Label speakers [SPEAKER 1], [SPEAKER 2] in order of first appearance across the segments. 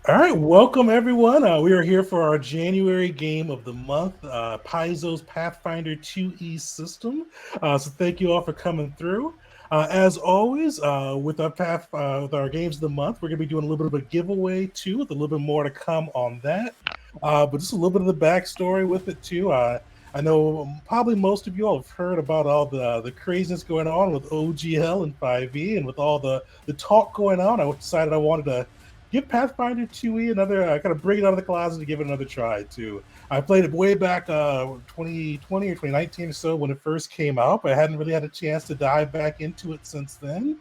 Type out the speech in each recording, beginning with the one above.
[SPEAKER 1] All right, welcome everyone. We are here for our January game of the month, Paizo's Pathfinder 2E system. So thank you all for coming through. As always, with our games of the month, we're going to be doing a little bit of a giveaway too, with a little bit more to come on that. But just a little bit of the backstory with it too. I know probably most of you all have heard about all the craziness going on with OGL and 5e, and with all the talk going on. I decided I wanted to give Pathfinder 2e another, kind of bring it out of the closet to give it another try too. I played it way back 2020 or 2019 or so when it first came out, but I hadn't really had a chance to dive back into it since then.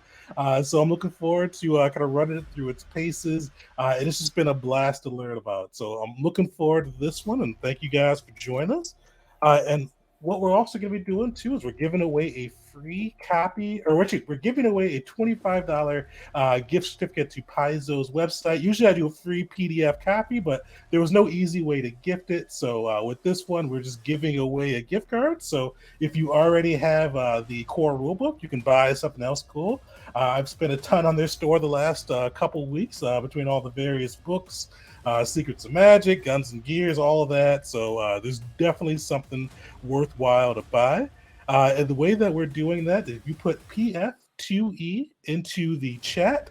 [SPEAKER 1] So I'm looking forward to kind of running it through its paces. And it's just been a blast to learn about. So I'm looking forward to this one, and thank you guys for joining us. And what we're also going to be doing too is we're giving away a free copy, or actually, we're giving away a $25 gift certificate to Paizo's website. Usually I do a free PDF copy, but there was no easy way to gift it. So with this one, we're just giving away a gift card. So if you already have the core rulebook, you can buy something else cool. I've spent a ton on their store the last couple weeks between all the various books, Secrets of Magic, Guns and Gears, all of that. So there's definitely something worthwhile to buy. And the way that we're doing that, if you put PF2E into the chat,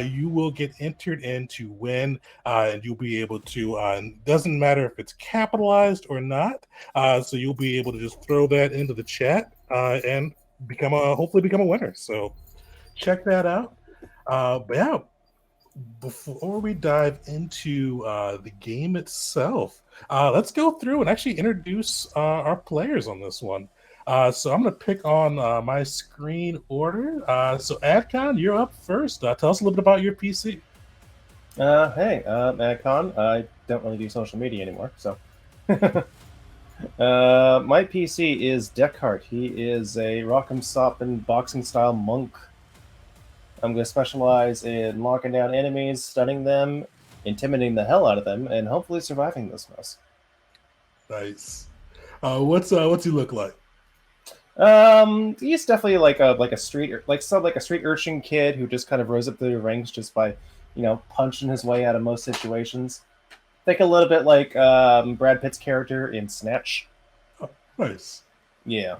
[SPEAKER 1] you will get entered in to win, and you'll be able to. It doesn't matter if it's capitalized or not, so you'll be able to just throw that into the chat and hopefully become a winner. So check that out. But yeah, before we dive into the game itself, let's go through and actually introduce our players on this one. So I'm going to pick on my screen order. So Adcon, you're up first. Tell us a little bit about your PC.
[SPEAKER 2] Hey, Adcon. I don't really do social media anymore, so. My PC is Deckhart. He is a rock'em soppin' boxing style monk. I'm going to specialize in locking down enemies, stunning them, intimidating the hell out of them, and hopefully surviving this mess.
[SPEAKER 1] Nice. What's he look like?
[SPEAKER 2] He's definitely like a street urchin kid who just kind of rose up through the ranks just by, punching his way out of most situations. Think a little bit like Brad Pitt's character in Snatch.
[SPEAKER 1] Oh, nice.
[SPEAKER 2] Yeah.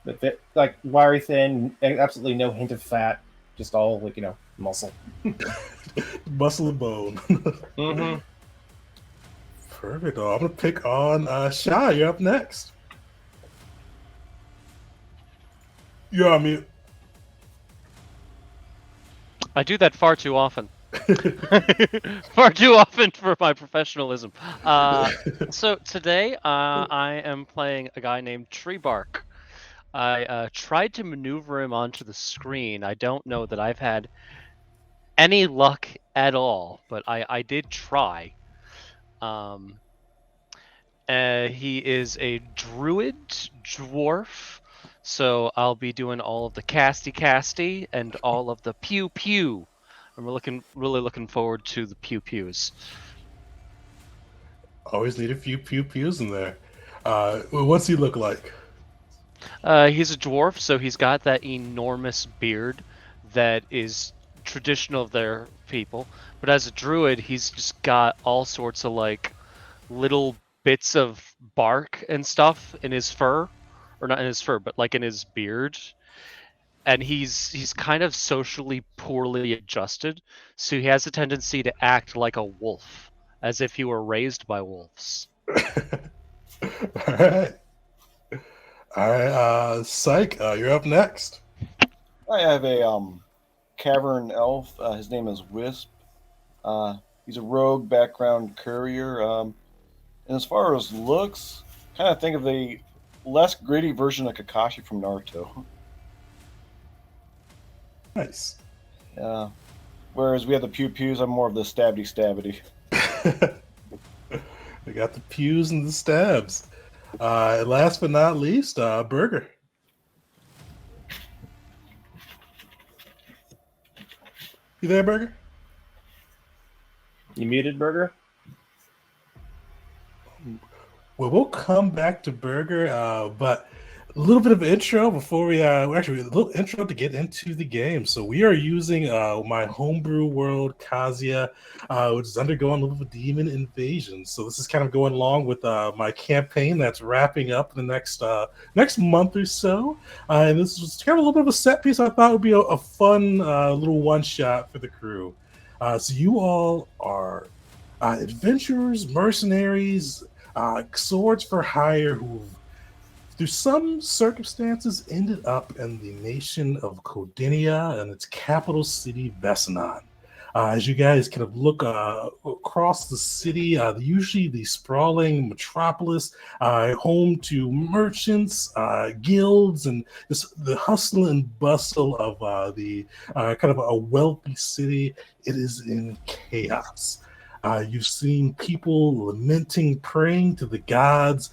[SPEAKER 2] But like wiry thin, absolutely no hint of fat, just all muscle.
[SPEAKER 1] Muscle and bone.
[SPEAKER 2] Mm-hmm.
[SPEAKER 1] Perfect. I'm gonna pick on Shy. You're up next. You're on mute.
[SPEAKER 3] I do that far too often. Far too often for my professionalism. So today I am playing a guy named Treebark. I tried to maneuver him onto the screen. I don't know that I've had any luck at all, but I did try. He is a druid dwarf, so I'll be doing all of the casty and all of the pew pew. I'm really looking forward to the pew pews.
[SPEAKER 1] Always need a few pew pews in there. What's he look like?
[SPEAKER 3] He's a dwarf, so he's got that enormous beard that is traditional of their people. But as a druid, he's just got all sorts of like little bits of bark and stuff in his fur, or not in his fur, but like in his beard. And he's kind of socially poorly adjusted, so he has a tendency to act like a wolf, as if he were raised by wolves.
[SPEAKER 1] All right. All right, Psych, you're up next.
[SPEAKER 4] I have a cavern elf. His name is Wisp. He's a rogue background courier. And as far as looks, kind of think of the less gritty version of Kakashi from Naruto.
[SPEAKER 1] Nice.
[SPEAKER 4] Whereas we have the pew pews, I'm more of the stabby.
[SPEAKER 1] We got the pews and the stabs. And last but not least, Burger. You there, Burger?
[SPEAKER 2] You muted, Burger?
[SPEAKER 1] Well, we'll come back to Burger, but A little bit of intro before we actually a little intro to get into the game. So we are using my homebrew world Kazuya, which is undergoing a little demon invasion. So this is kind of going along with my campaign that's wrapping up in the next month or so. And this was kind of a little bit of a set piece. I thought would be a fun little one shot for the crew. So you all are adventurers, mercenaries, swords for hire who've through some circumstances, ended up in the nation of Codinia and its capital city, Vesinon. As you guys kind of look across the city, usually the sprawling metropolis, home to merchants, guilds, and the hustle and bustle of the kind of a wealthy city, it is in chaos. You've seen people lamenting, praying to the gods,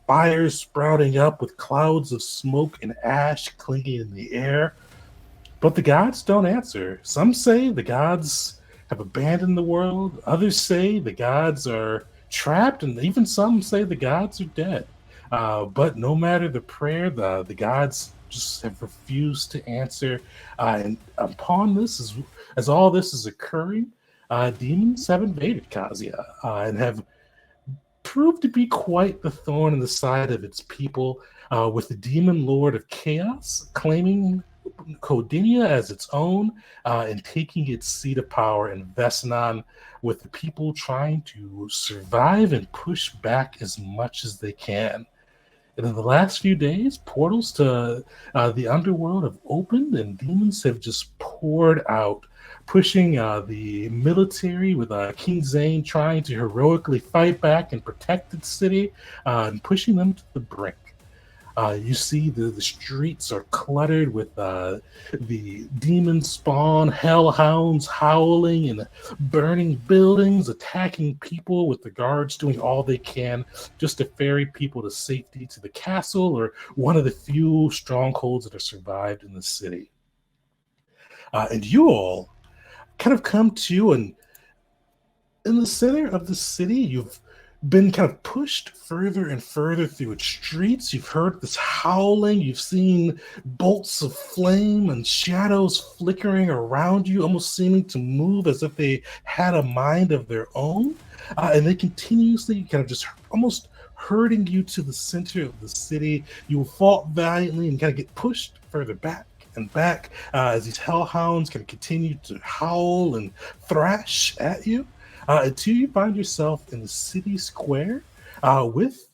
[SPEAKER 1] fires sprouting up with clouds of smoke and ash clinging in the air. But the gods don't answer. Some say the gods have abandoned the world. Others say the gods are trapped, and even some say the gods are dead. But no matter the prayer, the gods just have refused to answer. And upon this, as all this is occurring, demons have invaded Kazuya and have proved to be quite the thorn in the side of its people, with the demon lord of chaos claiming Codinia as its own and taking its seat of power in Vesinon, with the people trying to survive and push back as much as they can. And in the last few days, portals to the underworld have opened and demons have just poured out, pushing the military with King Zane trying to heroically fight back and protect its city, and pushing them to the brink. You see the streets are cluttered with the demon spawn, hellhounds howling and burning buildings, attacking people, with the guards doing all they can just to ferry people to safety to the castle or one of the few strongholds that have survived in the city. And you all kind of come to, and in the center of the city, you've been kind of pushed further and further through its streets. You've heard this howling. You've seen bolts of flame and shadows flickering around you, almost seeming to move as if they had a mind of their own. And they continuously kind of just almost herding you to the center of the city. You fought valiantly and kind of get pushed further back and back as these hellhounds can continue to howl and thrash at you, until you find yourself in the city square with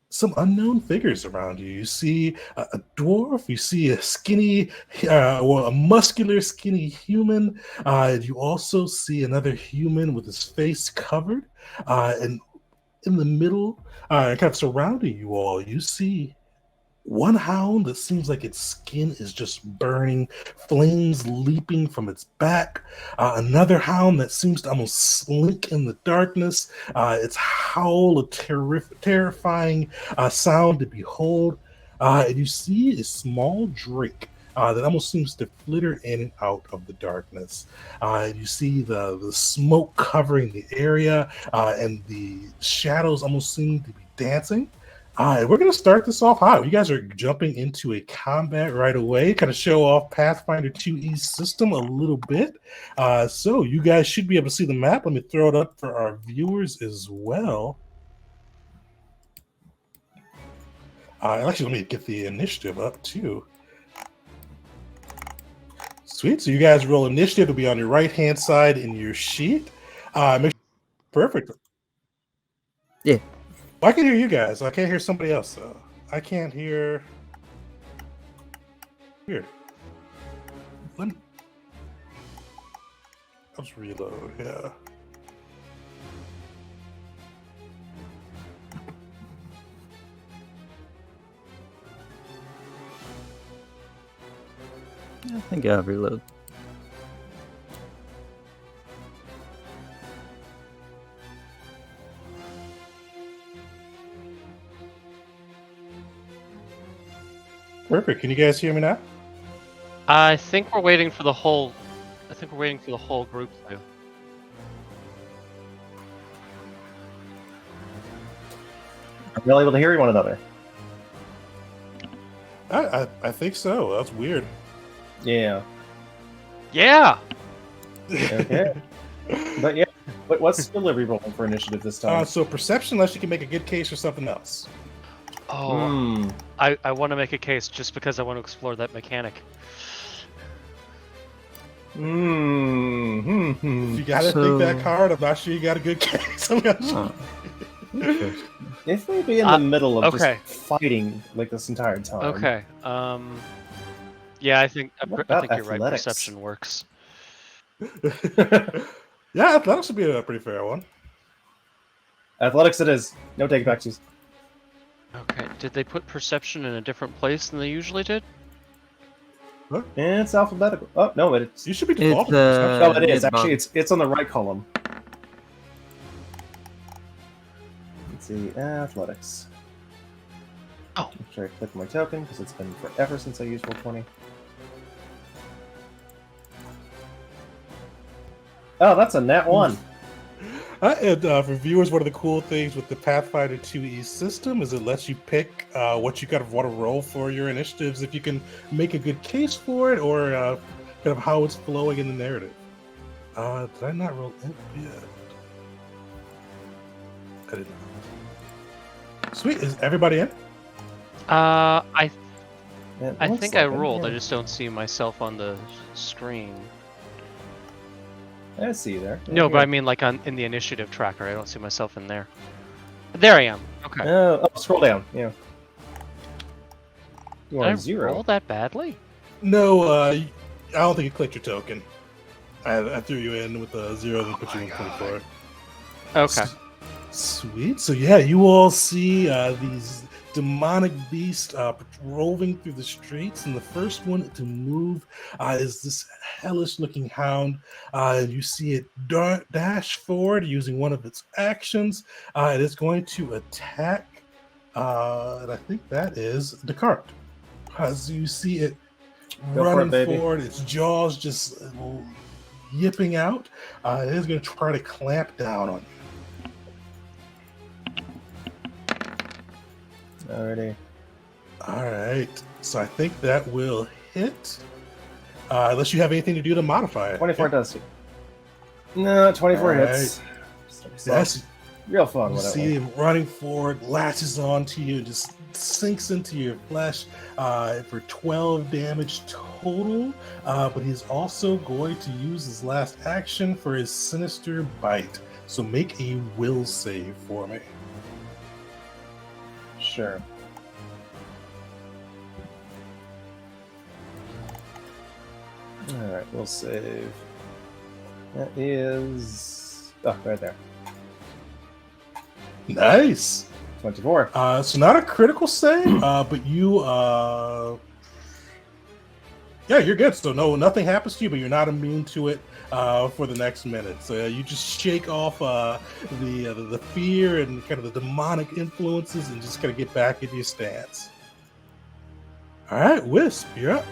[SPEAKER 1] some unknown figures around you. You see a dwarf, you see a skinny, well, a muscular, skinny human. You also see another human with his face covered. And in the middle, kind of surrounding you all, you see one hound that seems like its skin is just burning, flames leaping from its back. Another hound that seems to almost slink in the darkness. Its howl, a terrifying sound to behold. And you see a small drake that almost seems to flitter in and out of the darkness. You see the smoke covering the area, and the shadows almost seem to be dancing. We're going to start this off hot. You guys are jumping into a combat right away, kind of show off Pathfinder 2E system a little bit. So you guys should be able to see the map. Let me throw it up for our viewers as well. Actually, let me get the initiative up too. Sweet. So you guys roll initiative. It'll be on your right-hand side in your sheet. Perfect.
[SPEAKER 5] Yeah.
[SPEAKER 1] I can hear you guys. I can't hear somebody else, though. I can't hear. Weird. Let me... I'll just reload. Yeah.
[SPEAKER 5] I think I'll reload.
[SPEAKER 1] Perfect. Can you guys hear me now?
[SPEAKER 3] I think we're waiting for the whole. I think we're waiting for the whole group to.
[SPEAKER 2] Are we all able to hear one another?
[SPEAKER 1] I think so. That's weird.
[SPEAKER 2] Yeah.
[SPEAKER 3] Yeah.
[SPEAKER 2] Okay. But yeah, what skill are we rolling for initiative this time?
[SPEAKER 1] So perception, unless you can make a good case for something else.
[SPEAKER 3] Oh,
[SPEAKER 2] Hmm.
[SPEAKER 3] I want to make a case just because I want to explore that mechanic.
[SPEAKER 1] If you gotta think that hard, I'm not sure you got a good case.
[SPEAKER 5] Interesting.
[SPEAKER 2] If we be in the middle of
[SPEAKER 3] okay.
[SPEAKER 2] just fighting like this entire time.
[SPEAKER 3] Okay. Yeah, I think
[SPEAKER 2] What
[SPEAKER 3] I
[SPEAKER 2] about
[SPEAKER 3] think you're right.
[SPEAKER 2] athletics?
[SPEAKER 3] Perception works.
[SPEAKER 1] Yeah, athletics would be a pretty fair one.
[SPEAKER 2] Athletics it is. No take backsies.
[SPEAKER 3] Okay. Did they put perception in a different place than they usually did?
[SPEAKER 2] It's alphabetical. Oh no, it's
[SPEAKER 1] You should be
[SPEAKER 5] It's
[SPEAKER 1] defaulting to perception.
[SPEAKER 2] no, it is
[SPEAKER 5] mid-bump.
[SPEAKER 2] actually. It's on the right column. Let's see, athletics.
[SPEAKER 3] Oh.
[SPEAKER 2] Make sure I click my token because it's been forever since I used Roll20. Oh, that's a nat 1.
[SPEAKER 1] And for viewers, one of the cool things with the Pathfinder 2e system is it lets you pick what you kind of want to roll for your initiatives if you can make a good case for it or kind of how it's flowing in the narrative. Did I not roll in yet? I did not. Sweet. Is everybody in?
[SPEAKER 3] I
[SPEAKER 2] It
[SPEAKER 3] I
[SPEAKER 2] looks
[SPEAKER 3] think
[SPEAKER 2] like
[SPEAKER 3] I
[SPEAKER 2] it,
[SPEAKER 3] rolled.
[SPEAKER 2] yeah.
[SPEAKER 3] I just don't see myself on the screen.
[SPEAKER 2] I see you there.
[SPEAKER 3] No, but I mean like in the initiative tracker. I don't see myself in there. There I am. Okay.
[SPEAKER 2] Oh, scroll down. Yeah. You
[SPEAKER 3] Did
[SPEAKER 2] are
[SPEAKER 3] I
[SPEAKER 2] 0.
[SPEAKER 3] roll that badly?
[SPEAKER 1] No, I don't think you clicked your token. I threw you in with a 0 and put you in 24.
[SPEAKER 3] Okay.
[SPEAKER 1] Sweet. So yeah, you all see these demonic beasts roving through the streets, and the first one to move is this hellish-looking hound. You see it dash forward using one of its actions. It is going to attack, and I think that is Descartes. As you see it
[SPEAKER 2] Go for it,
[SPEAKER 1] running
[SPEAKER 2] baby.
[SPEAKER 1] forward, its jaws just yipping out. It is going to try to clamp down on you.
[SPEAKER 2] Alrighty.
[SPEAKER 1] All right. So I think that will hit. Unless you have anything to do to modify it.
[SPEAKER 2] 24 does. No, 24
[SPEAKER 1] All
[SPEAKER 2] hits.
[SPEAKER 1] Yes.
[SPEAKER 2] Real fun.
[SPEAKER 1] You
[SPEAKER 2] Whatever.
[SPEAKER 1] see him running forward, latches onto you, just sinks into your flesh for 12 damage total. But he's also going to use his last action for his sinister bite. So make a will save for me.
[SPEAKER 2] Sure. Alright, we'll save. That is. Oh, right there.
[SPEAKER 1] Nice.
[SPEAKER 2] 24.
[SPEAKER 1] So not a critical save, but you yeah, you're good. So no, nothing happens to you, but you're not immune to it for the next minute. So you just shake off the fear and kind of the demonic influences, and just kind of get back into your stance. All right, Wisp, you're up.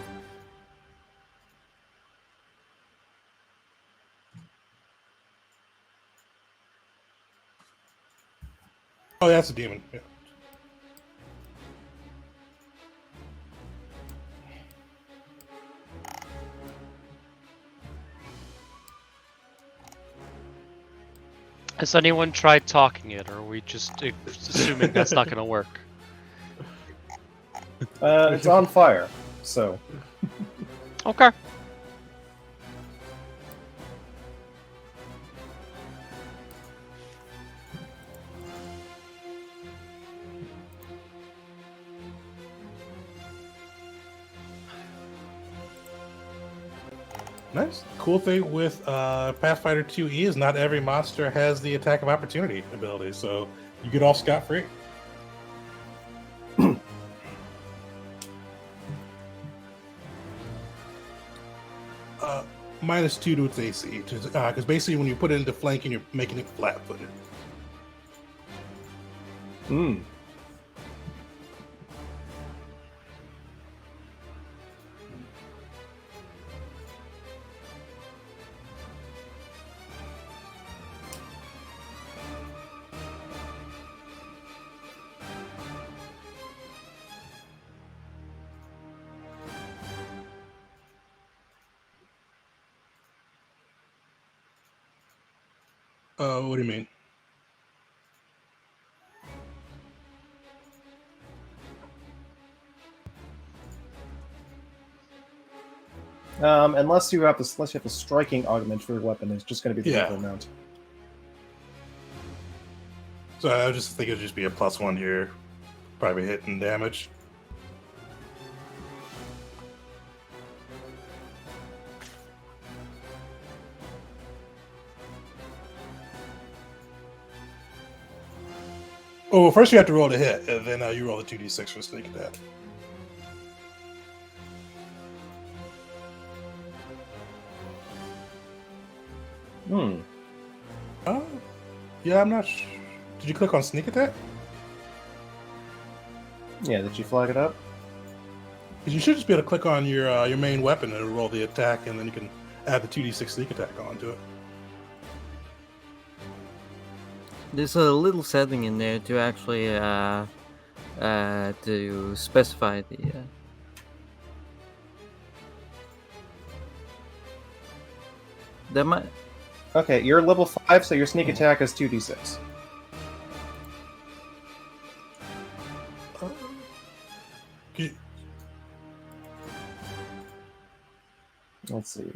[SPEAKER 1] Oh, that's a demon. Yeah.
[SPEAKER 3] Has anyone tried talking it, or are we just assuming that's not going to work?
[SPEAKER 2] It's on fire, so.
[SPEAKER 3] Okay.
[SPEAKER 1] Nice. Cool thing with Pathfinder 2e is not every monster has the attack of opportunity ability, so you get off scot-free. -2 to its AC, because basically when you put it into flanking, you're making it flat-footed.
[SPEAKER 2] Hmm.
[SPEAKER 1] What do you mean?
[SPEAKER 2] Unless you have the striking augment for your weapon, it's just going to be the
[SPEAKER 1] Yeah.
[SPEAKER 2] level amount.
[SPEAKER 1] So I just think it'd just be a +1 here, probably hitting damage. Oh, well, first you have to roll the hit, and then you roll the 2d6 for sneak attack. Yeah, I'm not. Did you click on sneak attack?
[SPEAKER 2] Yeah, did you flag it up?
[SPEAKER 1] Because you should just be able to click on your main weapon and it'll roll the attack, and then you can add the 2d6 sneak attack onto it.
[SPEAKER 5] There's a little setting in there to actually to specify the. That might.
[SPEAKER 2] Okay, you're level 5, so your sneak attack is 2d6.
[SPEAKER 1] Could you-
[SPEAKER 2] Let's see.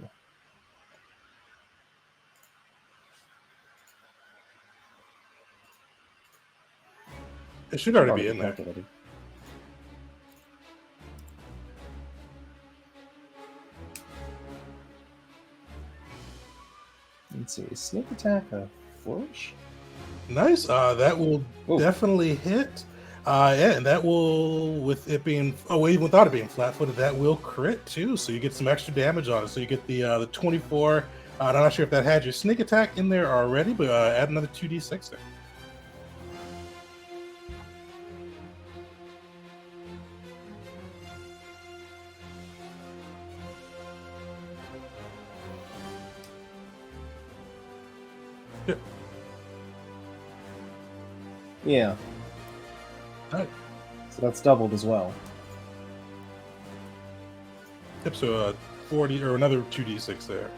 [SPEAKER 1] It should already be in there.
[SPEAKER 2] calculated. Let's see. Sneak attack, a flourish?
[SPEAKER 1] Nice. That will
[SPEAKER 2] Ooh.
[SPEAKER 1] definitely hit. Yeah, and that will, with it being, even without it being flat-footed, that will crit too. So you get some extra damage on it. So you get the 24. I'm not sure if that had your sneak attack in there already, but add another 2d6 there. Yep.
[SPEAKER 2] Yeah.
[SPEAKER 1] Alright.
[SPEAKER 2] So that's doubled as well.
[SPEAKER 1] Yep. So 40 or another 2d6 there.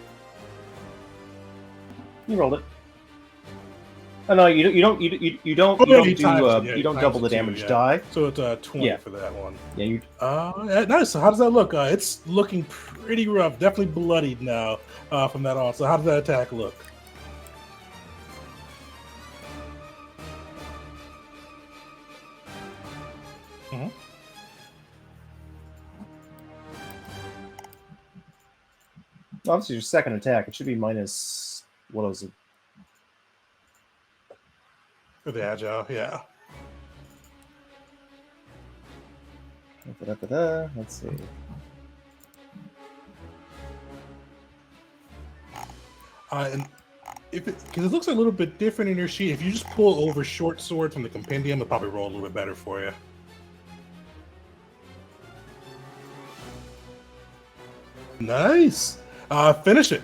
[SPEAKER 2] You rolled it. Oh no, you don't
[SPEAKER 1] Oh,
[SPEAKER 2] do
[SPEAKER 1] you times it, yeah,
[SPEAKER 2] you don't
[SPEAKER 1] times
[SPEAKER 2] double
[SPEAKER 1] it
[SPEAKER 2] the
[SPEAKER 1] too,
[SPEAKER 2] damage
[SPEAKER 1] yeah.
[SPEAKER 2] die.
[SPEAKER 1] So it's 20
[SPEAKER 2] Yeah.
[SPEAKER 1] for that one.
[SPEAKER 2] Yeah, you
[SPEAKER 1] Nice. So how does that look? It's looking pretty rough. Definitely bloodied now from that on. So how does that attack look? Mhm.
[SPEAKER 2] obviously your second attack. It should be minus what was it?
[SPEAKER 1] For the agile, yeah.
[SPEAKER 2] Let's see.
[SPEAKER 1] And if because it looks a little bit different in your sheet. If you just pull over short sword from the compendium, it'll probably roll a little bit better for you. Nice. Finish it.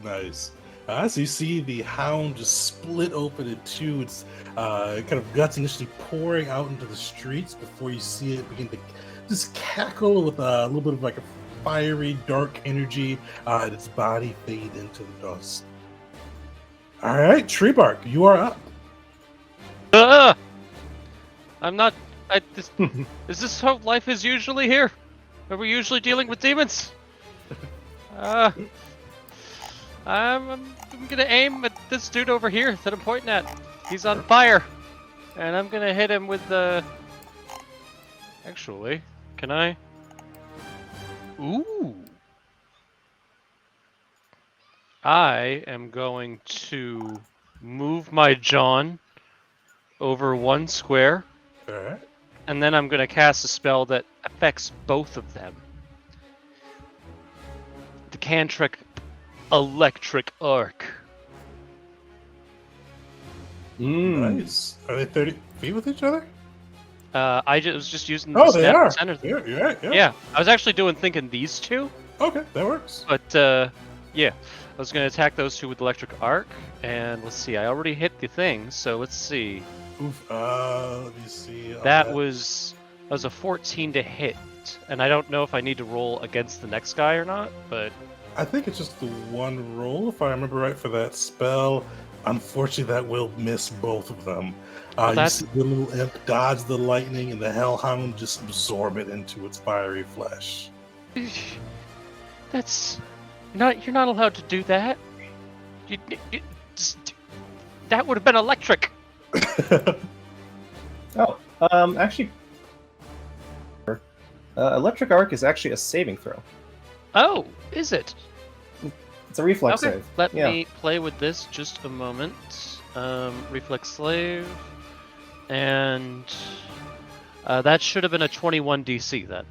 [SPEAKER 1] Nice. So you see the hound just split open in two. Its kind of guts initially pouring out into the streets before you see it begin to just cackle with a little bit of like a fiery, dark energy, and its body fade into the dust. All right, Tree Bark, you are up.
[SPEAKER 3] I'm not. Is this how life is usually here? Are we usually dealing with demons? I'm gonna aim at this dude over here that I'm pointing at. He's on fire, and I'm gonna hit him with the. Actually, can I? Ooh. I am going to move my John over one square,
[SPEAKER 1] All right.
[SPEAKER 3] and then I'm gonna cast a spell that affects both of them. The cantrip Electric Arc.
[SPEAKER 1] Nice. Are they 30 feet with each other?
[SPEAKER 3] I was just using the
[SPEAKER 1] Oh, they
[SPEAKER 3] snap
[SPEAKER 1] are.
[SPEAKER 3] center.
[SPEAKER 1] You're right. Yeah.
[SPEAKER 3] Yeah, I was actually thinking these two,
[SPEAKER 1] Okay, that works.
[SPEAKER 3] but Yeah, I was going to attack those two with electric arc, and let's see. I already hit the thing, so let's see.
[SPEAKER 1] Oof. Let me see.
[SPEAKER 3] That was a 14 to hit, and I don't know if I need to roll against the next guy or not, but
[SPEAKER 1] I think it's just the one roll, if I remember right, for that spell. Unfortunately, that will miss both of them. You
[SPEAKER 3] that's-
[SPEAKER 1] see the little imp dodge the lightning, and the hellhound just absorb it into its fiery flesh.
[SPEAKER 3] that's not. You're not allowed to do that. That would have been electric.
[SPEAKER 2] Oh, actually, electric arc is actually a saving throw.
[SPEAKER 3] Oh, is it?
[SPEAKER 2] It's a reflex
[SPEAKER 3] Okay,
[SPEAKER 2] save.
[SPEAKER 3] let
[SPEAKER 2] Yeah.
[SPEAKER 3] me play with this just a moment. Reflex slave, and that should have been a 21 DC then.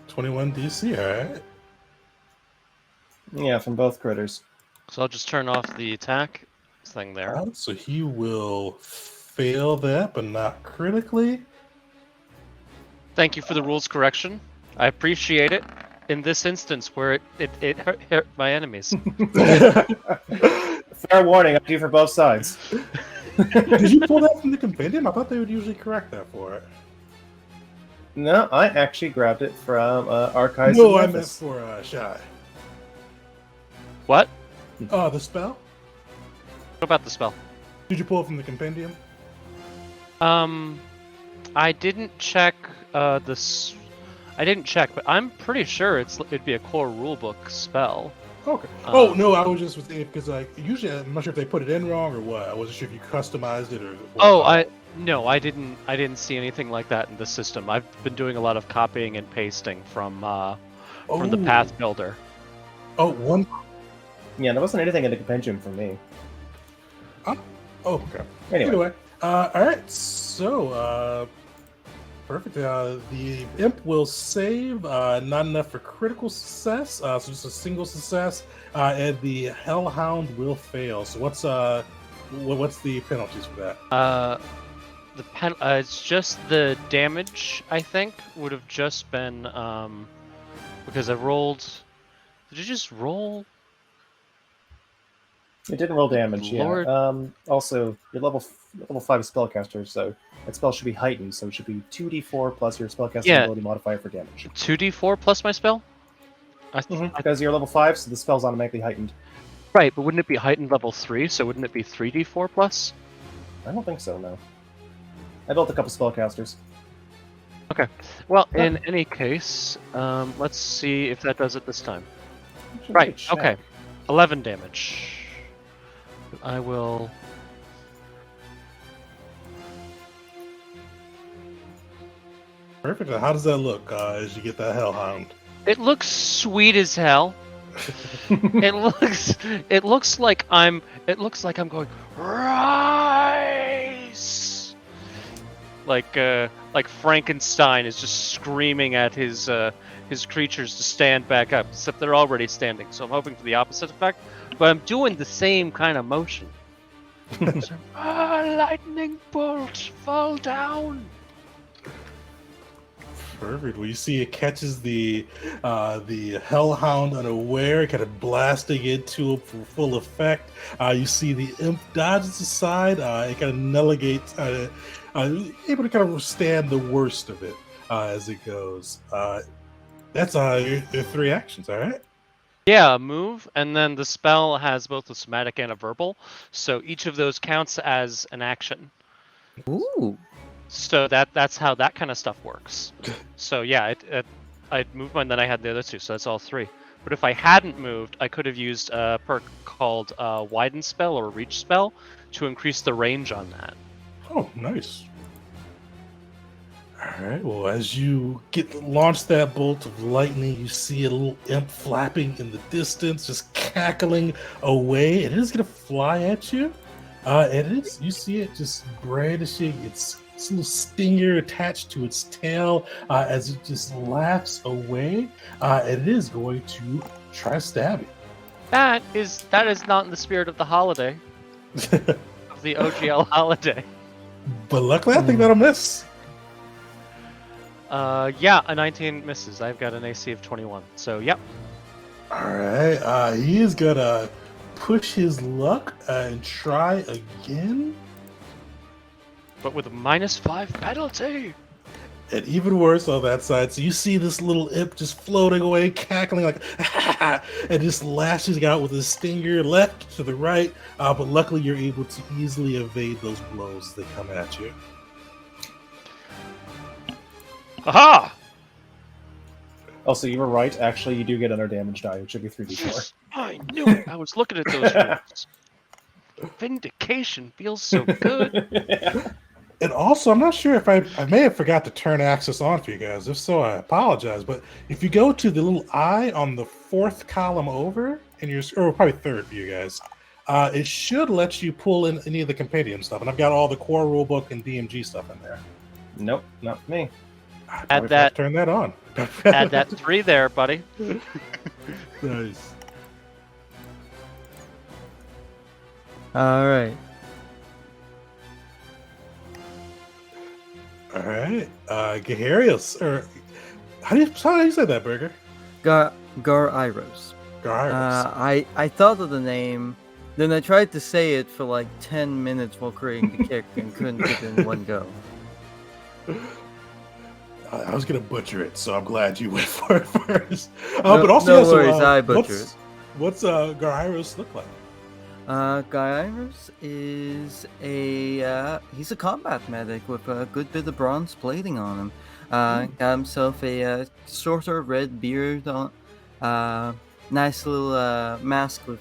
[SPEAKER 1] 21 DC, alright.
[SPEAKER 2] Yeah, from both critters.
[SPEAKER 3] So I'll just turn off the attack thing there.
[SPEAKER 1] So he will fail that, but not critically.
[SPEAKER 3] Thank you for the rules correction. I appreciate it. In this instance, where it hurt my enemies.
[SPEAKER 2] Fair warning, I do for both sides.
[SPEAKER 1] Did you pull that from the compendium? I thought they would usually correct that for it.
[SPEAKER 2] No, I actually grabbed it from Archives
[SPEAKER 1] No,
[SPEAKER 2] of
[SPEAKER 1] I meant
[SPEAKER 2] Memphis.
[SPEAKER 1] for Shy.
[SPEAKER 3] What?
[SPEAKER 1] The spell?
[SPEAKER 3] What about the spell?
[SPEAKER 1] Did you pull it from the compendium?
[SPEAKER 3] I didn't check this. I didn't check, but I'm pretty sure it'd be a core rulebook spell.
[SPEAKER 1] Okay. Oh no, I was just thinking because usually I'm not sure if they put it in wrong or what. I wasn't sure if you customized it or. What.
[SPEAKER 3] Oh, I didn't see anything like that in the system. I've been doing a lot of copying and pasting from the Path Builder.
[SPEAKER 1] Oh, one.
[SPEAKER 2] Yeah, there wasn't anything in the compendium for me.
[SPEAKER 1] Oh, okay.
[SPEAKER 2] Anyway.
[SPEAKER 1] All right. So, perfect. The imp will save. Not enough for critical success. So just a single success, and the hellhound will fail. So what's the penalties for that?
[SPEAKER 3] It's just the damage. I think would have just been because I rolled. Did you just roll?
[SPEAKER 2] It didn't roll damage,
[SPEAKER 3] Lord.
[SPEAKER 2] yeah. Also, you're level 5 spellcaster, so that spell should be heightened, so it should be 2d4 plus your spellcasting ability modifier for damage.
[SPEAKER 3] 2d4 plus my spell.
[SPEAKER 2] Because you're level 5, so the spell's automatically heightened.
[SPEAKER 3] Right, but wouldn't it be heightened level 3? So wouldn't it be 3d4 plus?
[SPEAKER 2] I don't think so, no. I built a couple spellcasters.
[SPEAKER 3] Okay. Well, in any case, let's see if that does it this time. Right. Okay. 11 damage. I will.
[SPEAKER 1] Perfect. How does that look as you get that hellhound?
[SPEAKER 3] It looks sweet as hell. It looks like I'm going rise. Like Frankenstein is just screaming at his creatures to stand back up, except they're already standing. So I'm hoping for the opposite effect, but I'm doing the same kind of motion. So, lightning bolt, fall down.
[SPEAKER 1] Perfect. Well, you see it catches the hellhound unaware, kind of blasting into it for full effect. You see the imp dodges aside. It kind of negates, able to kind of withstand the worst of it as it goes. That's your 3 actions. All right.
[SPEAKER 3] Yeah, move, and then the spell has both a somatic and a verbal, so each of those counts as an action.
[SPEAKER 5] Ooh.
[SPEAKER 3] So that's how that kind of stuff works. So yeah, I'd moved mine, then I had the other 2, so that's all 3. But if I hadn't moved, I could have used a perk called Widen Spell or Reach Spell to increase the range on that.
[SPEAKER 1] Oh, nice. All right. Well, as you launch that bolt of lightning, you see a little imp flapping in the distance, just cackling away. And it is going to fly at you. You see it just brandishing its little stinger attached to its tail as it just laughs away. And it is going to try to stab you.
[SPEAKER 3] That is not in the spirit of the holiday, of the OGL holiday.
[SPEAKER 1] But luckily, I think that'll miss.
[SPEAKER 3] Yeah, a 19 misses. I've got an AC of 21. So, yep.
[SPEAKER 1] All right. He is gonna push his luck and try again.
[SPEAKER 3] But with a -5 penalty.
[SPEAKER 1] And even worse on that side. So you see this little imp just floating away, cackling like, and just lashing out with his stinger left to the right. But luckily, you're able to easily evade those blows as they come at you.
[SPEAKER 3] Aha!
[SPEAKER 2] Also, you were right. Actually, you do get another damage die. It should be 3d4.
[SPEAKER 3] I knew it. I was looking at those rules. Vindication feels so good.
[SPEAKER 1] And also, I'm not sure if I may have forgot to turn access on for you guys. If so, I apologize. But if you go to the little eye on the fourth column over, and or probably third for you guys, it should let you pull in any of the compendium stuff. And I've got all the core rulebook and DMG stuff in there.
[SPEAKER 2] Nope, not me.
[SPEAKER 1] I
[SPEAKER 3] Add that.
[SPEAKER 1] turn that on.
[SPEAKER 3] Add that 3 there, buddy.
[SPEAKER 1] Nice.
[SPEAKER 5] All right.
[SPEAKER 1] All right, Gaharios, or how do you say that, Burger?
[SPEAKER 5] Gar-Iros.
[SPEAKER 1] Gaharios.
[SPEAKER 5] I thought of the name, then I tried to say it for like 10 minutes while creating the kick and couldn't get it in one go.
[SPEAKER 1] I was gonna butcher it, so I'm glad you went for it first.
[SPEAKER 5] No-
[SPEAKER 1] But also,
[SPEAKER 5] no
[SPEAKER 1] yeah, so,
[SPEAKER 5] worries, I butcher it.
[SPEAKER 1] What's Gaharios look like?
[SPEAKER 5] Gairos is he's a combat medic with a good bit of bronze plating on him. Got himself a shorter red beard on, nice little mask with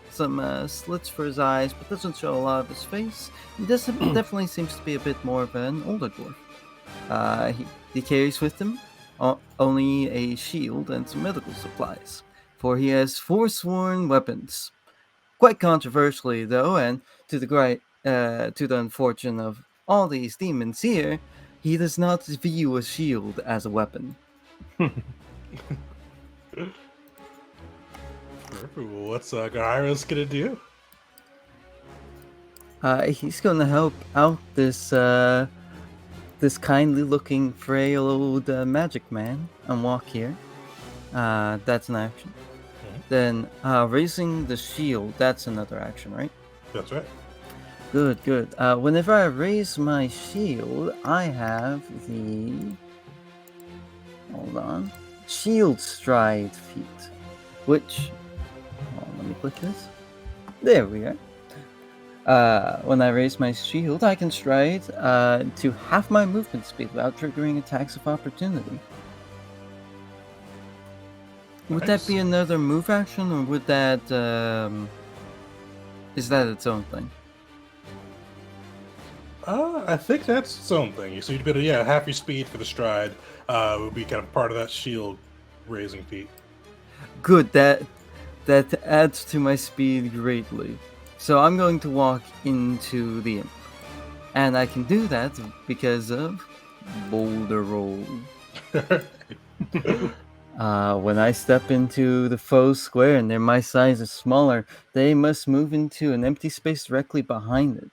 [SPEAKER 5] some slits for his eyes, but doesn't show a lot of his face. He definitely seems to be a bit more of an older dwarf. He carries with him only a shield and some medical supplies, for he has forsworn weapons. Quite controversially, though, and to the unfortunate of all these demons here, he does not view a shield as a weapon.
[SPEAKER 1] Perfect. Well, what's Gaharios gonna do?
[SPEAKER 5] He's gonna help out this kindly-looking, frail old magic man and walk here. That's an action. Then raising the shield, that's another action, right?
[SPEAKER 1] That's right.
[SPEAKER 5] Good. Whenever I raise my shield, I have the... Hold on. Shield stride feat. Which... let me click this. There we are. When I raise my shield, I can stride to half my movement speed without triggering attacks of opportunity. Would that be another move action, or would that... is that its own thing?
[SPEAKER 1] I think that's its own thing. So you'd be able to, half your speed for the stride would be kind of part of that shield raising feat.
[SPEAKER 5] Good, that adds to my speed greatly. So I'm going to walk into the imp. And I can do that because of Boulder Roll. When I step into the foe's square and they're my size is smaller, they must move into an empty space directly behind it.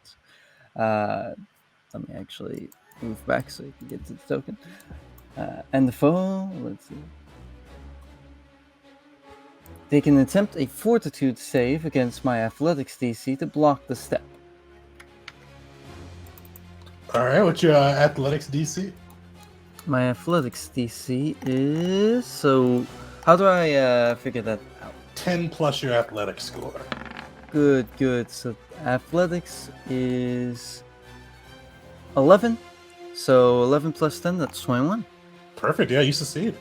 [SPEAKER 5] Let me actually move back so you can get to the token. And the foe, let's see. They can attempt a fortitude save against my athletics DC to block the step.
[SPEAKER 1] All right, what's your athletics DC?
[SPEAKER 5] My athletics DC is... So, how do I figure that out?
[SPEAKER 1] 10 plus your athletics score.
[SPEAKER 5] Good. So, athletics is 11. So, 11 plus 10, that's 21.
[SPEAKER 1] Perfect, yeah, you succeed.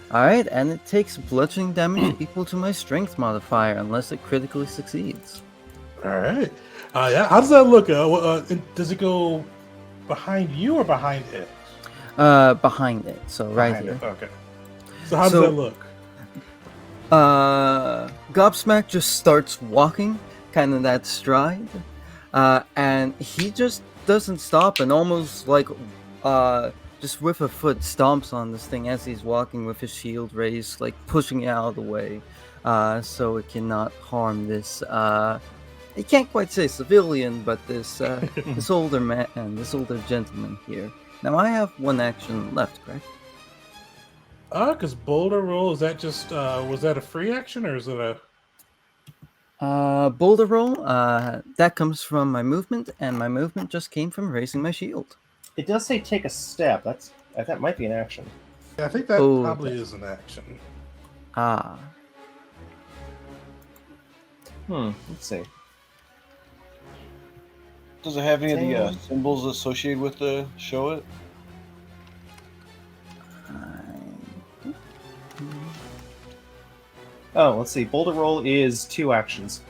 [SPEAKER 5] Alright, and it takes bludgeoning damage equal to my strength modifier unless it critically succeeds.
[SPEAKER 1] All right. Yeah, how does that look? Does it go behind you or behind it?
[SPEAKER 5] Behind it, so right
[SPEAKER 1] Behind
[SPEAKER 5] here.
[SPEAKER 1] it, okay. So how does that look?
[SPEAKER 5] Gobsmack just starts walking, kind of that stride, and he just doesn't stop and almost like, just with a foot stomps on this thing as he's walking with his shield raised, like pushing it out of the way, so it cannot harm this, I can't quite say civilian, but this, this older man, this older gentleman here. Now I have one action left, correct?
[SPEAKER 1] Because boulder roll, is that just was that a free action or is it a?
[SPEAKER 5] Boulder roll. That comes from my movement, and my movement just came from raising my shield.
[SPEAKER 2] It does say take a step. That might be an action.
[SPEAKER 1] I think that
[SPEAKER 5] Oh,
[SPEAKER 1] probably is an action.
[SPEAKER 5] Ah.
[SPEAKER 2] Let's see.
[SPEAKER 4] Does it have any of the
[SPEAKER 2] Damn.
[SPEAKER 4] symbols associated with the show it?
[SPEAKER 2] Oh, let's see. Boulder roll is 2 actions.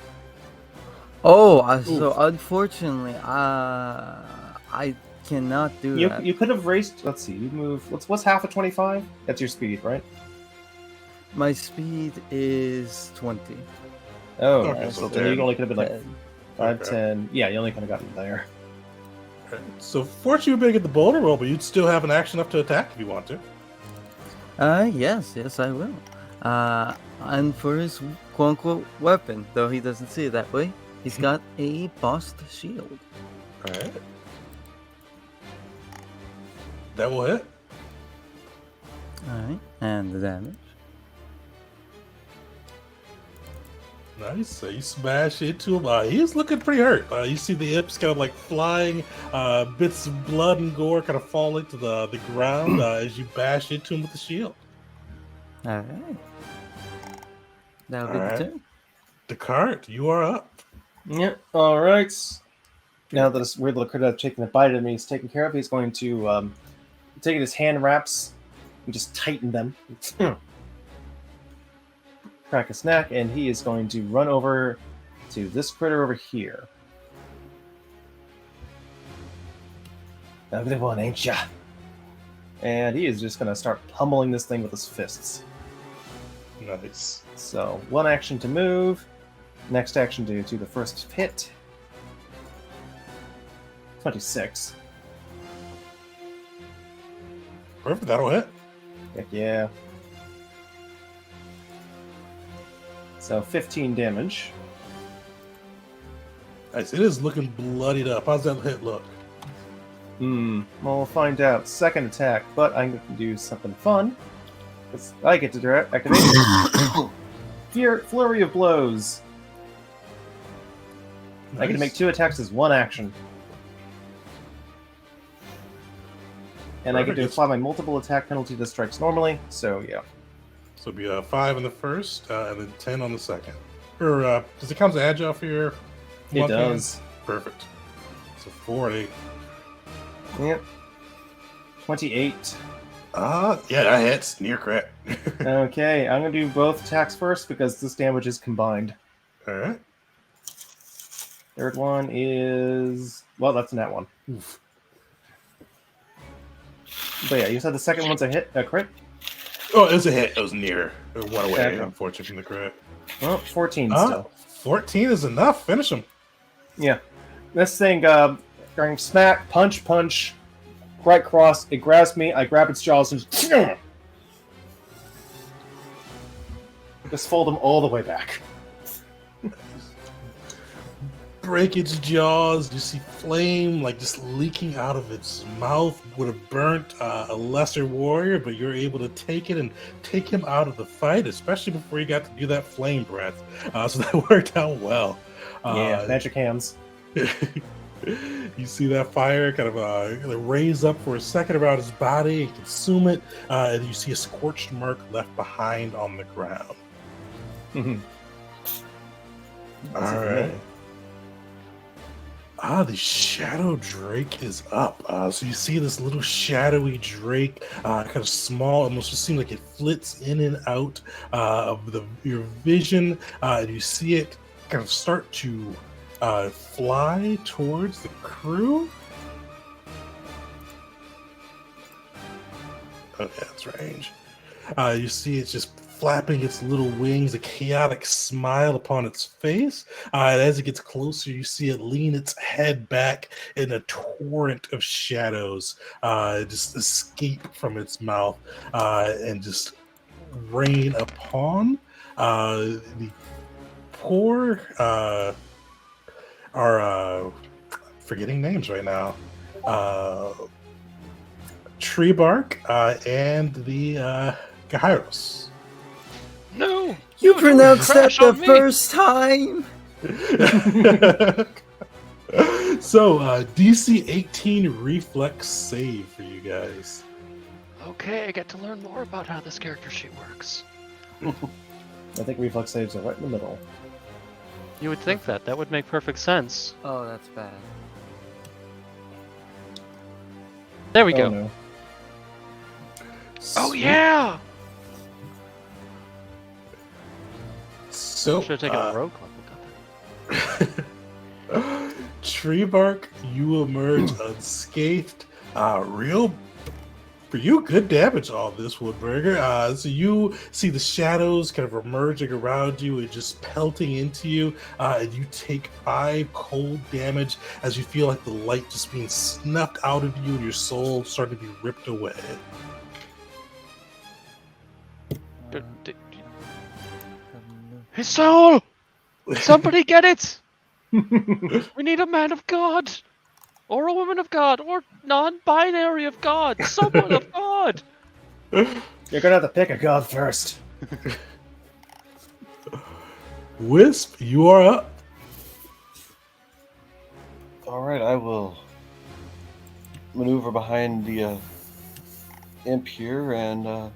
[SPEAKER 5] Oh, so unfortunately, I cannot do that.
[SPEAKER 2] You could have raised. Let's see. You move. What's half of 25? That's your speed, right?
[SPEAKER 5] My speed is 20.
[SPEAKER 2] Oh,
[SPEAKER 1] Okay,
[SPEAKER 2] nice.
[SPEAKER 1] so
[SPEAKER 2] So then you
[SPEAKER 1] 10.
[SPEAKER 2] only could have been like
[SPEAKER 5] 10.
[SPEAKER 2] 5,
[SPEAKER 1] Okay.
[SPEAKER 2] 10. Yeah, you only could have gotten there.
[SPEAKER 1] Okay. So fortunately, you'd be able to get the boulder roll, but you'd still have an action up to attack if you want to.
[SPEAKER 5] Yes, I will. And for his quote-unquote weapon, though he doesn't see it that way, he's got a bossed shield.
[SPEAKER 1] All right. That will hit.
[SPEAKER 5] Alright, and the damage.
[SPEAKER 1] Nice. So you smash into him. He's looking pretty hurt. You see the hips kind of like flying, bits of blood and gore kind of falling to the ground as you bash into him with the shield.
[SPEAKER 5] Alright. That'll be
[SPEAKER 1] Alright.
[SPEAKER 5] the turn.
[SPEAKER 1] Descartes, you are up.
[SPEAKER 2] Yep. All right. Now that this weird little critter taking a bite of me is taken care of, he's going to take his hand wraps and just tighten them. Crack a snack, and he is going to run over to this critter over here. Ugly one, ain't ya? And he is just going to start pummeling this thing with his fists.
[SPEAKER 1] Nice.
[SPEAKER 2] So, 1 action to move. Next action to do the first hit. 26.
[SPEAKER 1] Perfect. That'll hit.
[SPEAKER 2] Heck yeah. So 15 damage.
[SPEAKER 1] Nice. It is looking bloodied up. How's that hit look?
[SPEAKER 2] Well, we'll find out. Second attack, but I'm going to do something fun. 'Cause I get to activate Flurry of Blows. I get to make 2 attacks as 1 action. And I get to
[SPEAKER 1] Perfect.
[SPEAKER 2] apply my multiple attack penalty that strikes normally, so yeah.
[SPEAKER 1] So it'll be a 5 on the first, and then 10 on the second. Or does it count as agile for your?
[SPEAKER 2] It
[SPEAKER 1] monk hand?
[SPEAKER 2] does.
[SPEAKER 1] Perfect. So 4 and 8.
[SPEAKER 2] Yep. 28.
[SPEAKER 1] Yeah, that hits. Near crit.
[SPEAKER 2] Okay, I'm going to do both attacks first because this damage is combined.
[SPEAKER 1] All right.
[SPEAKER 2] Third one is... Well, that's a nat 1.
[SPEAKER 1] Oof.
[SPEAKER 2] But yeah, you said the second one's a crit?
[SPEAKER 1] Oh, it was a hit. It was near. It went away,
[SPEAKER 2] Okay.
[SPEAKER 1] unfortunately, from the crit.
[SPEAKER 2] Well, 14 still.
[SPEAKER 1] 14 is enough. Finish him.
[SPEAKER 2] Yeah. This thing, going smack, punch, right cross, it grabs me, I grab its jaws and just fold them all the way back.
[SPEAKER 1] Break its jaws. You see flame like just leaking out of its mouth. Would have burnt a lesser warrior, but you're able to take it and take him out of the fight, especially before you got to do that flame breath. So that worked out well.
[SPEAKER 2] Yeah, magic hands.
[SPEAKER 1] You see that fire kind of raise up for a second around his body and consume it, and you see a scorched mark left behind on the ground. All right. The Shadow Drake is up. So you see this little shadowy drake, kind of small, almost just seems like it flits in and out of your vision. And you see it kind of start to fly towards the crew. Okay, that's range. You see it's just flapping its little wings, a chaotic smile upon its face. And as it gets closer, you see it lean its head back in a torrent of shadows just escape from its mouth and just rain upon the poor, forgetting names right now, Tree Bark and the Kairos.
[SPEAKER 3] No!
[SPEAKER 5] You pronounced that
[SPEAKER 3] Crash
[SPEAKER 5] the
[SPEAKER 3] on me.
[SPEAKER 5] first time.
[SPEAKER 1] So, DC 18 reflex save for you guys.
[SPEAKER 3] Okay, I get to learn more about how this character sheet works.
[SPEAKER 2] I think reflex saves are right in the middle.
[SPEAKER 3] You would think that. That would make perfect sense.
[SPEAKER 5] Oh, that's bad.
[SPEAKER 3] There we go.
[SPEAKER 2] No.
[SPEAKER 3] Oh, yeah!
[SPEAKER 1] So,
[SPEAKER 3] Should have taken a rogue club.
[SPEAKER 1] Tree Bark, you emerge unscathed. Real for you, good damage all this, Woodburger. So you see the shadows kind of emerging around you and just pelting into you, and you take 5 cold damage as you feel like the light just being snuffed out of you and your soul starting to be ripped away.
[SPEAKER 3] His soul! Somebody get it! We need a man of God! Or a woman of God! Or non-binary of God! Someone of God!
[SPEAKER 2] You're gonna have to pick a god first.
[SPEAKER 1] Wisp, you are up.
[SPEAKER 4] All right, I will maneuver behind the imp here and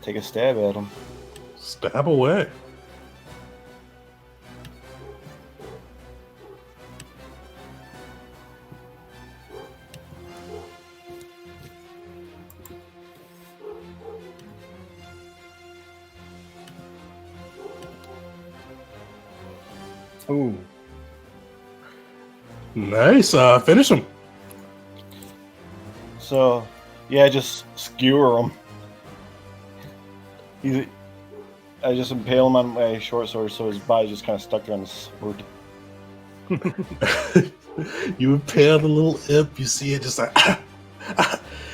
[SPEAKER 4] take a stab at him.
[SPEAKER 1] Stab away.
[SPEAKER 2] Ooh.
[SPEAKER 1] Nice. Finish him.
[SPEAKER 4] So, yeah, just skewer him. I just impale him on my short sword, so his body just kind of stuck there on the sword.
[SPEAKER 1] You impale the little imp. You see it just like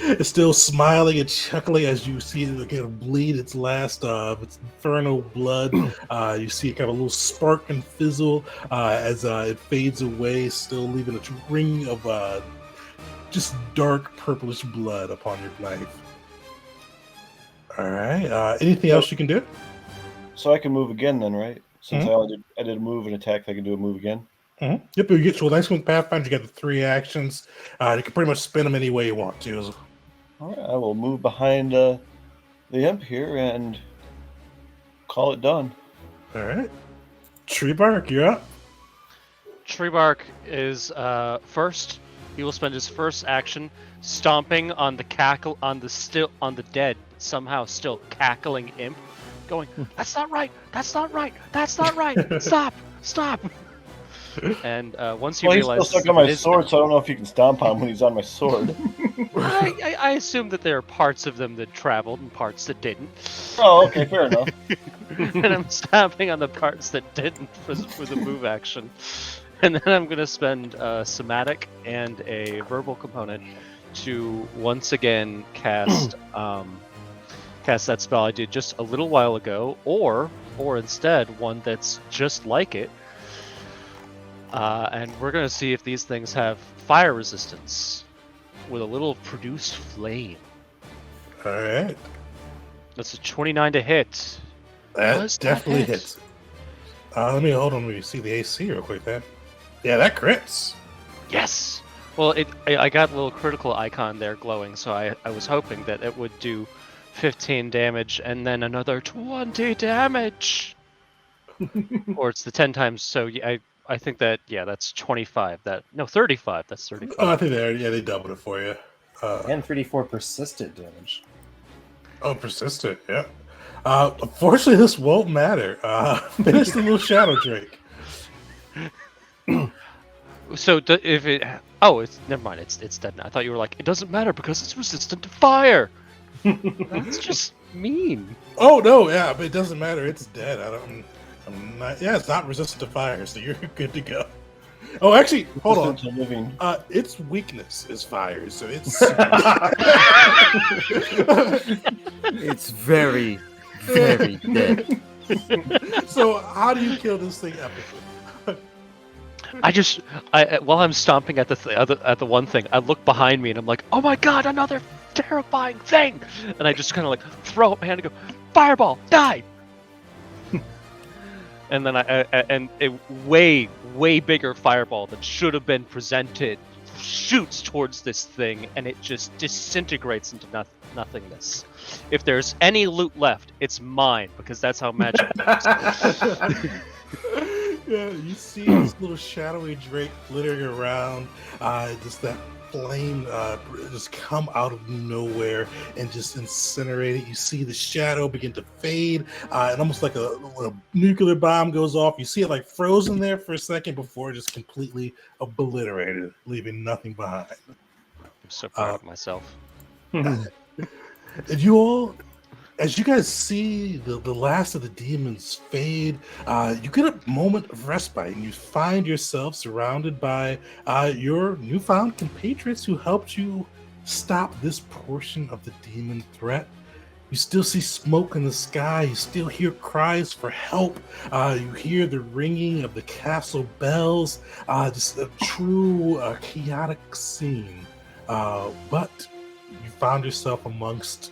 [SPEAKER 1] it's still smiling and chuckling as you see it again bleed its last its infernal blood. You see kind of a little spark and fizzle as it fades away, still leaving a ring of just dark purplish blood upon your knife. All right. Anything else you can do?
[SPEAKER 4] So I can move again then, right? Since I did a move and attack, I can do a move again.
[SPEAKER 1] Mm-hmm. Yep, you get to a nice one with Pathfinder. You got the 3 actions. You can pretty much spin them any way you want to.
[SPEAKER 4] All right, I will move behind the imp here and call it done.
[SPEAKER 1] All right. Tree Bark, you're up.
[SPEAKER 3] Tree Bark is first. He will spend his first action stomping on the dead, somehow still cackling imp, going, "That's not right! That's not right! That's not right! Stop! Stop!" And once you
[SPEAKER 4] Well, he's
[SPEAKER 3] realize
[SPEAKER 4] still stuck on my
[SPEAKER 3] it is-
[SPEAKER 4] sword, so I don't know if you can stomp on him when he's on my sword.
[SPEAKER 3] I assume that there are parts of them that traveled and parts that didn't.
[SPEAKER 4] Oh, okay, fair enough.
[SPEAKER 3] And I'm stomping on the parts that didn't for the move action. And then I'm going to spend a somatic and a verbal component to once again cast that spell I did just a little while ago, or instead one that's just like it. And we're going to see if these things have fire resistance with a little produce flame.
[SPEAKER 1] All right.
[SPEAKER 3] That's a 29 to hit.
[SPEAKER 1] That
[SPEAKER 3] Does that
[SPEAKER 1] definitely
[SPEAKER 3] hit?
[SPEAKER 1] hits. Let me see the AC real quick then. Yeah, that crits.
[SPEAKER 3] Yes! Well, I got a little critical icon there glowing, so I was hoping that it would do 15 damage and then another 20 damage! Or it's the 10 times, so yeah, I think that, yeah, that's 25. 35. That's 35.
[SPEAKER 1] Oh, I think they doubled it for you.
[SPEAKER 2] And 3d4 persistent damage.
[SPEAKER 1] Oh, persistent, yeah. Unfortunately, this won't matter. Finish the little Shadow Drake.
[SPEAKER 3] So if it... Oh, it's never mind. It's dead now. I thought you were like, it doesn't matter because it's resistant to fire! That's just mean.
[SPEAKER 1] Oh, no, yeah, but it doesn't matter. It's dead. I'm not... Yeah, it's not resistant to fire, so you're good to go. Oh, actually, hold on.
[SPEAKER 4] Resistant to living.
[SPEAKER 1] Its weakness is fire, so it's...
[SPEAKER 5] It's very, very dead.
[SPEAKER 1] So how do you kill this thing epically?
[SPEAKER 3] While I'm stomping at the one thing, I look behind me and I'm like, oh my god, another terrifying thing. And I just kind of like throw up my hand and go, fireball, die. And then and a way bigger fireball that should have been presented shoots towards this thing, and it just disintegrates into nothingness. If there's any loot left, it's mine, because that's how magic works.
[SPEAKER 1] Yeah, you see this little shadowy drake glittering around, just that flame just come out of nowhere and just incinerate it. You see the shadow begin to fade, and almost like when a nuclear bomb goes off, you see it like frozen there for a second before just completely obliterated, leaving nothing behind.
[SPEAKER 3] I'm so proud of myself.
[SPEAKER 1] And you all, as you guys see the last of the demons fade, you get a moment of respite, and you find yourself surrounded by your newfound compatriots who helped you stop this portion of the demon threat. You still see smoke in the sky. You still hear cries for help. You hear the ringing of the castle bells. Just a true chaotic scene. But you found yourself amongst,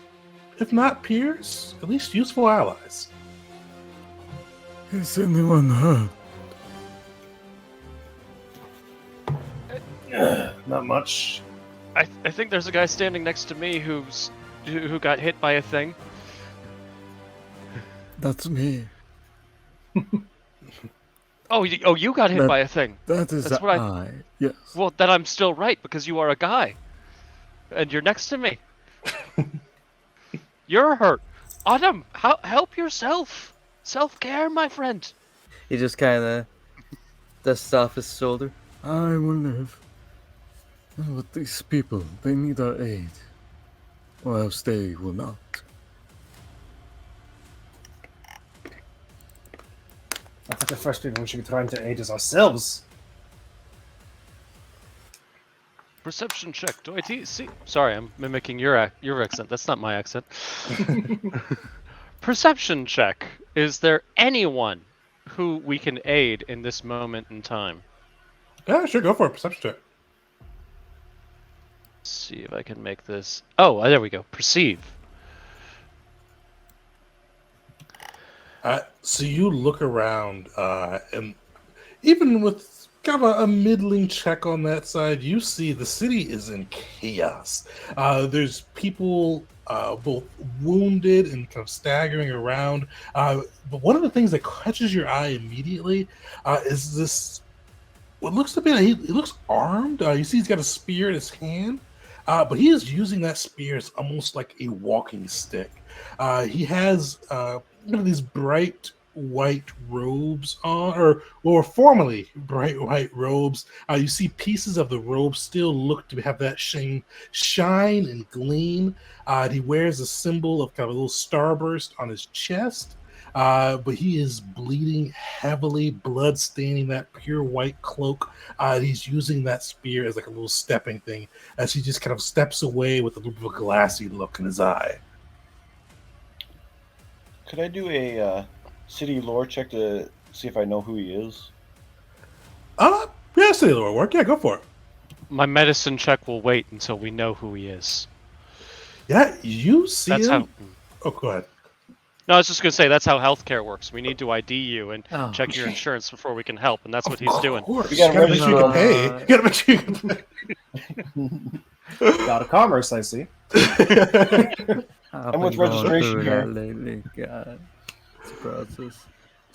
[SPEAKER 1] if not peers, at least useful allies.
[SPEAKER 6] Is anyone hurt?
[SPEAKER 2] Not much.
[SPEAKER 3] I think there's a guy standing next to me who got hit by a thing.
[SPEAKER 6] That's me.
[SPEAKER 3] Oh, you got hit by a thing.
[SPEAKER 6] That is
[SPEAKER 3] That's what I...
[SPEAKER 6] Yes.
[SPEAKER 3] Well, then I'm still right, because you are a guy. And you're next to me. You're hurt. Autumn, help yourself. Self-care, my friend.
[SPEAKER 5] He just kind of dusts off his shoulder.
[SPEAKER 6] I will live. But these people, they need our aid. Or else they will not.
[SPEAKER 2] I think the first people we should be trying to aid is ourselves.
[SPEAKER 3] Perception check. Do I see? Sorry, I'm mimicking your accent. That's not my accent. Perception check. Is there anyone who we can aid in this moment in time?
[SPEAKER 1] Yeah, sure, go for it. Perception check.
[SPEAKER 3] Let's see if I can make this. Oh, there we go. Perceive.
[SPEAKER 1] So you look around, and even with kind of a middling check on that side, you see the city is in chaos. There's people both wounded and kind of staggering around. But one of the things that catches your eye immediately is this. What looks to be he looks armed. You see he's got a spear in his hand, but he is using that spear as almost like a walking stick. He has these bright white robes on, or formerly bright white robes. You see pieces of the robe still look to have that shine and gleam. He wears a symbol of kind of a little starburst on his chest. But he is bleeding heavily, blood staining that pure white cloak. He's using that spear as like a little stepping thing as he just kind of steps away with a little bit of a glassy look in his eye.
[SPEAKER 4] Could I do a city lore check to see if I know who he is?
[SPEAKER 1] Yeah, city lore work. Yeah, go for it.
[SPEAKER 3] My medicine check will wait until we know who he is.
[SPEAKER 1] Yeah, you see
[SPEAKER 3] That's
[SPEAKER 1] him.
[SPEAKER 3] how.
[SPEAKER 1] Oh, go ahead.
[SPEAKER 3] No, I was just gonna say that's how healthcare works. We need to ID you and
[SPEAKER 5] Oh.
[SPEAKER 3] check your insurance before we can help, and that's what he's doing.
[SPEAKER 1] Of course.
[SPEAKER 4] You
[SPEAKER 1] You
[SPEAKER 4] gotta
[SPEAKER 1] gotta make sure you can pay. You gotta make sure you can pay.
[SPEAKER 2] God of commerce, I see.
[SPEAKER 5] How
[SPEAKER 4] much registration here?
[SPEAKER 5] lately, God. It's a process.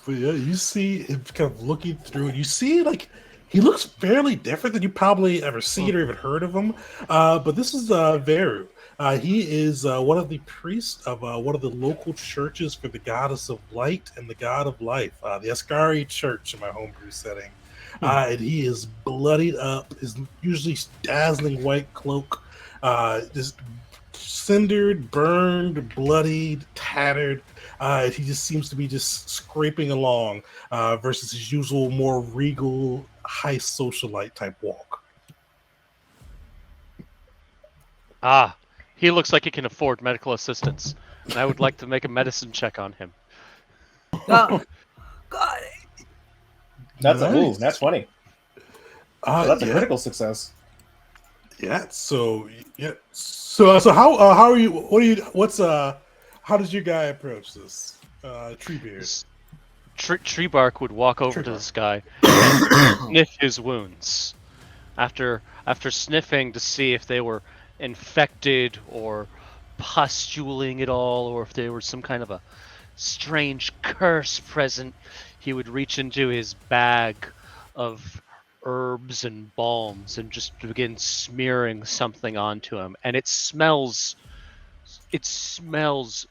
[SPEAKER 1] But yeah, you see him kind of looking through, and you see like he looks fairly different than you probably ever seen or even heard of him. But this is Veru. He is one of the priests of one of the local churches for the goddess of light and the god of life, the Ascari Church in my homebrew setting. And he is bloodied up, his usually dazzling white cloak, just cindered, burned, bloodied, tattered. He just seems to be just scraping along versus his usual more regal, high socialite type walk.
[SPEAKER 3] Ah, he looks like he can afford medical assistance, and I would like to make a medicine check on him.
[SPEAKER 5] Oh, God.
[SPEAKER 2] That's
[SPEAKER 1] Nice.
[SPEAKER 2] that's 20. So that's a
[SPEAKER 1] Yeah.
[SPEAKER 2] critical success.
[SPEAKER 1] Yeah. So yeah. So how are you? What do you? What's How does your guy approach this? Treebeard.
[SPEAKER 3] This tree bark would walk over to
[SPEAKER 1] Treebark.
[SPEAKER 3] this guy and sniff his wounds. After sniffing to see if they were infected or pustuling at all, or if there was some kind of a strange curse present, he would reach into his bag of herbs and balms and just begin smearing something onto him. And it smells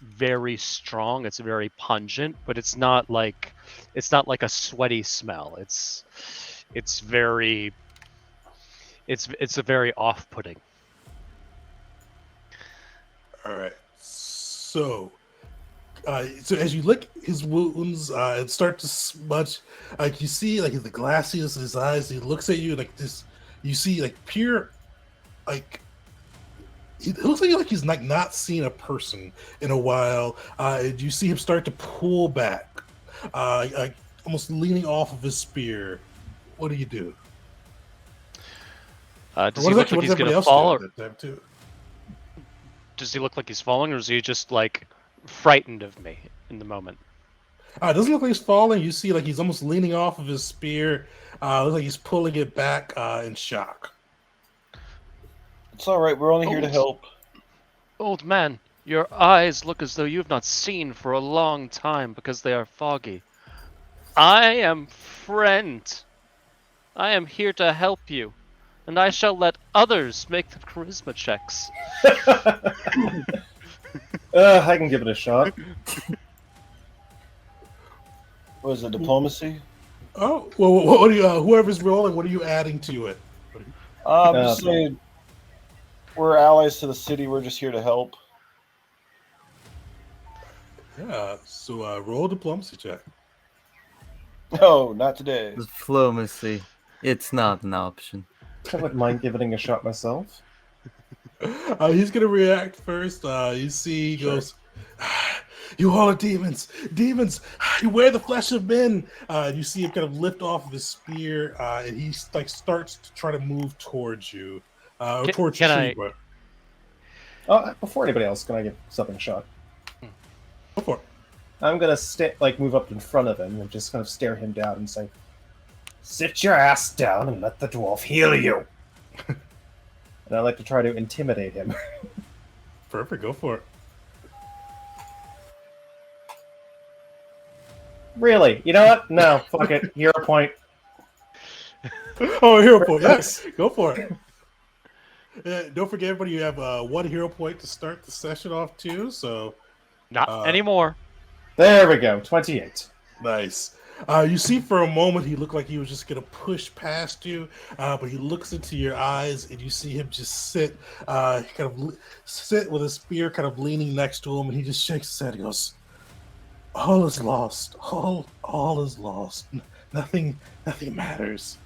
[SPEAKER 3] very strong. It's very pungent, but it's not like a sweaty smell. It's a very off-putting.
[SPEAKER 1] All right. So as you lick his wounds and start to smudge, like you see, like the glassiness in his eyes. He looks at you like this. You see, like pure, like it looks like he's like not seen a person in a while. And you see him start to pull back, like almost leaning off of his spear. What do you do?
[SPEAKER 3] Does he look like
[SPEAKER 1] What does
[SPEAKER 3] he's
[SPEAKER 1] everybody
[SPEAKER 3] gonna
[SPEAKER 1] else do
[SPEAKER 3] fall,
[SPEAKER 1] at
[SPEAKER 3] or
[SPEAKER 1] that time too?
[SPEAKER 3] does he look like he's falling, or is he just like frightened of me in the moment?
[SPEAKER 1] It doesn't look like he's falling. You see, like he's almost leaning off of his spear. Looks like he's pulling it back in shock.
[SPEAKER 4] It's all right. We're only here to
[SPEAKER 3] Old.
[SPEAKER 4] help.
[SPEAKER 3] Old man, your eyes look as though you've not seen for a long time because they are foggy. I am friend. I am here to help you, and I shall let others make the charisma checks.
[SPEAKER 2] I can give it a shot.
[SPEAKER 4] What is it? Diplomacy?
[SPEAKER 1] Oh, well, what do you, whoever's rolling, what are you adding to it?
[SPEAKER 4] I'm just saying, we're allies to the city. We're just here to help.
[SPEAKER 1] Yeah, so roll a diplomacy check.
[SPEAKER 4] No, not today.
[SPEAKER 5] Diplomacy. It's not an option.
[SPEAKER 2] I wouldn't mind giving it a shot myself.
[SPEAKER 1] He's gonna react first. You see, he goes, "You all are demons, demons! You wear the flesh of men." You see him kind of lift off of his spear, and he like starts to try to move towards you, or
[SPEAKER 3] Can-
[SPEAKER 1] towards
[SPEAKER 3] can I-
[SPEAKER 1] Sheba.
[SPEAKER 2] Before anybody else, can I give something a shot?
[SPEAKER 1] Go for it.
[SPEAKER 2] I'm gonna move up in front of him and just kind of stare him down and say, "Sit your ass down and let the dwarf heal you." And I like to try to intimidate him.
[SPEAKER 1] Perfect. Go for it.
[SPEAKER 2] Really? You know what? No, fuck it. Hero point.
[SPEAKER 1] Oh, hero point. Yes, go for it. Don't forget, everybody, you have one hero point to start the session off too. So
[SPEAKER 3] Not anymore.
[SPEAKER 2] There we go. 28.
[SPEAKER 1] nice. You see, for a moment, he looked like he was just gonna push past you, but he looks into your eyes, and you see him just sit, sit with his spear, kind of leaning next to him, and he just shakes his head. He goes, "All is lost. All is lost. Nothing matters."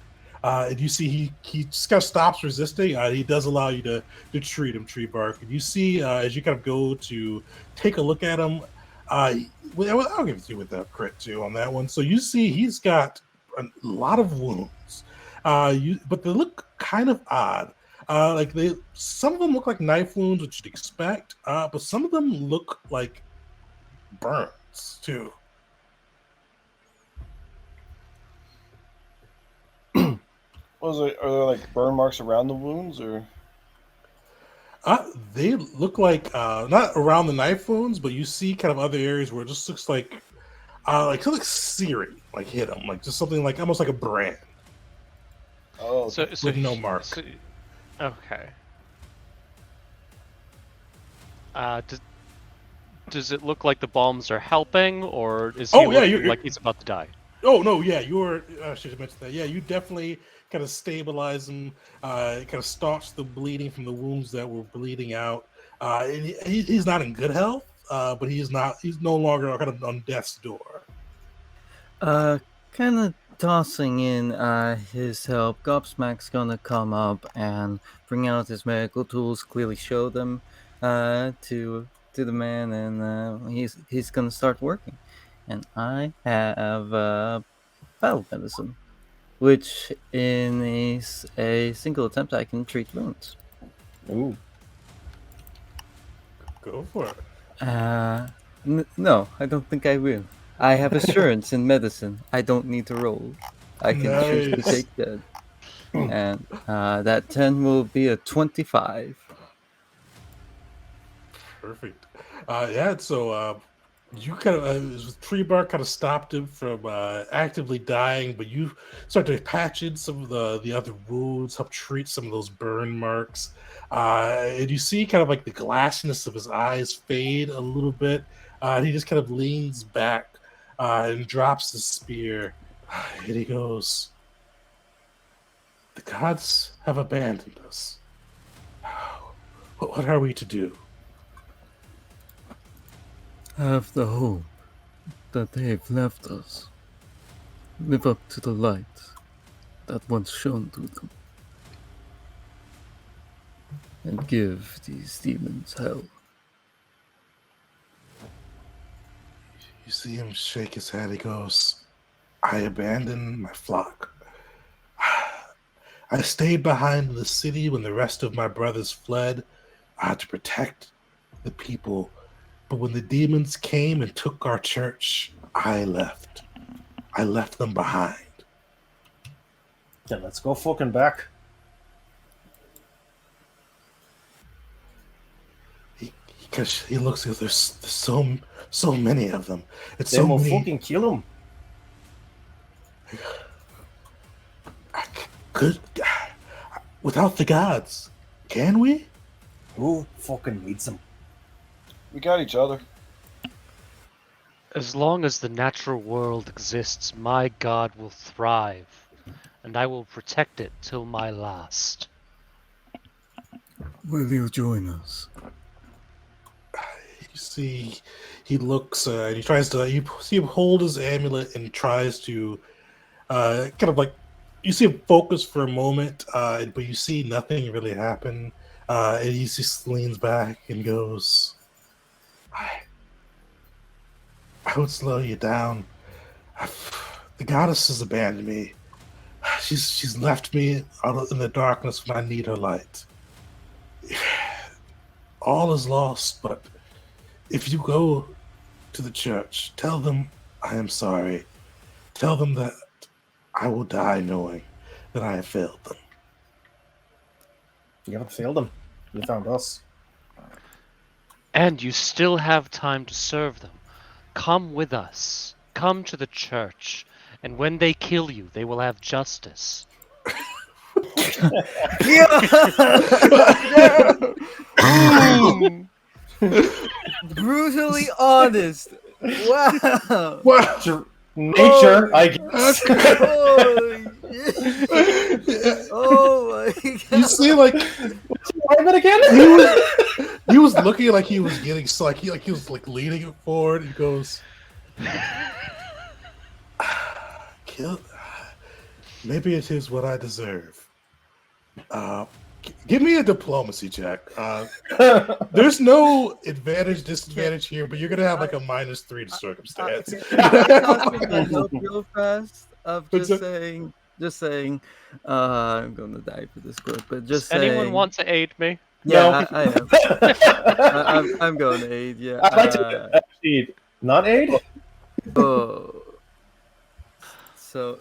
[SPEAKER 1] And you see, he just kind of stops resisting. He does allow you to treat him, Tree Bark. And you see, as you kind of go to take a look at him, I'll give it to you with that crit too on that one. So you see, he's got a lot of wounds, but they look kind of odd. Some of them look like knife wounds, which you'd expect, but some of them look like burns too.
[SPEAKER 4] Was it? Are there like burn marks around the wounds, or?
[SPEAKER 1] They look like not around the knife wounds, but you see kind of other areas where it just looks like something like searing, like hit him, like just something like almost like a brand.
[SPEAKER 4] Oh,
[SPEAKER 3] So
[SPEAKER 1] with no mark.
[SPEAKER 3] Okay. Does it look like the bombs are helping, or is he
[SPEAKER 1] Oh, yeah,
[SPEAKER 3] looking
[SPEAKER 1] you're-
[SPEAKER 3] like he's about to die?
[SPEAKER 1] Oh no, yeah, you were. I should have mentioned that. Yeah, you definitely kind of stabilize him, kind of staunch the bleeding from the wounds that were bleeding out. And he's not in good health, but he's not. He's no longer kind of on death's door.
[SPEAKER 5] Kind of tossing in his help. Gobsmack's gonna come up and bring out his medical tools, clearly show them to the man, and he's gonna start working. And I have battle medicine, which in a single attempt I can treat wounds.
[SPEAKER 2] Ooh.
[SPEAKER 1] Go for it.
[SPEAKER 5] No, I don't think I will. I have assurance in medicine. I don't need to roll. I can choose to
[SPEAKER 1] Nice.
[SPEAKER 5] take that. And that 10 will be a 25.
[SPEAKER 1] Perfect. Yeah, so you kind of tree bark kind of stopped him from actively dying, but you start to patch in some of the other wounds, help treat some of those burn marks, and you see kind of like the glassness of his eyes fade a little bit, and he just kind of leans back and drops the spear. And he goes, "The gods have abandoned us. What are we to do?"
[SPEAKER 6] Have the hope that they've left us. Live up to the light that once shone to them. And give these demons hell.
[SPEAKER 1] You see him shake his head. He goes, "I abandoned my flock. I stayed behind in the city when the rest of my brothers fled to protect the people. But when the demons came and took our church, I left. I left them behind."
[SPEAKER 2] Then let's go fucking back.
[SPEAKER 1] Because he looks, there's so many of them. It's
[SPEAKER 2] Then
[SPEAKER 1] so
[SPEAKER 2] we'll
[SPEAKER 1] many.
[SPEAKER 2] fucking kill them.
[SPEAKER 1] Could without the gods, can we?
[SPEAKER 2] Who fucking needs them?
[SPEAKER 4] We got each other.
[SPEAKER 3] As long as the natural world exists, my god will thrive, and I will protect it till my last.
[SPEAKER 6] Will you join us?
[SPEAKER 1] You see, he looks and he tries to. You see him hold his amulet and tries to, kind of like, you see him focus for a moment, but you see nothing really happen. And he just leans back and goes, I would slow you down. The goddess has abandoned me. She's left me out in the darkness when I need her light. All is lost, but if you go to the church, tell them I am sorry. Tell them that I will die knowing that I have failed them.
[SPEAKER 2] You haven't failed them. You found us.
[SPEAKER 3] And you still have time to serve them. Come with us. Come to the church. And when they kill you, they will have justice.
[SPEAKER 5] Brutally honest. Wow.
[SPEAKER 1] Well,
[SPEAKER 2] Nature, I guess.
[SPEAKER 5] Oh my god.
[SPEAKER 1] you see, like
[SPEAKER 2] What's again?
[SPEAKER 1] he was looking like he was getting so he was like leaning it forward. He goes, "Kill. Maybe it is what I deserve. Give me a diplomacy check. There's no advantage, disadvantage here, but you're gonna have like a -3 to circumstance."
[SPEAKER 5] Help real fast of
[SPEAKER 1] What's
[SPEAKER 5] just
[SPEAKER 1] that?
[SPEAKER 5] saying, I'm gonna die for this quote, but just
[SPEAKER 3] Does
[SPEAKER 5] saying.
[SPEAKER 3] anyone want to aid me?
[SPEAKER 5] Yeah, I am. I'm going to aid. Yeah.
[SPEAKER 2] I'd like to actually not aid.
[SPEAKER 5] Oh. So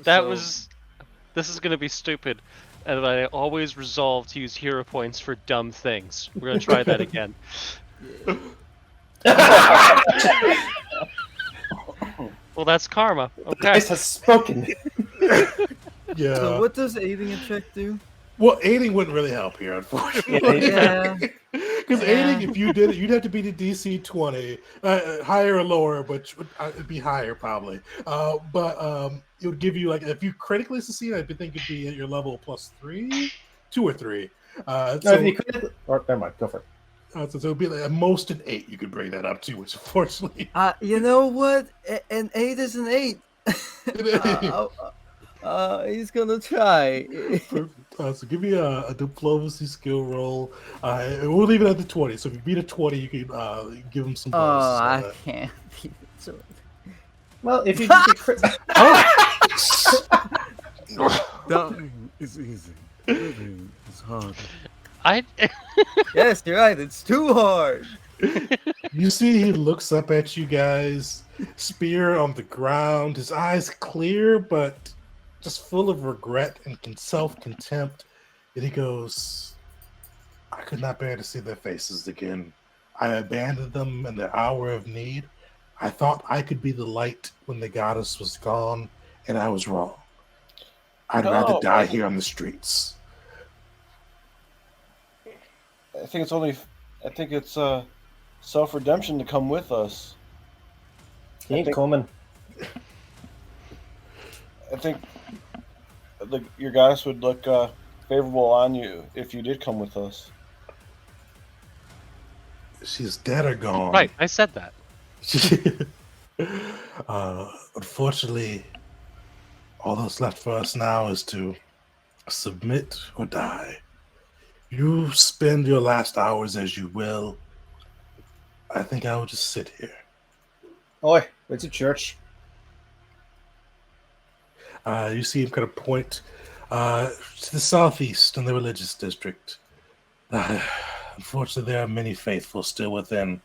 [SPEAKER 3] This is gonna be stupid, and I always resolve to use hero points for dumb things. We're gonna try that again. Well, that's karma. Okay.
[SPEAKER 2] Dice has spoken.
[SPEAKER 1] Yeah.
[SPEAKER 5] So what does aiding a check do?
[SPEAKER 1] Well, aiding wouldn't really help here, unfortunately.
[SPEAKER 5] Yeah.
[SPEAKER 1] Because aiding, if you did it, you'd have to beat a DC 20, higher or lower, but it'd be higher probably. But it would give you, like, if you critically succeed, I think it'd be at your level +3, 2 or 3.
[SPEAKER 2] No,
[SPEAKER 1] So,
[SPEAKER 2] if you could, or never mind. Go for it.
[SPEAKER 1] so it would be like at most an 8 you could bring that up to, which unfortunately.
[SPEAKER 5] You know what? An 8 is an 8. He's gonna try.
[SPEAKER 1] So give me a diplomacy skill roll. We'll leave it at the 20. So if you beat a 20, you can give him some
[SPEAKER 5] Oh,
[SPEAKER 1] bonuses on
[SPEAKER 5] I
[SPEAKER 1] that.
[SPEAKER 5] can't beat it. So...
[SPEAKER 2] Well, if you get crit,
[SPEAKER 6] Dying is easy. Living is hard.
[SPEAKER 3] I
[SPEAKER 5] Yes, you're right. It's too hard.
[SPEAKER 1] You see, he looks up at you guys, spear on the ground, his eyes clear, but just full of regret and self contempt. And he goes, I could not bear to see their faces again. I abandoned them in their hour of need. I thought I could be the light when the goddess was gone, and I was wrong. I'd rather
[SPEAKER 4] No,
[SPEAKER 1] die here on the streets.
[SPEAKER 4] I think it's self redemption to come with us.
[SPEAKER 2] He ain't
[SPEAKER 4] think-
[SPEAKER 2] coming.
[SPEAKER 4] I think your goddess would look favorable on you if you did come with us.
[SPEAKER 1] She's dead or gone.
[SPEAKER 3] Right, I said that.
[SPEAKER 1] Unfortunately, all that's left for us now is to submit or die. You spend your last hours as you will. I think I will just sit here.
[SPEAKER 2] Oi, it's a church.
[SPEAKER 1] You see him kind of point to the southeast in the religious district. Unfortunately, there are many faithful still within.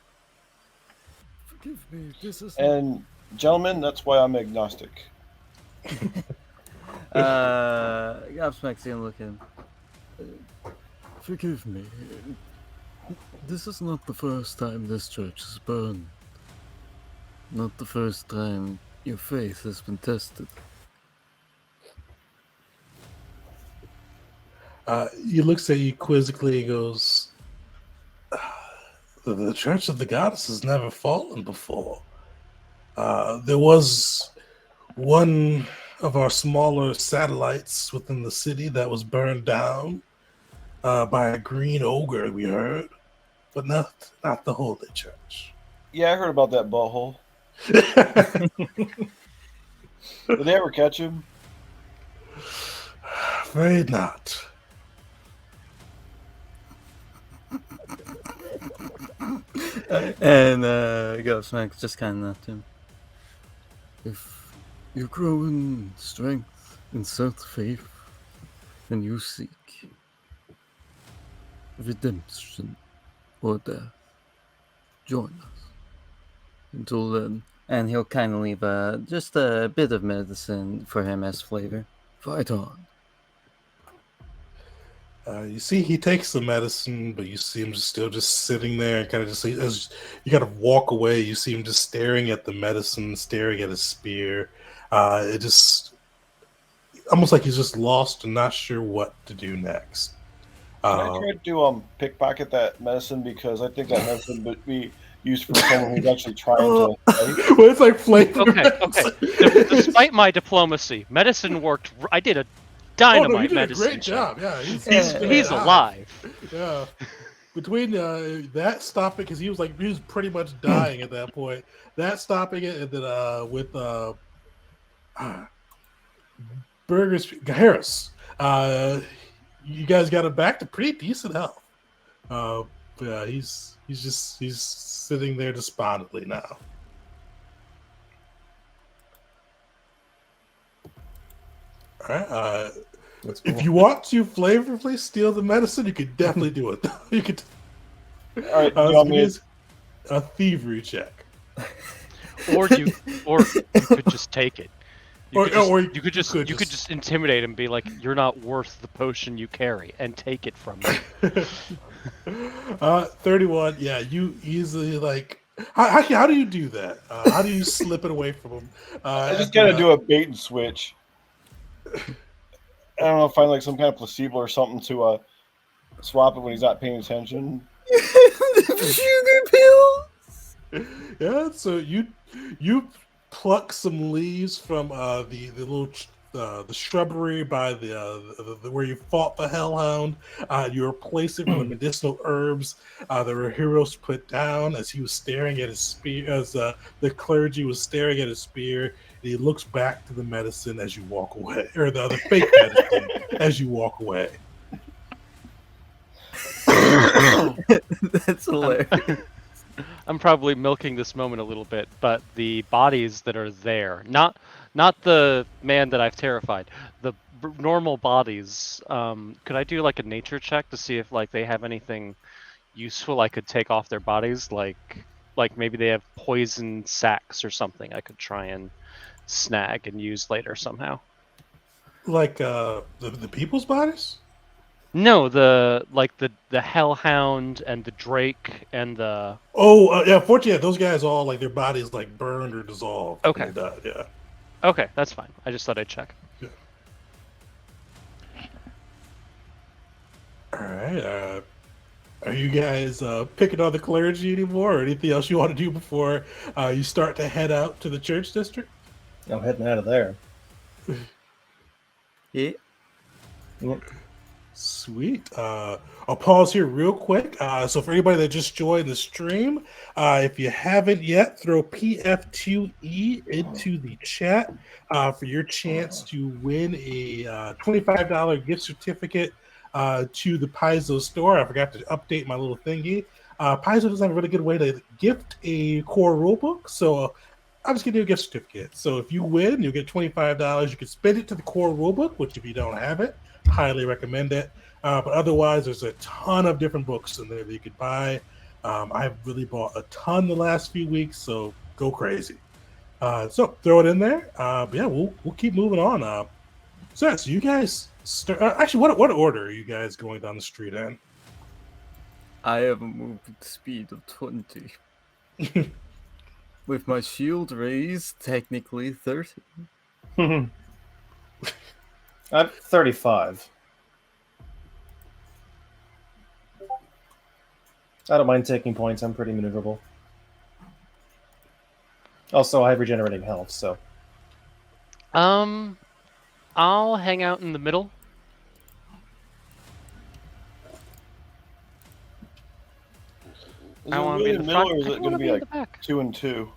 [SPEAKER 6] Forgive me, this is
[SPEAKER 4] And gentlemen, that's why I'm agnostic.
[SPEAKER 5] Gobsmack's gonna look at him.
[SPEAKER 6] Forgive me. This is not the first time this church has burned. Not the first time your faith has been tested.
[SPEAKER 1] He looks at you quizzically and goes, the Church of the Goddess has never fallen before. There was one of our smaller satellites within the city that was burned down by a green ogre, we heard, but not the Holy Church.
[SPEAKER 4] Yeah, I heard about that butthole. Did they ever catch him?
[SPEAKER 1] Afraid not.
[SPEAKER 5] And Gobsmack's just kind of nods to him.
[SPEAKER 6] If you grow in strength and self-faith, and you seek redemption or death, join us. Until then,
[SPEAKER 5] And he'll kind of leave just a bit of medicine for him as flavor.
[SPEAKER 6] fight on.
[SPEAKER 1] You see, he takes the medicine, but you see him still just sitting there and kind of just as you kind of walk away. You see him just staring at the medicine, staring at his spear. It just almost like he's just lost and not sure what to do next.
[SPEAKER 4] Can I try to pickpocket that medicine, because I think that medicine would be used for someone who's actually trying to fight.
[SPEAKER 1] Well, it's like flavor.
[SPEAKER 3] Okay. Despite my diplomacy, medicine worked. I did a
[SPEAKER 1] Oh,
[SPEAKER 3] dynamite
[SPEAKER 1] no, you did a
[SPEAKER 3] medicine
[SPEAKER 1] great
[SPEAKER 3] check.
[SPEAKER 1] job. Yeah,
[SPEAKER 3] He's alive.
[SPEAKER 1] Yeah. Between that stopping, because he was pretty much dying at that point. That stopping it, and then with Burgers Harris, you guys got him back to pretty decent health. But yeah, he's sitting there despondently now. All right.
[SPEAKER 2] That's cool.
[SPEAKER 1] If you want to flavorfully steal the medicine, you could definitely do it. You could.
[SPEAKER 4] All right, do you
[SPEAKER 1] So
[SPEAKER 4] want
[SPEAKER 1] it
[SPEAKER 4] me
[SPEAKER 1] is a thievery check.
[SPEAKER 3] Or you could just take it. You
[SPEAKER 1] You
[SPEAKER 3] could just intimidate him, and be like, "You're not worth the potion you carry," and take it from me.
[SPEAKER 1] 31. Yeah, you easily like. How do you do that? How do you slip it away from him?
[SPEAKER 4] I just gotta do a bait and switch. I don't know, find like some kind of placebo or something to swap it when he's not paying attention.
[SPEAKER 5] Sugar pills.
[SPEAKER 1] Yeah, so you pluck some leaves from the little the shrubbery by the where you fought the hellhound. You replace it with the medicinal herbs that were heroes put down as he was staring at his spear, as the clergy was staring at his spear. And he looks back to the medicine as you walk away, or the fake medicine as you walk away.
[SPEAKER 5] That's hilarious.
[SPEAKER 3] I'm probably milking this moment a little bit, but the bodies that are there, not Not the man that I've terrified. The normal bodies. Could I do like a nature check to see if like they have anything useful I could take off their bodies? Like maybe they have poison sacs or something I could try and snag and use later somehow.
[SPEAKER 1] Like the people's bodies?
[SPEAKER 3] No, the hellhound and the drake and the.
[SPEAKER 1] Oh, yeah. Fortunately, those guys all like their bodies like burned or dissolved when
[SPEAKER 3] Okay.
[SPEAKER 1] they died. Yeah.
[SPEAKER 3] Okay, that's fine. I just thought I'd check.
[SPEAKER 1] Yeah. All right. Are you guys picking on the clergy anymore, or anything else you want to do before you start to head out to the church district?
[SPEAKER 2] I'm heading out of there.
[SPEAKER 5] Yeah.
[SPEAKER 1] Sweet. I'll pause here real quick. So for anybody that just joined the stream, if you haven't yet, throw PF2E into the chat for your chance to win a $25 gift certificate to the Paizo store. I forgot to update my little thingy. Paizo doesn't have a really good way to gift a core rulebook, so I'm just gonna do a gift certificate. So if you win, you'll get $25. You can spend it to the core rulebook, which if you don't have it, highly recommend it. But otherwise, there's a ton of different books in there that you could buy. I've really bought a ton the last few weeks, so go crazy. So throw it in there. But yeah, we'll keep moving on. So you guys start. Actually, what order are you guys going down the street in?
[SPEAKER 5] I have a movement speed of 20. With my shield raised, technically 30.
[SPEAKER 2] I'm 35. I don't mind taking points. I'm pretty maneuverable. Also, I have regenerating health, so.
[SPEAKER 3] I'll hang out in the middle.
[SPEAKER 4] Is
[SPEAKER 3] I
[SPEAKER 4] it
[SPEAKER 3] want to
[SPEAKER 4] really
[SPEAKER 3] be
[SPEAKER 4] in
[SPEAKER 3] in
[SPEAKER 4] the
[SPEAKER 3] the
[SPEAKER 4] middle,
[SPEAKER 3] front.
[SPEAKER 4] or is
[SPEAKER 3] I
[SPEAKER 4] it
[SPEAKER 3] don't
[SPEAKER 4] going
[SPEAKER 3] want
[SPEAKER 4] to
[SPEAKER 3] to
[SPEAKER 4] be
[SPEAKER 3] be in
[SPEAKER 4] like
[SPEAKER 3] the back.
[SPEAKER 4] 2 and 2?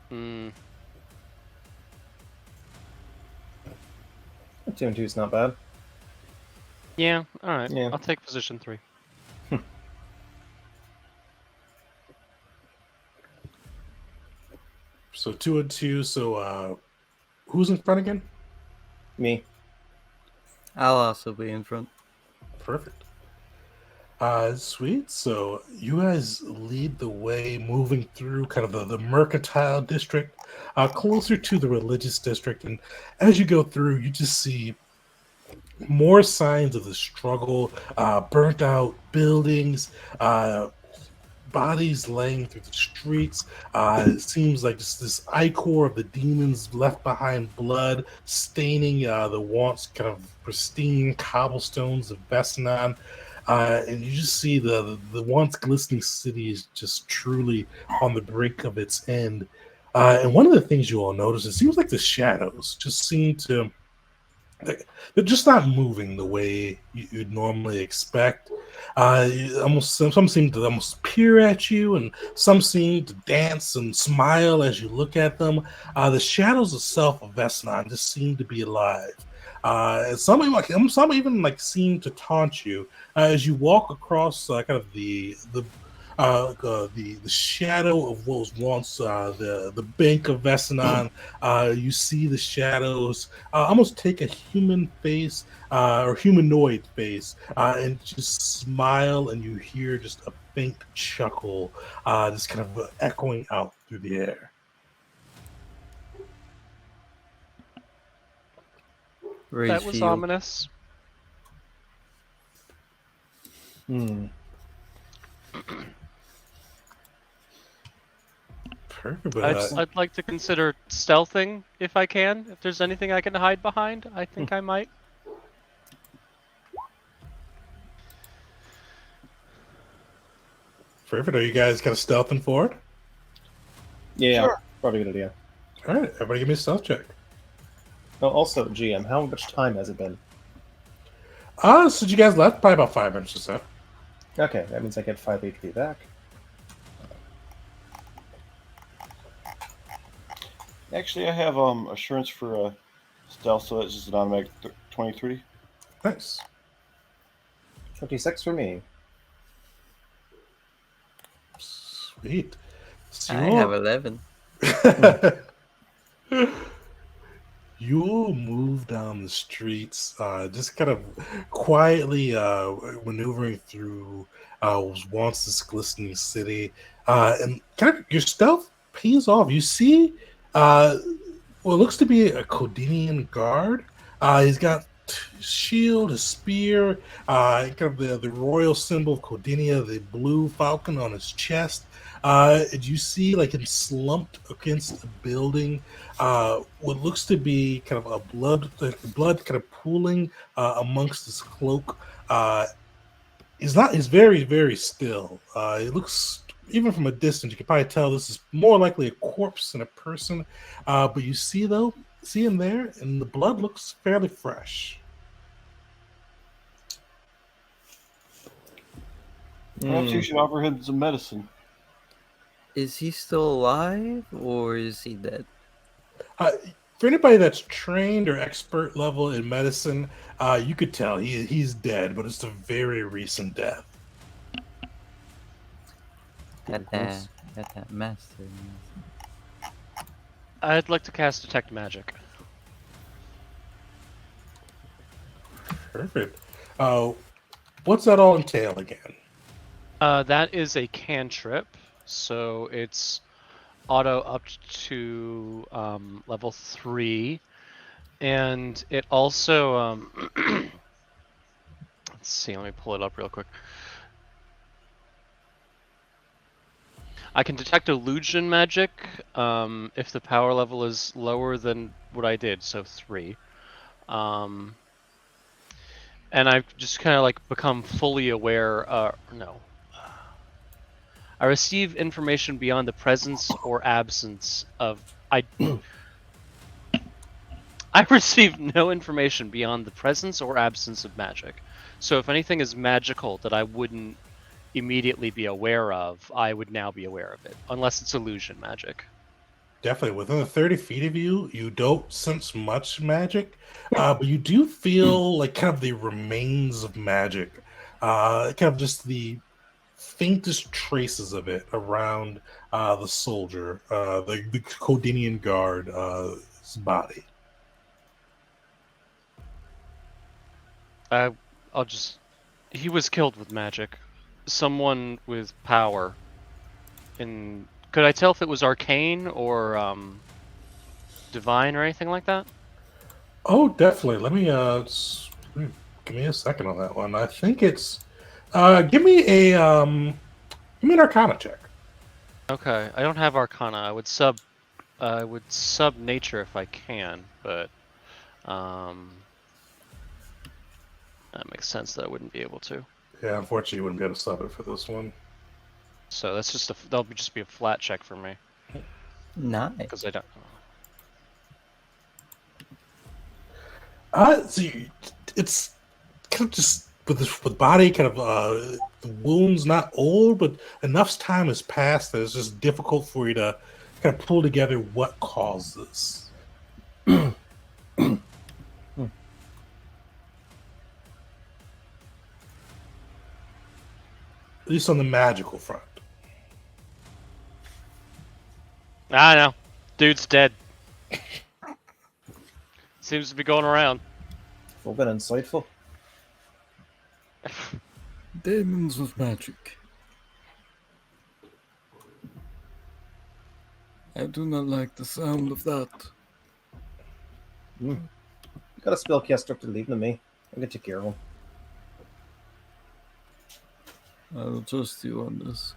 [SPEAKER 3] Hmm.
[SPEAKER 2] 2 and 2 is not bad.
[SPEAKER 3] Yeah. All right.
[SPEAKER 2] Yeah.
[SPEAKER 3] I'll take position 3.
[SPEAKER 1] So 2 and 2. So who's in front again?
[SPEAKER 2] Me.
[SPEAKER 5] I'll also be in front.
[SPEAKER 1] Perfect. Sweet. So you guys lead the way moving through kind of the mercantile district, closer to the religious district. And as you go through, you just see more signs of the struggle, burnt out buildings, bodies laying through the streets. It seems like just this ichor of the demons left behind blood, staining the once kind of pristine cobblestones of Bessanon. And you just see the once glistening city is just truly on the brink of its end. And one of the things you all notice, it seems like the shadows just seem to they're just not moving the way you'd normally expect. Almost some seem to almost peer at you, and some seem to dance and smile as you look at them. The shadows itself of Vesnon just seem to be alive. And some even like seem to taunt you as you walk across kind of the shadow of what was once the bank of Vesnon. You see the shadows almost take a human face or humanoid face and just smile, and you hear just a faint chuckle, just kind of echoing out through the air.
[SPEAKER 5] Raise
[SPEAKER 3] That was
[SPEAKER 5] shield.
[SPEAKER 3] ominous.
[SPEAKER 1] Perfect. But,
[SPEAKER 3] I'd like to consider stealthing if I can. If there's anything I can hide behind, I think I might.
[SPEAKER 1] perfect. Are you guys kind of stealthing forward?
[SPEAKER 2] Yeah,
[SPEAKER 4] Sure.
[SPEAKER 2] probably a good idea.
[SPEAKER 1] All right, everybody, give me a stealth check.
[SPEAKER 2] Oh, also, GM, how much time has it been?
[SPEAKER 1] Since you guys left, probably about 5 minutes or so.
[SPEAKER 2] Okay, that means I get 5 HP back.
[SPEAKER 4] Actually, I have assurance for stealth, so it's just an automatic 23.
[SPEAKER 1] Nice.
[SPEAKER 2] 26 for me.
[SPEAKER 1] Sweet. So
[SPEAKER 5] I
[SPEAKER 1] you
[SPEAKER 5] have
[SPEAKER 1] all,
[SPEAKER 5] 11.
[SPEAKER 1] You'll move down the streets, just kind of quietly maneuvering through once this glistening city, and kind of your stealth pays off. You see what looks to be a Codinian guard. He's got shield, a spear, kind of the royal symbol of Codinia, the blue falcon on his chest. You see, like, him slumped against a building, what looks to be kind of a blood kind of pooling amongst his cloak. He's very, very still. It looks, even from a distance, you can probably tell this is more likely a corpse than a person. But you see him there, and the blood looks fairly fresh.
[SPEAKER 4] Perhaps you should offer him some medicine.
[SPEAKER 5] Is he still alive or is he dead?
[SPEAKER 1] For anybody that's trained or expert level in medicine, you could tell he's dead, but it's a very recent death.
[SPEAKER 5] Got that master.
[SPEAKER 3] I'd like to cast Detect Magic.
[SPEAKER 1] Perfect. What's that all entail again?
[SPEAKER 3] That is a cantrip, so it's auto up to level 3, and it also let's see, let me pull it up real quick. I can detect illusion magic if the power level is lower than what I did, so 3. And I've just kind of like become fully aware. No. I receive information beyond the presence or absence of. I receive no information beyond the presence or absence of magic. So if anything is magical that I wouldn't immediately be aware of, I would now be aware of it, unless it's illusion magic.
[SPEAKER 1] Definitely, within the 30 feet of you, you don't sense much magic, but you do feel like kind of the remains of magic, kind of just the faintest traces of it around the soldier, the Codinian guard's body.
[SPEAKER 3] I'll just. He was killed with magic. Someone with power. Could I tell if it was arcane or divine or anything like that?
[SPEAKER 1] Oh, definitely. Let me give me a second on that one. I think it's give me an Arcana check.
[SPEAKER 3] Okay, I don't have Arcana. I would sub nature if I can, but that makes sense that I wouldn't be able to.
[SPEAKER 1] Yeah, unfortunately, you wouldn't be able to sub it for this one.
[SPEAKER 3] So that's just that'll just be a flat check for me
[SPEAKER 5] Nice.
[SPEAKER 3] because I don't.
[SPEAKER 1] It's kind of just with the body, kind of the wounds not old, but enough time has passed that it's just difficult for you to kind of pull together what caused this. At least on the magical front.
[SPEAKER 3] I know, dude's dead. Seems to be going around.
[SPEAKER 2] Well, been insightful.
[SPEAKER 6] Demons with magic. I do not like the sound of that.
[SPEAKER 2] You got a spellcaster to leave to me. I'll get you care of him.
[SPEAKER 6] I will trust you on this.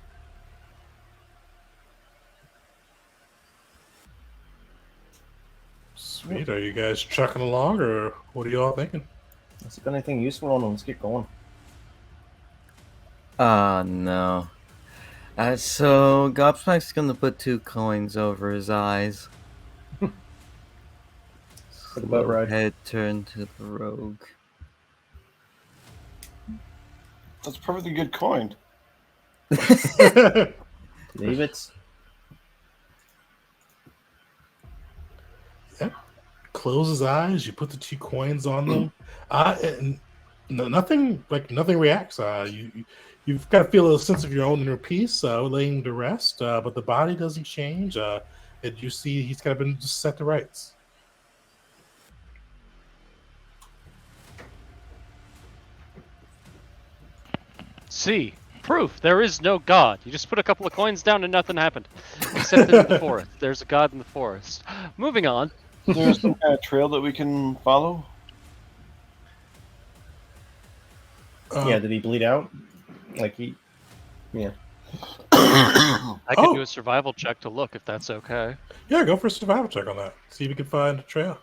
[SPEAKER 1] Sweet. Are you guys trucking along, or what are you all thinking?
[SPEAKER 2] Has there been anything useful on him? Let's get going.
[SPEAKER 5] No. So Gobsmack's gonna put 2 coins over his eyes.
[SPEAKER 2] What about right?
[SPEAKER 5] Head turned to the rogue.
[SPEAKER 4] That's a perfectly good coin.
[SPEAKER 2] Leave it.
[SPEAKER 1] Yep. Close his eyes. You put the 2 coins on them. And nothing reacts. You've got to feel a sense of your own inner peace, laying to rest. But the body doesn't change. and you see he's kind of been just set to rights.
[SPEAKER 3] See, proof there is no god. You just put a couple of coins down and nothing happened, except in the forest. There's a god in the forest. Moving on.
[SPEAKER 4] Is there some kind of trail that we can follow?
[SPEAKER 2] Yeah, did he bleed out? Like he. Yeah.
[SPEAKER 3] I could
[SPEAKER 1] Oh.
[SPEAKER 3] do a survival check to look if that's okay.
[SPEAKER 1] Yeah, go for a survival check on that. See if you can find a trail.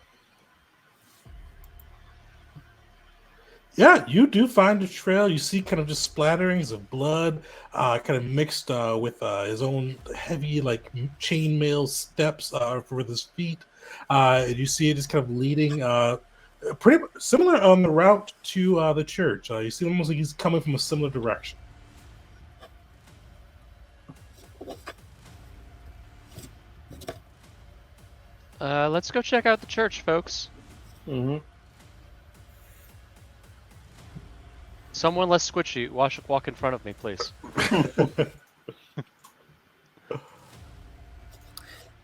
[SPEAKER 1] Yeah, you do find a trail. You see kind of just splatterings of blood, kind of mixed with his own heavy, like chainmail steps for his feet. And you see it just kind of leading, pretty similar on the route to the church. You see almost like he's coming from a similar direction.
[SPEAKER 3] Let's go check out the church, folks.
[SPEAKER 2] Mm-hmm.
[SPEAKER 3] Someone less squishy. Walk in front of me, please.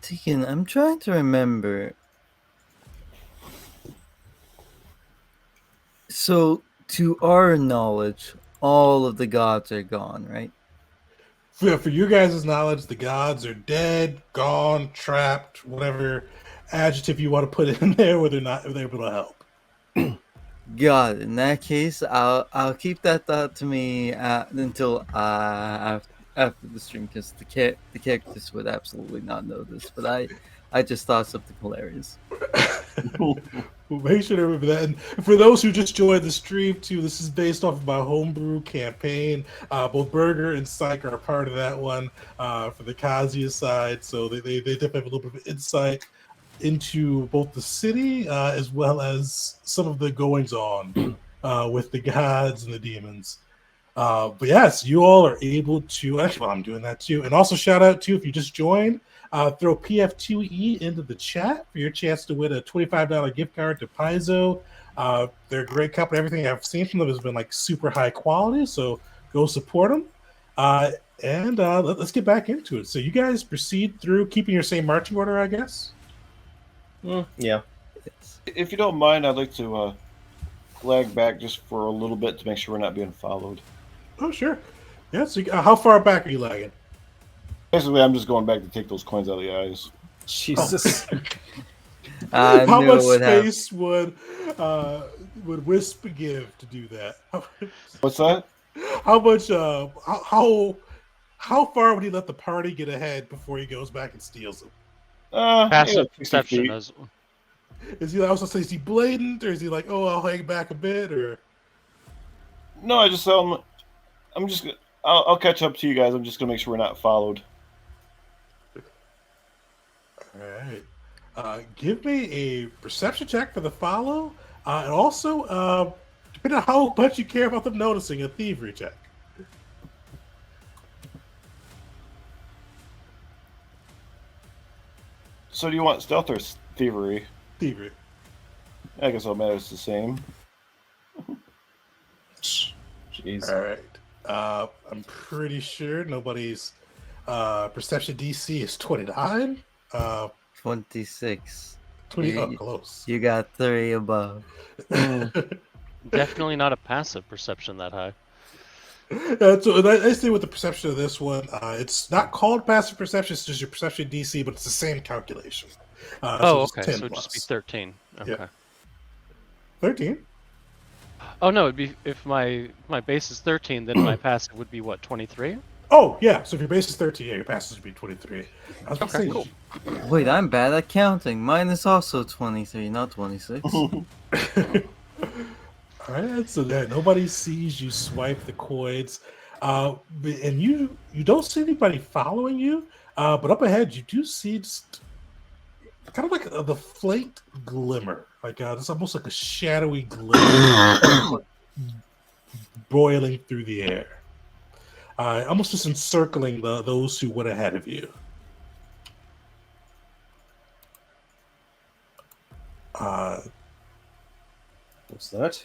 [SPEAKER 5] Deacon, I'm trying to remember. So, to our knowledge, all of the gods are gone, right?
[SPEAKER 1] For you guys' knowledge, the gods are dead, gone, trapped, whatever adjective you want to put in there, whether or not they're able to help.
[SPEAKER 5] God, in that case, I'll keep that thought to me until after the stream, because the characters would absolutely not know this, but I just thought something hilarious.
[SPEAKER 1] We'll make sure to remember that. And for those who just joined the stream too, this is based off of my homebrew campaign. Both Burger and Psych are a part of that one for the Kazuya side, so they definitely have a little bit of insight into both the city as well as some of the goings on with the gods and the demons. But yes, you all are able to. Actually, well, I'm doing that too. And also, shout out to if you just joined, throw PF2E into the chat for your chance to win a $25 gift card to Paizo. They're a great company. Everything I've seen from them has been like super high quality. So go support them. And let's get back into it. So you guys proceed through keeping your same marching order, I guess.
[SPEAKER 2] Yeah.
[SPEAKER 4] If you don't mind, I'd like to lag back just for a little bit to make sure we're not being followed.
[SPEAKER 1] Oh, sure. Yeah. So how far back are you lagging?
[SPEAKER 4] Basically, I'm just going back to take those coins out of the eyes.
[SPEAKER 2] Jesus.
[SPEAKER 1] How
[SPEAKER 5] knew
[SPEAKER 1] much
[SPEAKER 5] it would happen.
[SPEAKER 1] space would Wisp give to do that?
[SPEAKER 4] What's that?
[SPEAKER 1] How much? How far would he let the party get ahead before he goes back and steals them?
[SPEAKER 3] Passive
[SPEAKER 4] 60
[SPEAKER 3] perception
[SPEAKER 4] feet.
[SPEAKER 3] as
[SPEAKER 1] Is he also say is he blatant or is he like, oh, I'll hang back a bit or?
[SPEAKER 4] No, I just I'm just I'll catch up to you guys. I'm just gonna make sure we're not followed.
[SPEAKER 1] All right. Give me a perception check for the follow, and also depending on how much you care about them noticing, a thievery check.
[SPEAKER 4] So do you want stealth or thievery?
[SPEAKER 1] Thievery.
[SPEAKER 4] I guess all matters the same.
[SPEAKER 2] Jeez.
[SPEAKER 1] All right. I'm pretty sure nobody's perception DC is 29.
[SPEAKER 5] 26.
[SPEAKER 1] 20 up close.
[SPEAKER 5] You got 3 above.
[SPEAKER 3] definitely not a passive perception that high.
[SPEAKER 1] So I say with the perception of this one, it's not called passive perception, it's just your perception DC, but it's the same calculation.
[SPEAKER 3] Oh,
[SPEAKER 1] it's
[SPEAKER 3] okay.
[SPEAKER 1] 10
[SPEAKER 3] So it'd just be
[SPEAKER 1] plus.
[SPEAKER 3] 13. Okay.
[SPEAKER 1] Yeah. 13?
[SPEAKER 3] Oh no, it'd be if my base is 13, then my passive would be what, 23?
[SPEAKER 1] Oh, yeah. So if your base is 13, yeah, your passive would be 23. I was about to
[SPEAKER 3] Okay,
[SPEAKER 1] say,
[SPEAKER 3] cool.
[SPEAKER 5] Wait, I'm bad at counting. Mine is also 23, not 26.
[SPEAKER 1] All right, so that nobody sees you swipe the coins, and you don't see anybody following you. But up ahead, you do see just kind of like the faint glimmer, like it's almost like a shadowy glimmer boiling through the air, almost just encircling those who went ahead of you.
[SPEAKER 2] What's that?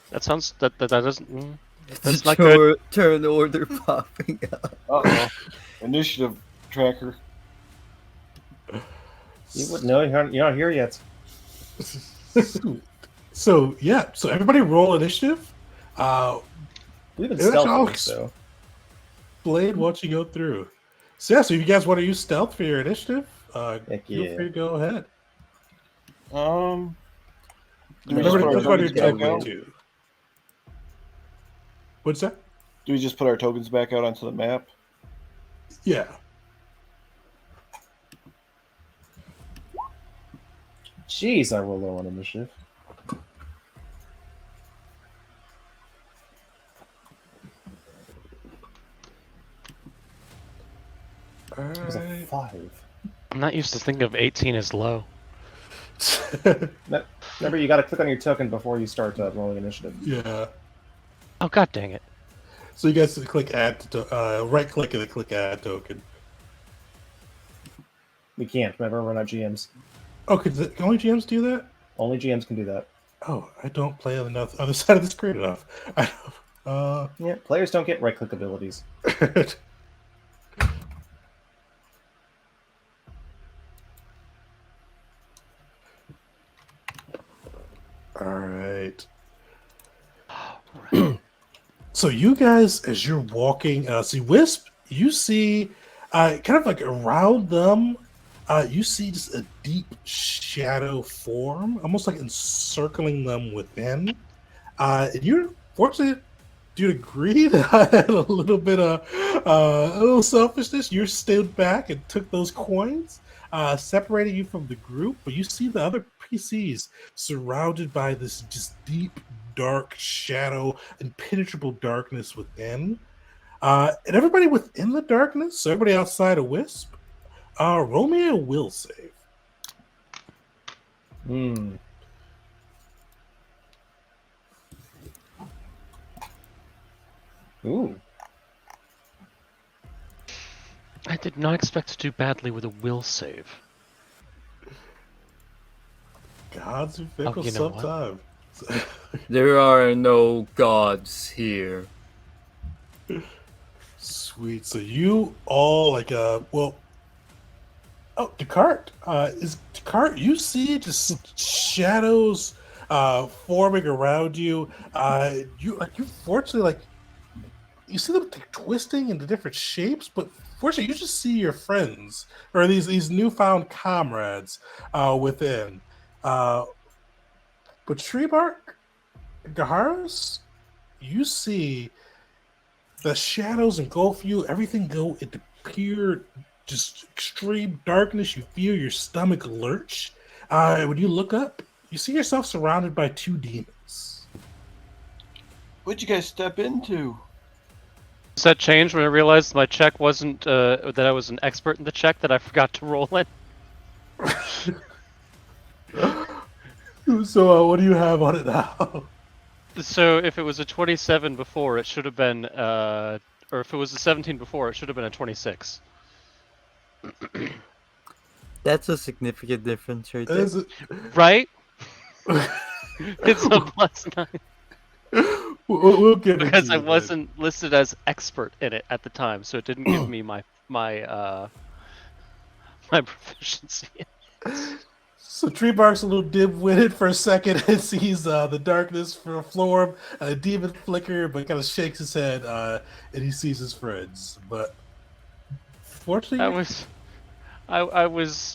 [SPEAKER 3] That sounds that doesn't. That's
[SPEAKER 5] It's
[SPEAKER 3] not good.
[SPEAKER 5] turn order popping up.
[SPEAKER 4] Uh-oh. Initiative tracker.
[SPEAKER 2] You wouldn't know. You're not here yet.
[SPEAKER 1] So yeah, so everybody roll initiative.
[SPEAKER 2] We've been
[SPEAKER 1] It's actually all
[SPEAKER 2] stealthy, so
[SPEAKER 1] Blade once you go through. So yeah, so if you guys want to use stealth for your initiative,
[SPEAKER 2] heck
[SPEAKER 1] feel
[SPEAKER 2] yeah.
[SPEAKER 1] free to go ahead.
[SPEAKER 4] Do we just
[SPEAKER 1] Remember
[SPEAKER 4] put
[SPEAKER 1] to
[SPEAKER 4] our
[SPEAKER 1] click on your
[SPEAKER 4] tokens back
[SPEAKER 1] token
[SPEAKER 4] out?
[SPEAKER 1] too. What's that?
[SPEAKER 4] Do we just put our tokens back out onto the map?
[SPEAKER 1] Yeah.
[SPEAKER 2] Jeez, I roll low on initiative.
[SPEAKER 1] All
[SPEAKER 2] It was a
[SPEAKER 1] right.
[SPEAKER 2] 5.
[SPEAKER 3] I'm not used to thinking of 18 as low.
[SPEAKER 2] Remember, you got to click on your token before you start rolling initiative.
[SPEAKER 1] Yeah.
[SPEAKER 3] Oh, god dang it.
[SPEAKER 1] So you guys click add, right click and then click add token.
[SPEAKER 2] We can't. Remember, we're not GMs.
[SPEAKER 1] Oh, can only GMs do that?
[SPEAKER 2] Only GMs can do that.
[SPEAKER 1] Oh, I don't play on the other side of the screen enough.
[SPEAKER 2] Yeah, players don't get right-click abilities.
[SPEAKER 1] All right. So you guys, as you're walking, see Wisp, you see kind of like around them, you see just a deep shadow form, almost like encircling them within. And you're fortunate, do you agree that I had a little bit of a little selfishness? You stood back and took those coins, separating you from the group, but you see the other PCs surrounded by this just deep, dark shadow, impenetrable darkness within. And everybody within the darkness, so everybody outside of Wisp, roll me a will save.
[SPEAKER 2] Ooh.
[SPEAKER 3] I did not expect to do badly with a will save.
[SPEAKER 1] Gods are fickle
[SPEAKER 3] you know what?
[SPEAKER 1] sometimes.
[SPEAKER 6] There are no gods here.
[SPEAKER 1] Sweet. So you all well. Oh, Descartes. Is Descartes? You see just shadows forming around you. You fortunately you see them twisting into different shapes, but fortunately you just see your friends or these newfound comrades within. But Treebark, Gaharis, you see the shadows engulf you. Everything go into pure, just extreme darkness. You feel your stomach lurch. When you look up, you see yourself surrounded by two demons.
[SPEAKER 4] What'd you guys step into?
[SPEAKER 3] Does that change when I realized my check wasn't, that I was an expert in the check that I forgot to roll in?
[SPEAKER 1] So what do you have on it now?
[SPEAKER 3] So if it was a 27 before, it should have been, or if it was a 17 before, it should have been a 26.
[SPEAKER 5] That's a significant difference right there.
[SPEAKER 1] Is it?
[SPEAKER 3] Right? It's a +9.
[SPEAKER 1] We'll get
[SPEAKER 3] Because
[SPEAKER 1] into
[SPEAKER 3] I
[SPEAKER 1] it,
[SPEAKER 3] wasn't listed as expert in it at the time, so it didn't give me my proficiency.
[SPEAKER 1] So Treebark's a little dim-witted for a second and sees the darkness for a floor, a demon flicker, but kind of shakes his head and he sees his friends. But fortunately,
[SPEAKER 3] I was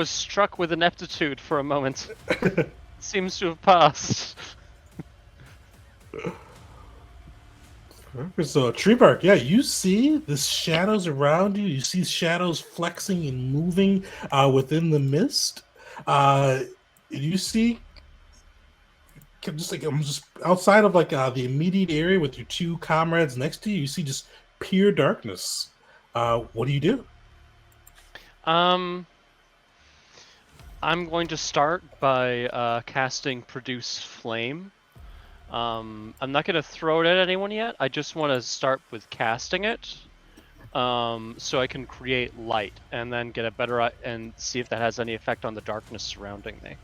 [SPEAKER 3] struck with ineptitude for a moment. Seems to have passed.
[SPEAKER 1] So Treebark, yeah, you see the shadows around you. You see shadows flexing and moving within the mist. You see, I'm just outside of the immediate area with your two comrades next to you. You see just pure darkness. What do you do?
[SPEAKER 3] I'm going to start by casting Produce Flame. I'm not going to throw it at anyone yet. I just want to start with casting it, so I can create light and then get a better and see if that has any effect on the darkness surrounding me.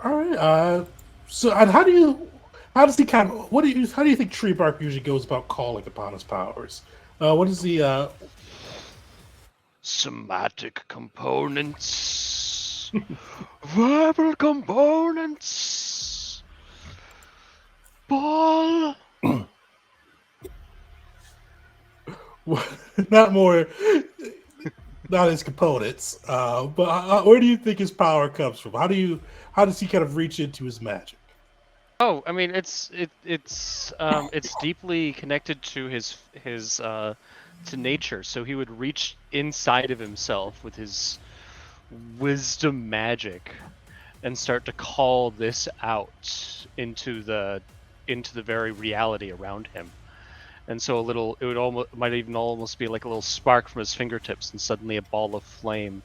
[SPEAKER 1] All right. So, and how does he kind of? How do you think Treebark usually goes about calling upon his powers? What is the?
[SPEAKER 3] somatic components, verbal components, ball.
[SPEAKER 1] Not more, not his components. But where do you think his power comes from? How does he kind of reach into his magic?
[SPEAKER 3] Oh, I mean, it's deeply connected to his to nature. So he would reach inside of himself with his wisdom magic and start to call this out into the very reality around him. And so it would almost might even almost be like a little spark from his fingertips, and suddenly a ball of flame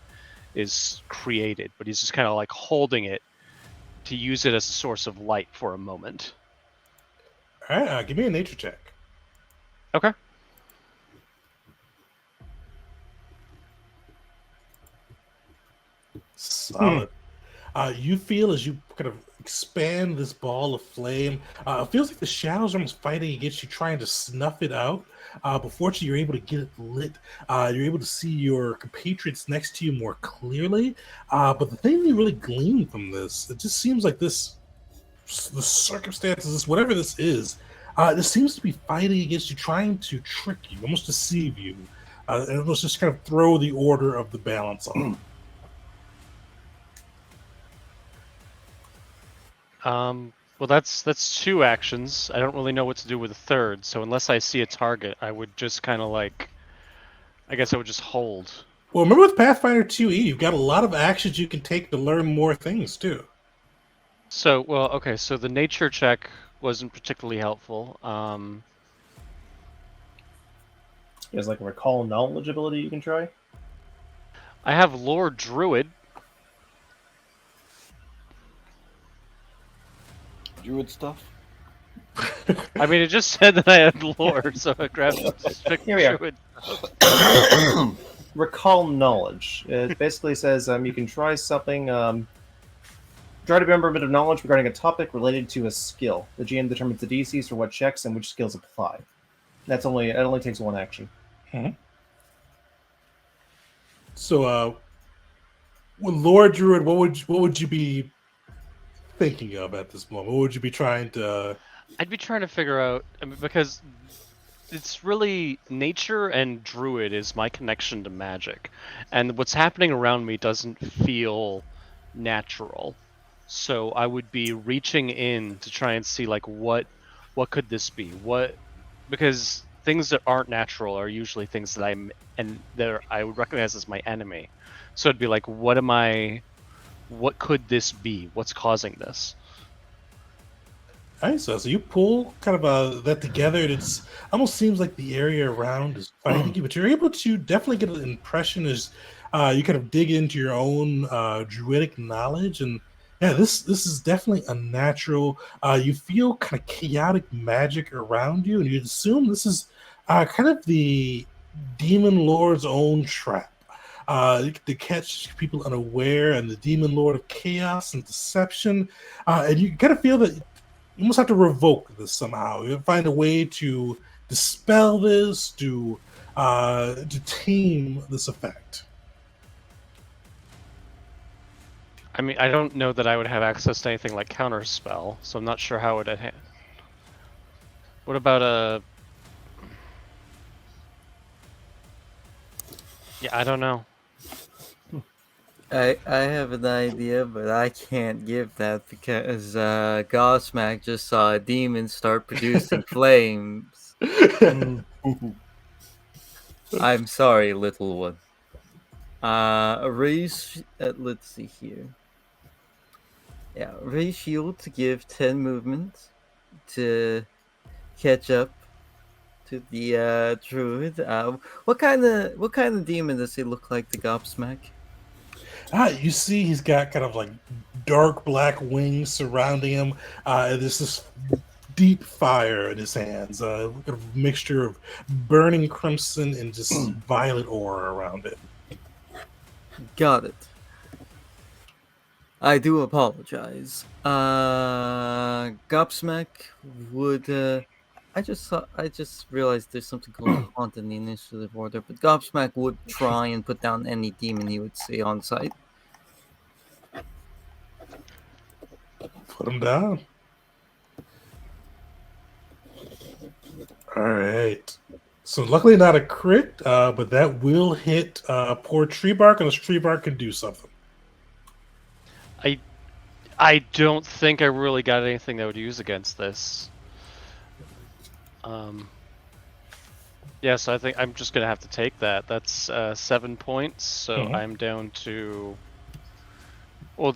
[SPEAKER 3] is created. But he's just kind of like holding it to use it as a source of light for a moment.
[SPEAKER 1] All right, give me a nature check.
[SPEAKER 3] Okay.
[SPEAKER 1] Solid. You feel as you kind of expand this ball of flame, it feels like the shadows are almost fighting against you, trying to snuff it out. But fortunately, you're able to get it lit. You're able to see your compatriots next to you more clearly. But the thing that really gleaned from this, it just seems like the circumstances, whatever this seems to be fighting against you, trying to trick you, almost deceive you, and almost just kind of throw the order of the balance on.
[SPEAKER 3] Well, that's two actions. I don't really know what to do with a third, so unless I see a target, I would just kind of like, I guess I would just hold.
[SPEAKER 1] Well, remember with Pathfinder 2E, you've got a lot of actions you can take to learn more things too.
[SPEAKER 3] So, well, okay, so the nature check wasn't particularly helpful.
[SPEAKER 2] There's like a recall knowledge ability you can try.
[SPEAKER 3] I have Lord Druid.
[SPEAKER 4] Druid stuff.
[SPEAKER 3] I mean, it just said that I had Lord, so I grabbed
[SPEAKER 2] Here we are.
[SPEAKER 3] Druid.
[SPEAKER 2] Recall knowledge. It basically says you can try something. Try to remember a bit of knowledge regarding a topic related to a skill. The GM determines the DCs for what checks and which skills apply. It only takes one action.
[SPEAKER 1] So, with Lord Druid, what would you be thinking of at this moment? What would you be trying to?
[SPEAKER 3] I'd be trying to figure out, I mean, because it's really nature and druid is my connection to magic, and what's happening around me doesn't feel natural. So I would be reaching in to try and see like what could this be? Because things that aren't natural are usually things that I would recognize as my enemy. So it'd be like, what could this be? What's causing this?
[SPEAKER 1] All right, so you pull kind of that together, and it's almost seems like the area around is fighting you, but you're able to definitely get an impression as you kind of dig into your own druidic knowledge, and yeah, this is definitely unnatural. You feel kind of chaotic magic around you, and you assume this is kind of the demon lord's own trap. To catch people unaware, and the demon lord of chaos and deception, and you kind of feel that you must have to revoke this somehow. You find a way to dispel this, to tame this effect.
[SPEAKER 3] I mean, I don't know that I would have access to anything like counterspell, so I'm not sure how it would. What about a? Yeah, I don't know.
[SPEAKER 5] I have an idea, but I can't give that because Gosmack just saw a demon start producing flames. I'm sorry, little one. Raise. Let's see here. Yeah, raise shield to give 10 movement to catch up to the druid. What kind of demon does he look like, the Gobsmack?
[SPEAKER 1] You see, he's got kind of like dark black wings surrounding him. And there's this deep fire in his hands, a mixture of burning crimson and just violet aura around it.
[SPEAKER 5] Got it. I do apologize. Gobsmack would I just realized there's something called haunt in the initiative order, but Gobsmack would try and put down any demon he would see on sight.
[SPEAKER 1] Put him down. All right. So luckily not a crit, but that will hit poor Tree Bark, and this Tree Bark can do something.
[SPEAKER 3] I don't think I really got anything that would use against this. Yeah, so I think I'm just gonna have to take that. That's 7 points, so
[SPEAKER 1] Mhm.
[SPEAKER 3] I'm down to. Well,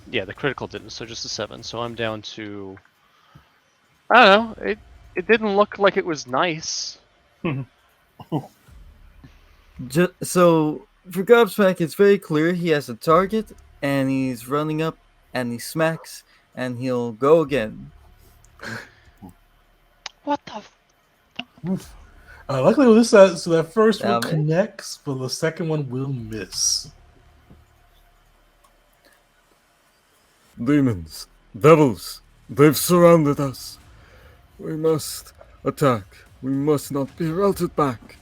[SPEAKER 3] yeah, the critical didn't, so just a 7. So I'm down to. I don't know. It didn't look like it was nice.
[SPEAKER 5] So for Gobsmack, it's very clear he has a target, and he's running up, and he smacks, and he'll go again.
[SPEAKER 3] What the?
[SPEAKER 1] Luckily with this, so that first one
[SPEAKER 5] Damn it.
[SPEAKER 1] connects, but the second one will miss.
[SPEAKER 6] Demons, devils, they've surrounded us. We must attack. We must not be routed back.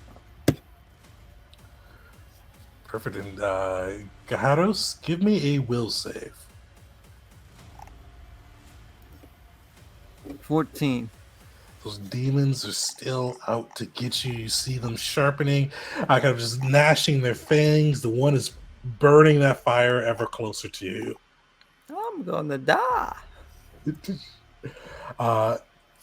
[SPEAKER 1] Perfect. And Gaharos, give me a will save.
[SPEAKER 5] 14.
[SPEAKER 1] Those demons are still out to get you. You see them sharpening, kind of just gnashing their fangs. The one is burning that fire ever closer to you.
[SPEAKER 5] I'm gonna die.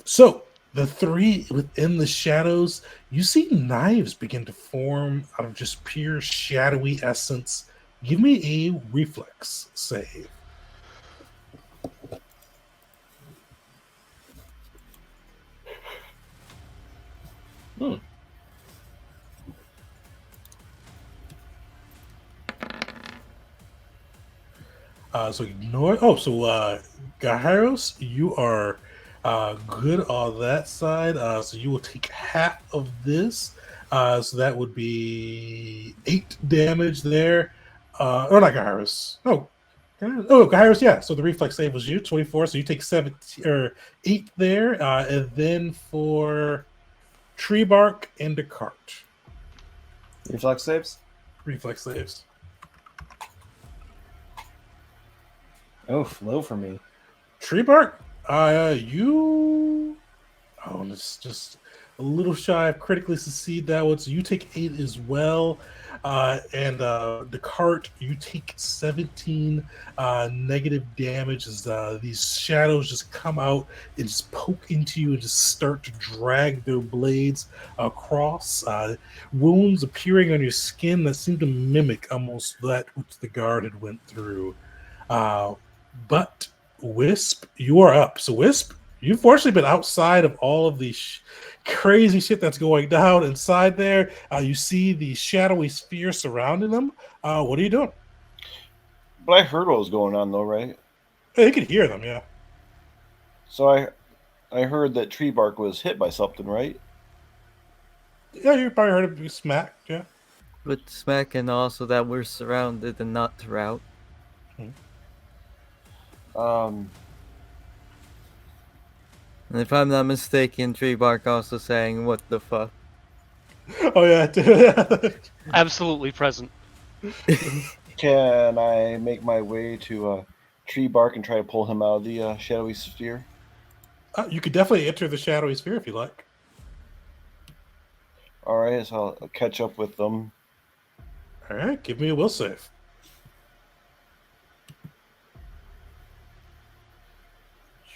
[SPEAKER 1] So the three within the shadows, you see knives begin to form out of just pure shadowy essence. Give me a reflex save. So ignore. Oh, so Gaharos, you are good on that side. So you will take half of this. So that would be 8 damage there. Or not Gaharos. No. Oh, Gaharos, yeah. So the reflex save was you, 24. So you take 17 or 8 there. And then for Tree Bark and Descartes,
[SPEAKER 2] Reflex saves.
[SPEAKER 1] reflex saves.
[SPEAKER 2] Oh, low for me.
[SPEAKER 1] Tree Bark, you. Oh, and it's just a little shy of critically succeed that one. So you take 8 as well. And the cart, you take 17 negative damage as these shadows just come out and just poke into you and just start to drag their blades across. Wounds appearing on your skin that seem to mimic almost that which the guard had went through. But Wisp, you are up. So Wisp, you've fortunately been outside of all of the crazy shit that's going down inside there. You see the shadowy sphere surrounding them. What are you doing?
[SPEAKER 4] But I heard what was going on, though, right?
[SPEAKER 1] Hey, you can hear them, yeah.
[SPEAKER 4] So I heard that Tree Bark was hit by something, right?
[SPEAKER 1] Yeah, you probably heard it be smacked, yeah.
[SPEAKER 5] But smack, and also that we're surrounded and not to rout.
[SPEAKER 4] Um,
[SPEAKER 5] And if I'm not mistaken, Tree Bark also saying, "What the fuck?"
[SPEAKER 1] Oh, yeah.
[SPEAKER 3] Absolutely present.
[SPEAKER 4] can I make my way to Tree Bark and try to pull him out of the shadowy sphere?
[SPEAKER 1] You could definitely enter the shadowy sphere if you like.
[SPEAKER 4] All right, so I'll catch up with them.
[SPEAKER 1] All right, give me a will save.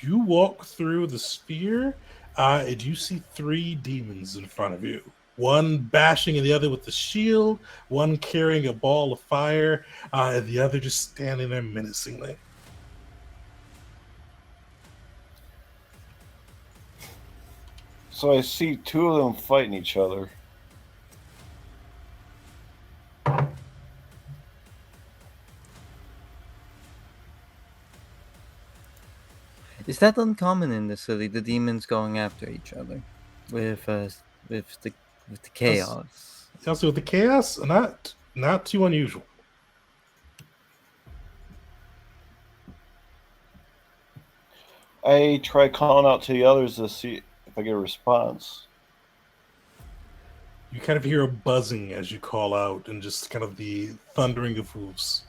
[SPEAKER 1] You walk through the sphere, and you see 3 demons in front of you. One bashing the other with the shield, one carrying a ball of fire, and the other just standing there menacingly.
[SPEAKER 4] So I see 2 of them fighting each other.
[SPEAKER 5] Is that uncommon in the city? The demons going after each other with the chaos.
[SPEAKER 1] Also, with the chaos, not too unusual.
[SPEAKER 4] I try calling out to the others to see if if I get a response.
[SPEAKER 1] You kind of hear a buzzing as you call out, and just kind of the thundering of hooves.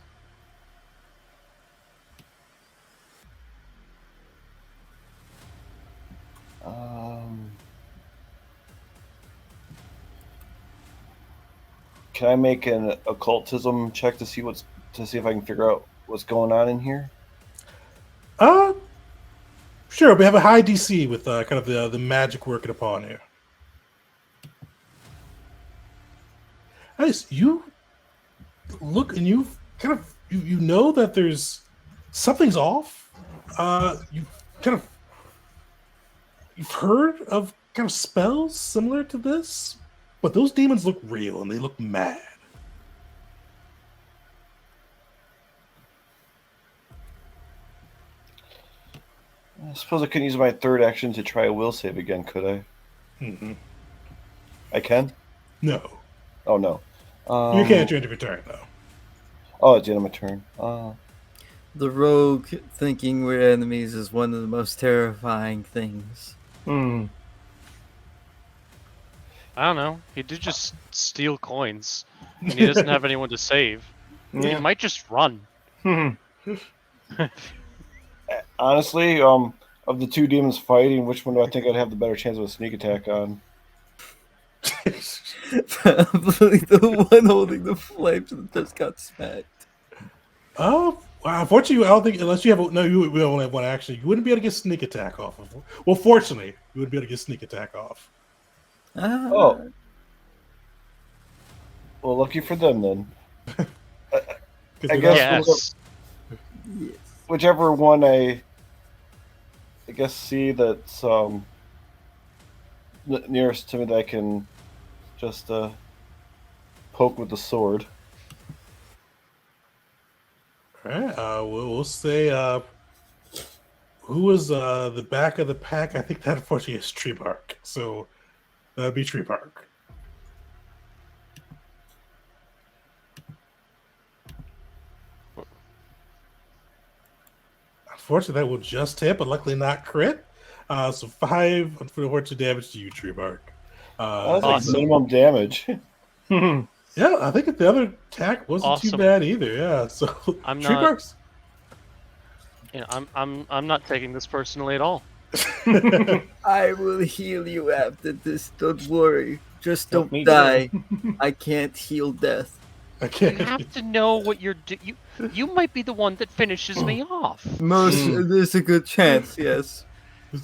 [SPEAKER 4] Can I make an occultism check to see if I can figure out what's going on in here?
[SPEAKER 1] Sure. We have a high DC with kind of the magic working upon you. Nice. You look and you kind of you know that there's something's off. You kind of you've heard of kind of spells similar to this, but those demons look real and they look mad.
[SPEAKER 4] I suppose I couldn't use my third action to try a will save again, could I?
[SPEAKER 1] Mm-hmm.
[SPEAKER 4] I can?
[SPEAKER 1] No,
[SPEAKER 4] Oh, no.
[SPEAKER 1] you can't change your turn though.
[SPEAKER 4] Oh, it's the end of my turn.
[SPEAKER 5] The rogue thinking we're enemies is one of the most terrifying things.
[SPEAKER 2] Hmm.
[SPEAKER 3] I don't know. He did just steal coins, and he doesn't have anyone to save. He
[SPEAKER 2] Yeah.
[SPEAKER 3] might just run.
[SPEAKER 2] Hmm.
[SPEAKER 4] Honestly, of the two demons fighting, which one do I think I'd have the better chance of a sneak attack on?
[SPEAKER 5] Probably the one holding the flames that just got smacked.
[SPEAKER 1] Oh, well, unfortunately, I don't think unless you have we only have one action. You wouldn't be able to get sneak attack off of. Well, fortunately, you would be able to get sneak attack off.
[SPEAKER 4] Oh. Well, lucky for them then. I guess
[SPEAKER 3] Yes.
[SPEAKER 5] Yes.
[SPEAKER 4] whichever one I guess see that's nearest to me that I can just poke with the sword.
[SPEAKER 1] All right. We'll say who was the back of the pack? I think that unfortunately is Tree Bark. So that'd be Tree Bark. Unfortunately, that will just hit, but luckily not crit. So 5 unfortunate damage to you, Tree Bark.
[SPEAKER 4] That's
[SPEAKER 3] Awesome.
[SPEAKER 4] like minimum damage.
[SPEAKER 1] Yeah, I think the other attack wasn't too
[SPEAKER 3] Awesome.
[SPEAKER 1] bad either. Yeah, so
[SPEAKER 3] I'm
[SPEAKER 1] Tree
[SPEAKER 3] not-
[SPEAKER 1] Bark's.
[SPEAKER 3] You know, I'm not taking this personally at all.
[SPEAKER 5] I will heal you after this. Don't worry. Just
[SPEAKER 2] Help
[SPEAKER 5] don't
[SPEAKER 2] me
[SPEAKER 5] die. I can't heal death.
[SPEAKER 1] I
[SPEAKER 3] You
[SPEAKER 1] can't.
[SPEAKER 3] have to know what you're you might be the one that finishes me off,
[SPEAKER 5] There's a good chance, yes.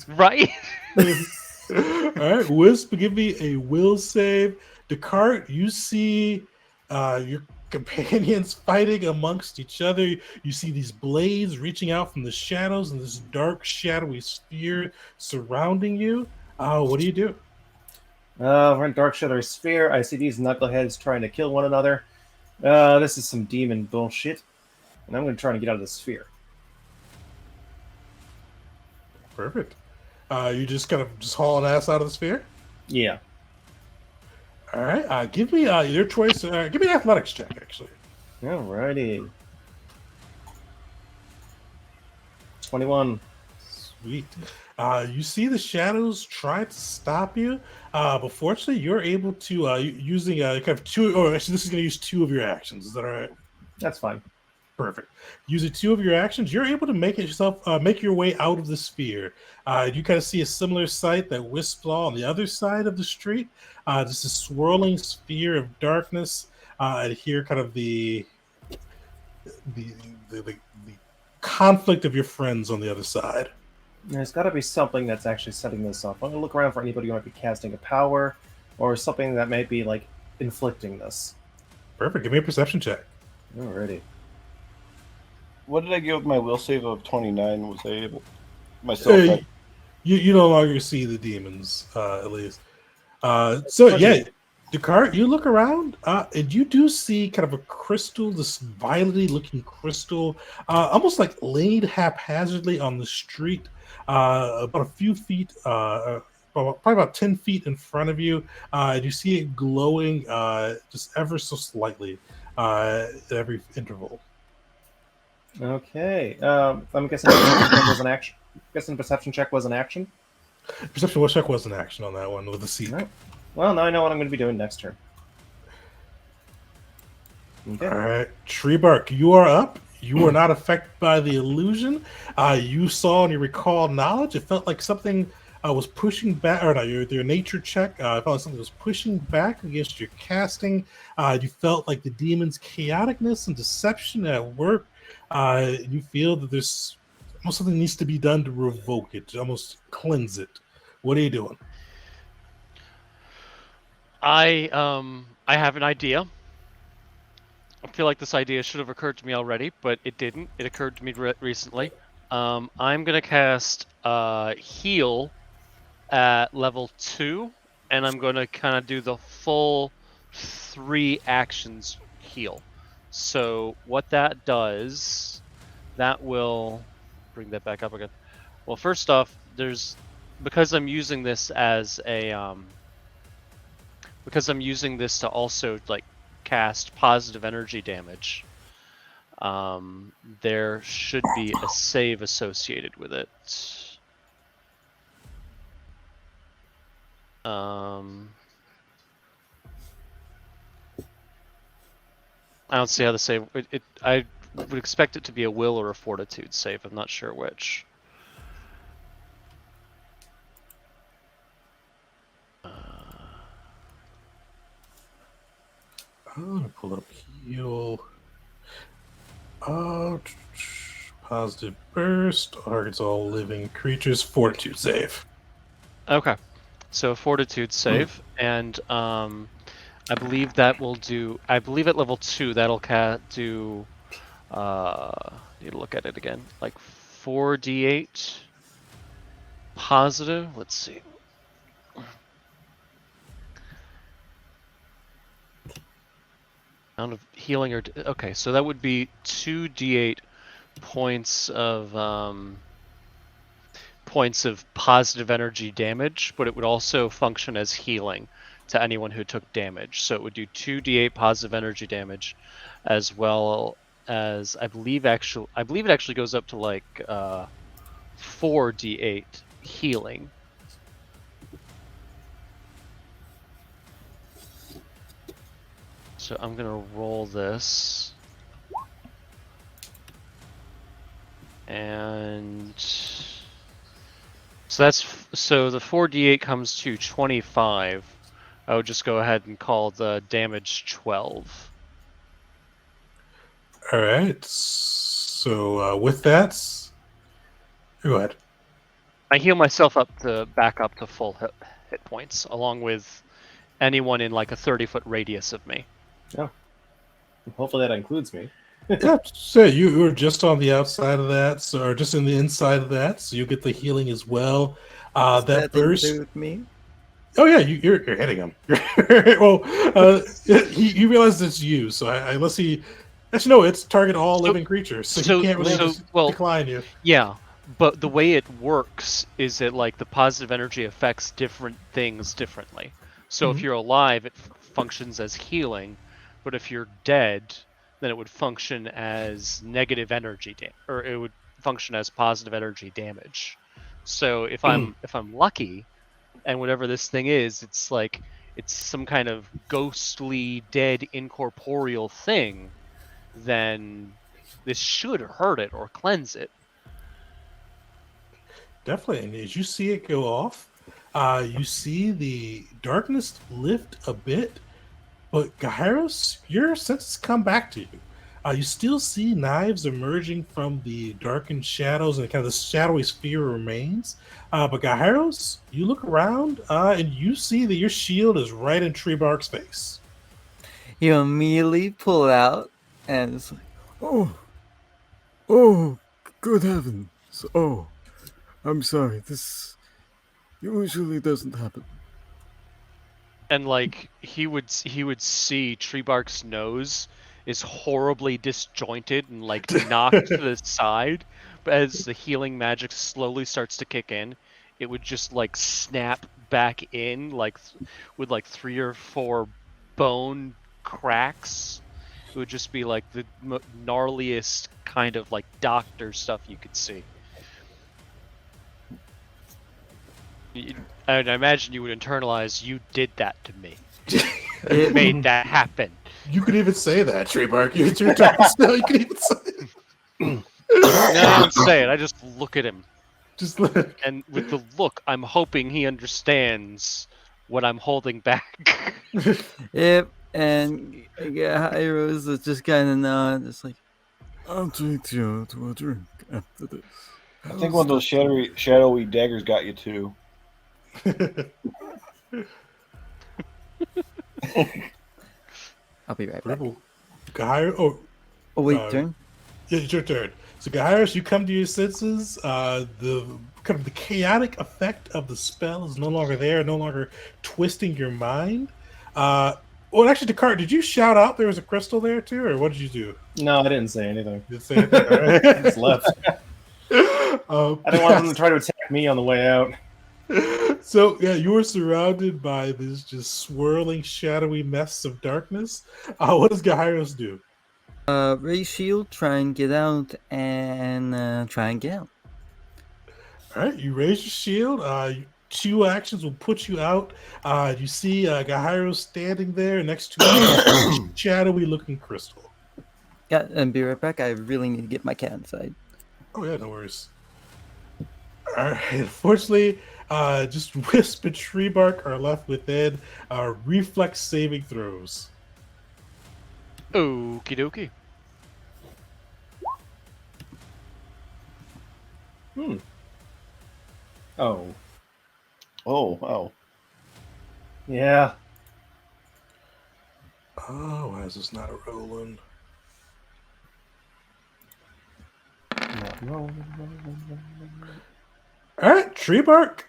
[SPEAKER 3] right?
[SPEAKER 1] All right, Wisp, give me a will save. Descartes, you see your companions fighting amongst each other. You see these blades reaching out from the shadows and this dark, shadowy sphere surrounding you. What do you do?
[SPEAKER 2] We're in Dark Shadow Sphere. I see these knuckleheads trying to kill one another. This is some demon bullshit. And I'm going to try to get out of the sphere.
[SPEAKER 1] Perfect. You just kind of just hauling ass out of the sphere?
[SPEAKER 2] Yeah.
[SPEAKER 1] All right. Give me your choice. Give me an athletics check, actually.
[SPEAKER 2] Alrighty. 21.
[SPEAKER 1] Sweet. You see the shadows try to stop you, but fortunately, you're able to using kind of two. Or actually, this is going to use 2 of your actions. Is that all right?
[SPEAKER 2] That's fine.
[SPEAKER 1] Perfect. Using 2 of your actions, you're able to make your way out of the sphere. You kind of see a similar sight that Wisp saw on the other side of the street. Just a swirling sphere of darkness, and here, kind of the conflict of your friends on the other side.
[SPEAKER 2] There's got to be something that's actually setting this off. I'm going to look around for anybody who might be casting a power or something that might be, like, inflicting this.
[SPEAKER 1] Perfect. Give me a perception check.
[SPEAKER 2] Alrighty.
[SPEAKER 4] What did I get with my will save of 29? Was I able myself?
[SPEAKER 1] You no longer see the demons, at least. So yeah, Descartes, you look around, and you do see kind of a crystal, this violently looking crystal, almost like laid haphazardly on the street, about a few feet, probably about 10 feet in front of you. And you see it glowing just ever so slightly at every interval.
[SPEAKER 2] Okay. I'm guessing perception check was an action. Guessing perception check was an action.
[SPEAKER 1] Perception check was an action on that one with a seek.
[SPEAKER 2] Right. Well, now I know what I'm going to be doing next turn. Okay.
[SPEAKER 1] All right, Treebark, you are up. You were not affected by the illusion. You saw and you recall knowledge. It felt like something was pushing back, or no, your nature check. It felt like something was pushing back against your casting. You felt like the demon's chaoticness and deception at work. You feel that there's almost something needs to be done to revoke it, to almost cleanse it. What are you doing?
[SPEAKER 3] I have an idea. I feel like this idea should have occurred to me already, but it didn't. It occurred to me recently. I'm gonna cast heal at level 2, and I'm gonna kind of do the full 3 actions heal. So what that does, that will bring that back up again. Well, first off, because I'm using this as a because I'm using this to also like cast positive energy damage, there should be a save associated with it. I don't see how the save. I would expect it to be a will or a fortitude save. I'm not sure which.
[SPEAKER 1] I'm gonna pull up heal. Positive burst targets all living creatures. Fortitude save.
[SPEAKER 3] Okay, so a fortitude save, and I believe that will do. I believe at level 2 that'll do. Need to look at it again. Like 4d8 positive. Let's see. Amount of healing or okay, so that would be 2d8 points of positive energy damage, but it would also function as healing to anyone who took damage. So it would do 2d8 positive energy damage, as well as I believe it actually goes up to like 4d8 healing. So I'm gonna roll this, and so the 4d8 comes to 25. I would just go ahead and call the damage 12.
[SPEAKER 1] All right. So with that, go ahead.
[SPEAKER 3] I heal myself back up to full hit points, along with anyone in like a 30-foot radius of me.
[SPEAKER 2] Oh. Hopefully that includes me.
[SPEAKER 1] Yeah, so you were just on the outside of that, or just in the inside of that, so you get the healing as well.
[SPEAKER 5] Does
[SPEAKER 1] That
[SPEAKER 5] that
[SPEAKER 1] burst.
[SPEAKER 5] include me?
[SPEAKER 1] Oh yeah, you're hitting him. Well, he realizes it's you, so unless he, actually no, it's target all living creatures, so he can't really just decline you.
[SPEAKER 3] Yeah, but the way it works is that like the positive energy affects different things differently. So if you're alive, it functions as healing, but if you're dead, then it would function as negative energy or it would function as positive energy damage. So if I'm lucky, and whatever this thing is, it's some kind of ghostly, dead, incorporeal thing, then this should hurt it or cleanse it.
[SPEAKER 1] Definitely, and as you see it go off, you see the darkness lift a bit, but Gyros, your senses come back to you. You still see knives emerging from the darkened shadows, and kind of the shadowy sphere remains. But Gyros, you look around, and you see that your shield is right in Treebark's face.
[SPEAKER 5] You immediately pull it out, and it's like,
[SPEAKER 6] Oh, good heavens. Oh, I'm sorry. This usually doesn't happen.
[SPEAKER 3] And like he would see Treebark's nose is horribly disjointed and like knocked to the side, but as the healing magic slowly starts to kick in, it would just like snap back in like with like 3 or 4 bone cracks. It would just be like the gnarliest kind of like doctor stuff you could see. I imagine you would internalize you did that to me.
[SPEAKER 5] It-
[SPEAKER 3] Made that happen.
[SPEAKER 1] You could even say that, Treebark. It's your turn still. You could even say it.
[SPEAKER 3] No, I don't say it. I just look at him,
[SPEAKER 1] Just let
[SPEAKER 3] and with the look, I'm hoping he understands what I'm holding back.
[SPEAKER 5] Yep, and Hyros is just kind of nod. It's like,
[SPEAKER 6] I'll treat you to a drink after this.
[SPEAKER 4] I think one of those shadowy daggers got you too.
[SPEAKER 5] I'll be right back.
[SPEAKER 1] Purple. Gahairo.
[SPEAKER 5] Oh wait,
[SPEAKER 1] uh,
[SPEAKER 5] turn.
[SPEAKER 1] Yeah, it's your turn. So, Gaius, you come to your senses. The kind of the chaotic effect of the spell is no longer there, no longer twisting your mind. Well, actually, Descartes, did you shout out there was a crystal there too, or what did you do?
[SPEAKER 2] No, I didn't say anything.
[SPEAKER 1] You did say anything? All right.
[SPEAKER 2] I just left.
[SPEAKER 1] Um,
[SPEAKER 2] I didn't want them to try to attack me on the way out.
[SPEAKER 1] So yeah, you were surrounded by this just swirling, shadowy mess of darkness. What does Gaius do?
[SPEAKER 5] Raise shield, try and get out, and try and get out.
[SPEAKER 1] All right, you raise your shield. 2 actions will put you out. You see Gahiro standing there next to a shadowy looking crystal.
[SPEAKER 5] Yeah, and be right back. I really need to get my cat inside.
[SPEAKER 1] Oh, yeah, no worries. All right, unfortunately, just Wisp and Treebark are left within reflex saving throws.
[SPEAKER 3] Okie dokie.
[SPEAKER 2] Oh,
[SPEAKER 4] Oh, wow.
[SPEAKER 2] yeah.
[SPEAKER 1] Oh, why is this not rolling? All right, Treebark,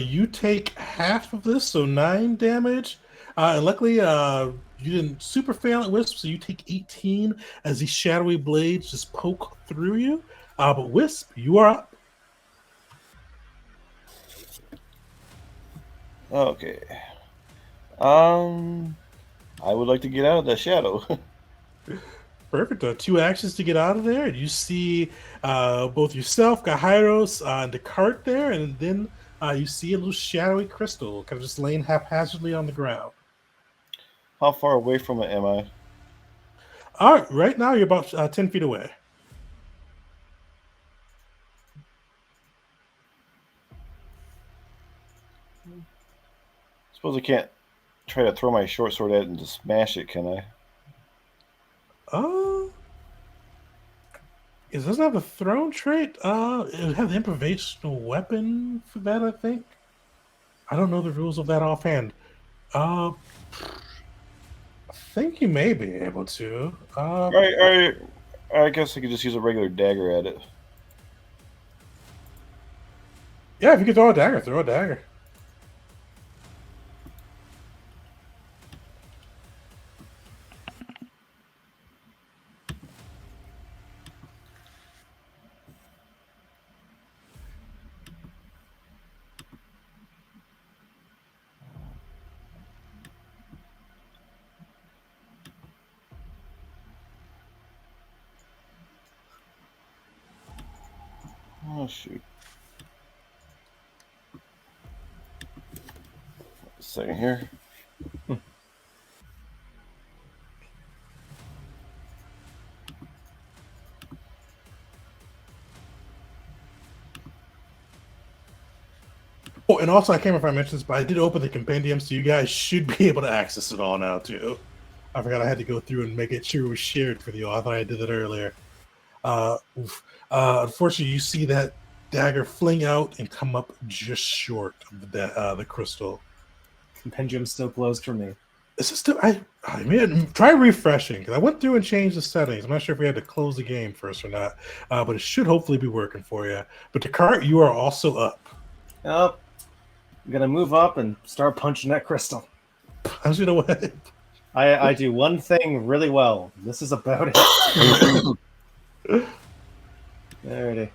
[SPEAKER 1] you take half of this, so 9 damage. And luckily, you didn't super fail at Wisp, so you take 18 as these shadowy blades just poke through you. But Wisp, you are up.
[SPEAKER 4] Okay. I would like to get out of that shadow.
[SPEAKER 1] Perfect. 2 actions to get out of there. You see both yourself, Gahairos, and Descartes there, and then you see a little shadowy crystal kind of just laying haphazardly on the ground.
[SPEAKER 4] How far away from it am I?
[SPEAKER 1] All right, right now you're about 10 feet away.
[SPEAKER 4] Suppose I can't try to throw my short sword at it and just smash it, can I?
[SPEAKER 1] It doesn't have a thrown trait. It would have the improvisational weapon for that, I think. I don't know the rules of that offhand. I think you may be able to.
[SPEAKER 4] I guess I could just use a regular dagger at it.
[SPEAKER 1] Yeah, if you can throw a dagger, throw a dagger.
[SPEAKER 4] Oh, shoot. A second here.
[SPEAKER 1] Oh, and also, I can't remember if I mentioned this, but I did open the compendium, so you guys should be able to access it all now, too. I forgot I had to go through and make it sure it was shared for you all. I thought I did that earlier. Unfortunately, you see that dagger fling out and come up just short of the crystal.
[SPEAKER 2] Compendium still closed for me.
[SPEAKER 1] Is it still? Man, try refreshing, because I went through and changed the settings. I'm not sure if we had to close the game first or not, but it should hopefully be working for you. But Descartes, you are also up.
[SPEAKER 2] Oh, I'm gonna move up and start punching that crystal.
[SPEAKER 1] Punch it away.
[SPEAKER 2] I do one thing really well. This is about it. Alrighty.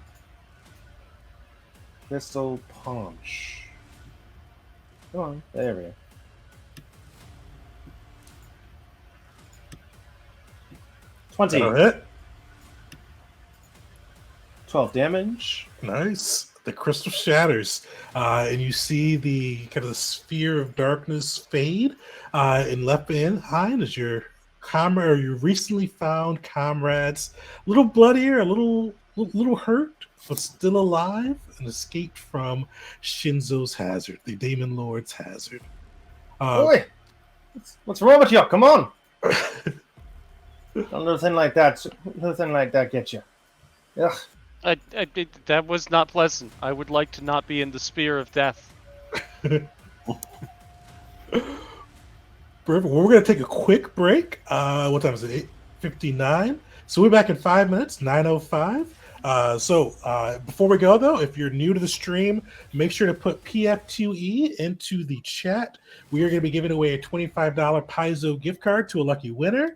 [SPEAKER 2] Crystal punch. Come on, there we go.
[SPEAKER 1] That'll
[SPEAKER 2] 20.
[SPEAKER 1] hit.
[SPEAKER 2] 12 damage.
[SPEAKER 1] Nice. the crystal shatters, and you see the kind of the sphere of darkness fade, and left behind is your comrade, or your recently found comrades, a little bloodier, a little hurt, but still alive and escaped from Shinzo's hazard, the Demon Lord's hazard.
[SPEAKER 2] Oi! What's wrong with you? Come on! Don't let a thing like that. Let a thing like that get you. Ugh.
[SPEAKER 3] That was not pleasant. I would like to not be in the spear of death.
[SPEAKER 1] Perfect. Well, we're going to take a quick break. What time is it? 8:59. So we're back in 5 minutes, 9:05. Before we go, though, if you're new to the stream, make sure to put PF2E into the chat. We are going to be giving away a $25 Paizo gift card to a lucky winner,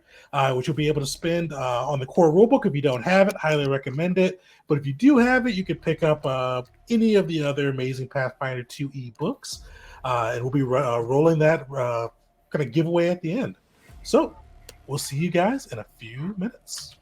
[SPEAKER 1] which you'll be able to spend on the core rulebook. If you don't have it, highly recommend it. But if you do have it, you can pick up any of the other amazing Pathfinder 2E books, and we'll be rolling that kind of giveaway at the end. So we'll see you guys in a few minutes.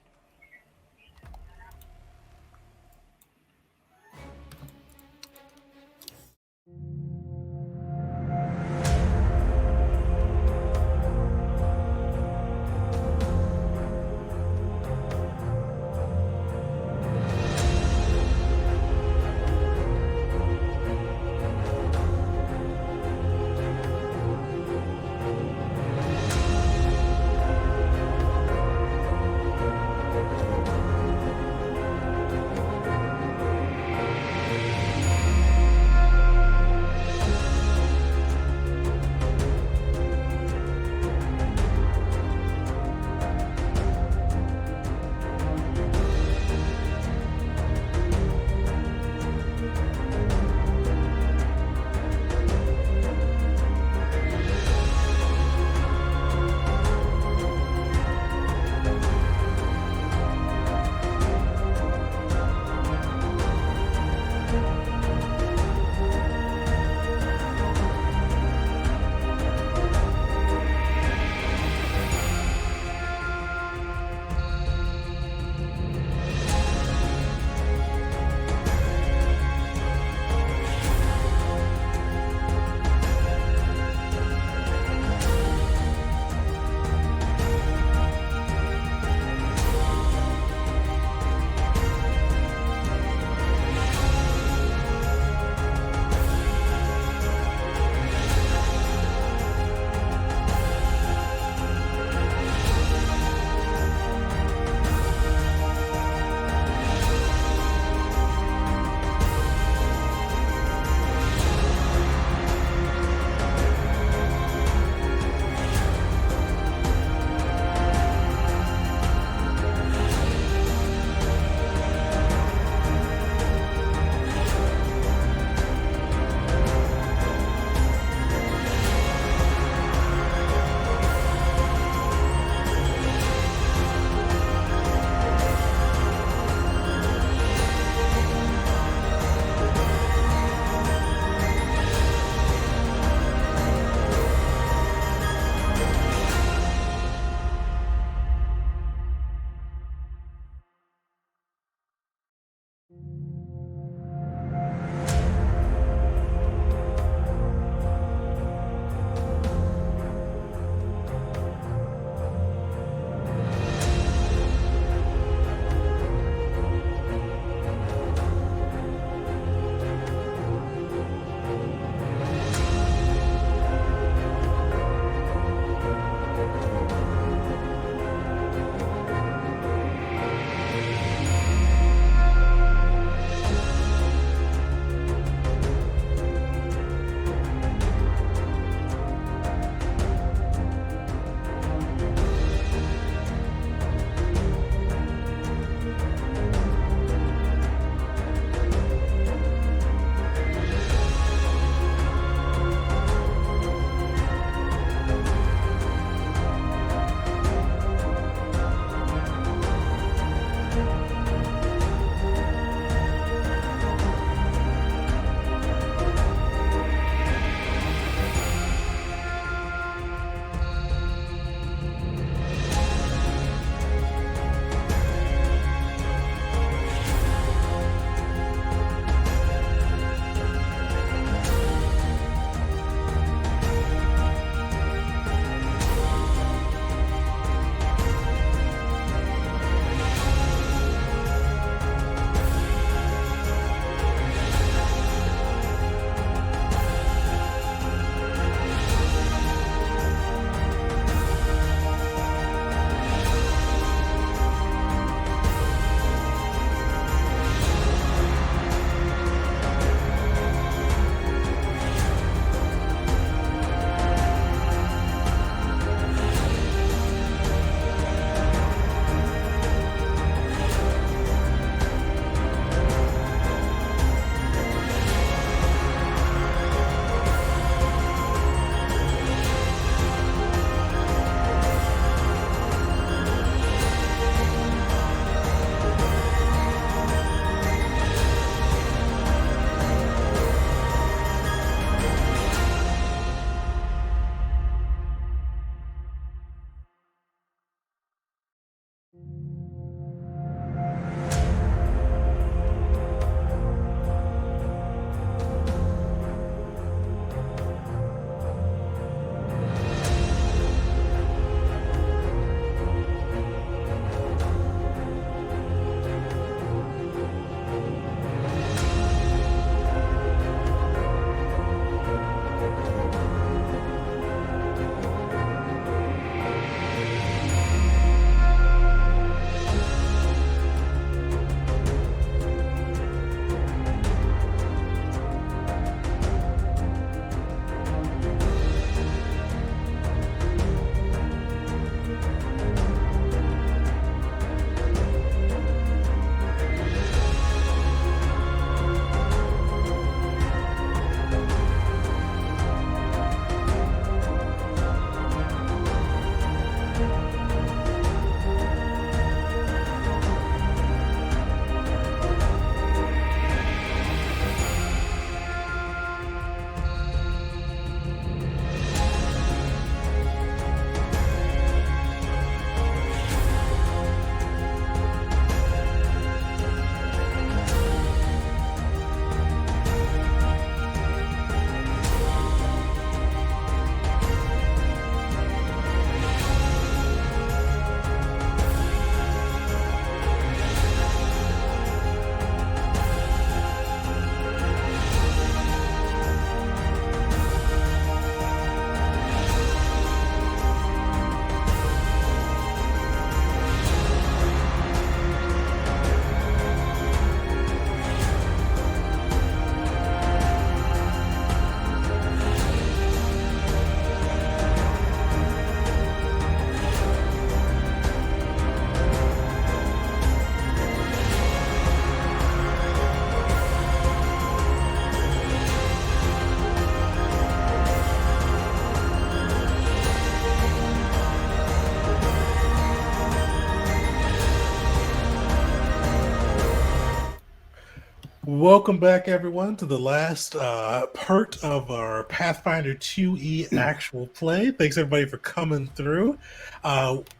[SPEAKER 1] Welcome back, everyone, to the last part of our Pathfinder 2E actual play. Thanks, everybody, for coming through.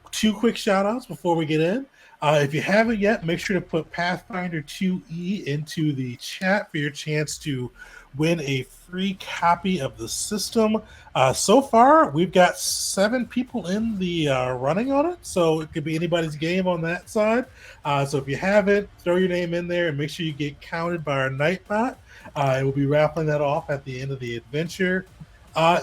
[SPEAKER 1] Two quick shout outs before we get in. If you haven't yet, make sure to put Pathfinder 2E into the chat for your chance to win a free copy of the system. So far, we've got 7 people in the running on it, so it could be anybody's game on that side. So if you have it, throw your name in there and make sure you get counted by our Nightbot. And we'll be raffling that off at the end of the adventure.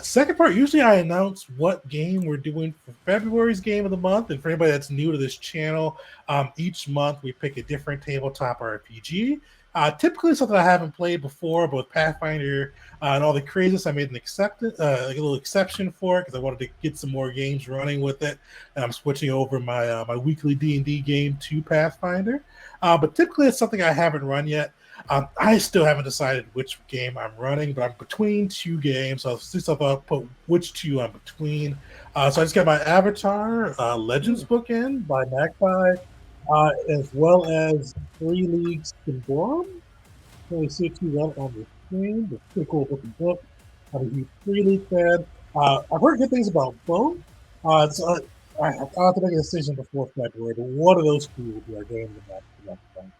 [SPEAKER 1] Second part, usually I announce what game we're doing for February's game of the month. And for anybody that's new to this channel, each month we pick a different tabletop RPG. Typically something I haven't played before, but with Pathfinder and all the craziness, I made an a little exception for it because I wanted to get some more games running with it. And I'm switching over my my weekly D&D game to Pathfinder. But typically it's something I haven't run yet. I still haven't decided which game I'm running, but I'm between 2 games. So I'll put which 2 I'm between. So I just got my Avatar Legends book in by Magpie, as well as 3 Leagues Syndrome. You only see it too well on the screen. It's a pretty cool book. I'm a huge 3 League fan. I've heard good things about both. So I have to make a decision before February, but one of those 2 will be our game of the next time.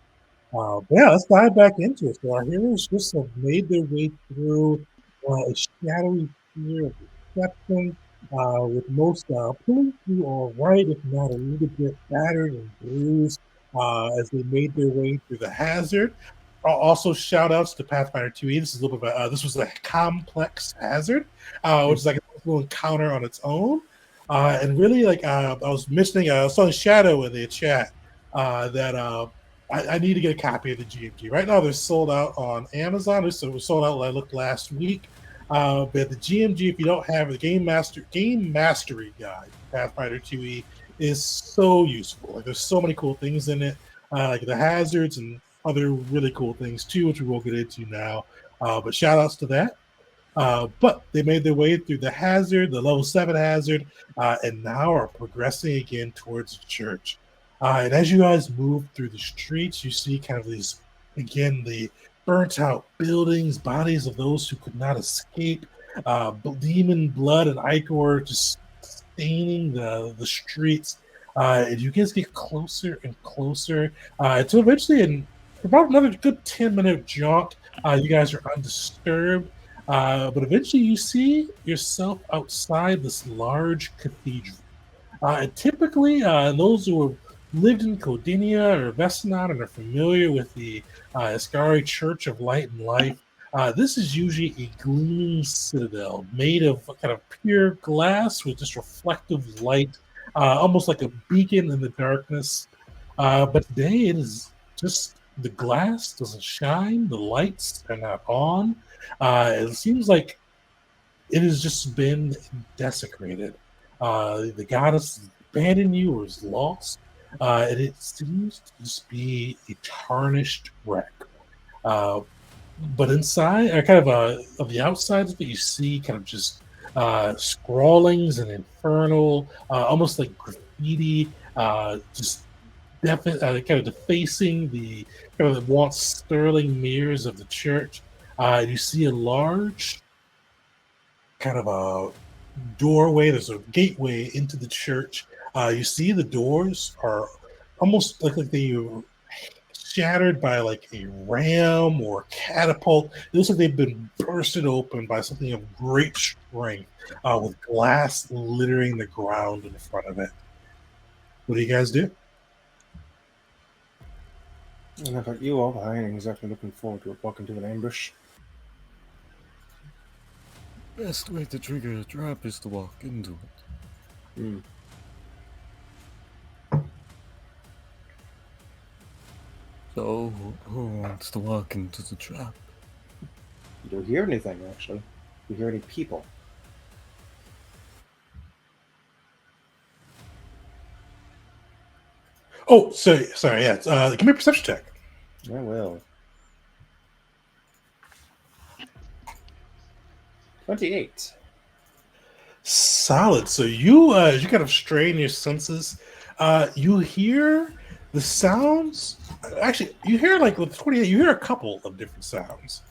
[SPEAKER 1] Yeah, let's dive back into it. So our heroes just have made their way through a shadowy sphere of deception, with most pulling through all right, if not a little bit battered and bruised, as they made their way through the hazard. Also, shout outs to Pathfinder 2E. This is a little bit of this was a complex hazard, which is like a little encounter on its own. And really, like I was mentioning, I saw Shadow in the chat that I need to get a copy of the GMG. Right now, they're sold out on Amazon. So it was sold out. I looked last week. But the GMG, if you don't have the Game Mastery Guide, Pathfinder 2E is so useful. Like there's so many cool things in it, like the hazards and other really cool things too, which we won't get into now. But shout outs to that. But they made their way through the hazard, the level 7 hazard, and now are progressing again towards the church. And as you guys move through the streets, you see kind of these, again, the burnt out buildings, bodies of those who could not escape, demon blood and ichor just staining the streets. And you guys get closer and closer until eventually, in about another good 10-minute jaunt, you guys are undisturbed. But eventually you see yourself outside this large cathedral. And typically, those who have lived in Codinia or Vestinot and are familiar with the Ascari Church of Light and Life, this is usually a gleaming citadel made of kind of pure glass with just reflective light, almost like a beacon in the darkness. But today it is just the glass doesn't shine, the lights are not on. It seems like it has just been desecrated. The goddess abandoned you or is lost, and it seems to just be a tarnished wreck. Uh, but inside, or kind of the outside of it, you see kind of just scrawlings and infernal, almost like graffiti, just kind of defacing the kind of the once sterling mirrors of the church. You see a large kind of a doorway. There's a gateway into the church. You see the doors are almost like they were shattered by like a ram or catapult. It looks like they've been bursted open by something of great strength, with glass littering the ground in front of it. What do you guys do?
[SPEAKER 2] And I thought you all, I ain't exactly looking forward to walking to an ambush.
[SPEAKER 6] Best way to trigger a trap is to walk into it. So, who wants to walk into the trap?
[SPEAKER 2] You don't hear anything, actually. You hear any people.
[SPEAKER 1] Oh, sorry, yeah. Give me a perception check.
[SPEAKER 2] I will. 28.
[SPEAKER 1] Solid. So you as you kind of strain your senses, you hear the sounds Actually, you hear like with 28, you hear a couple of different sounds.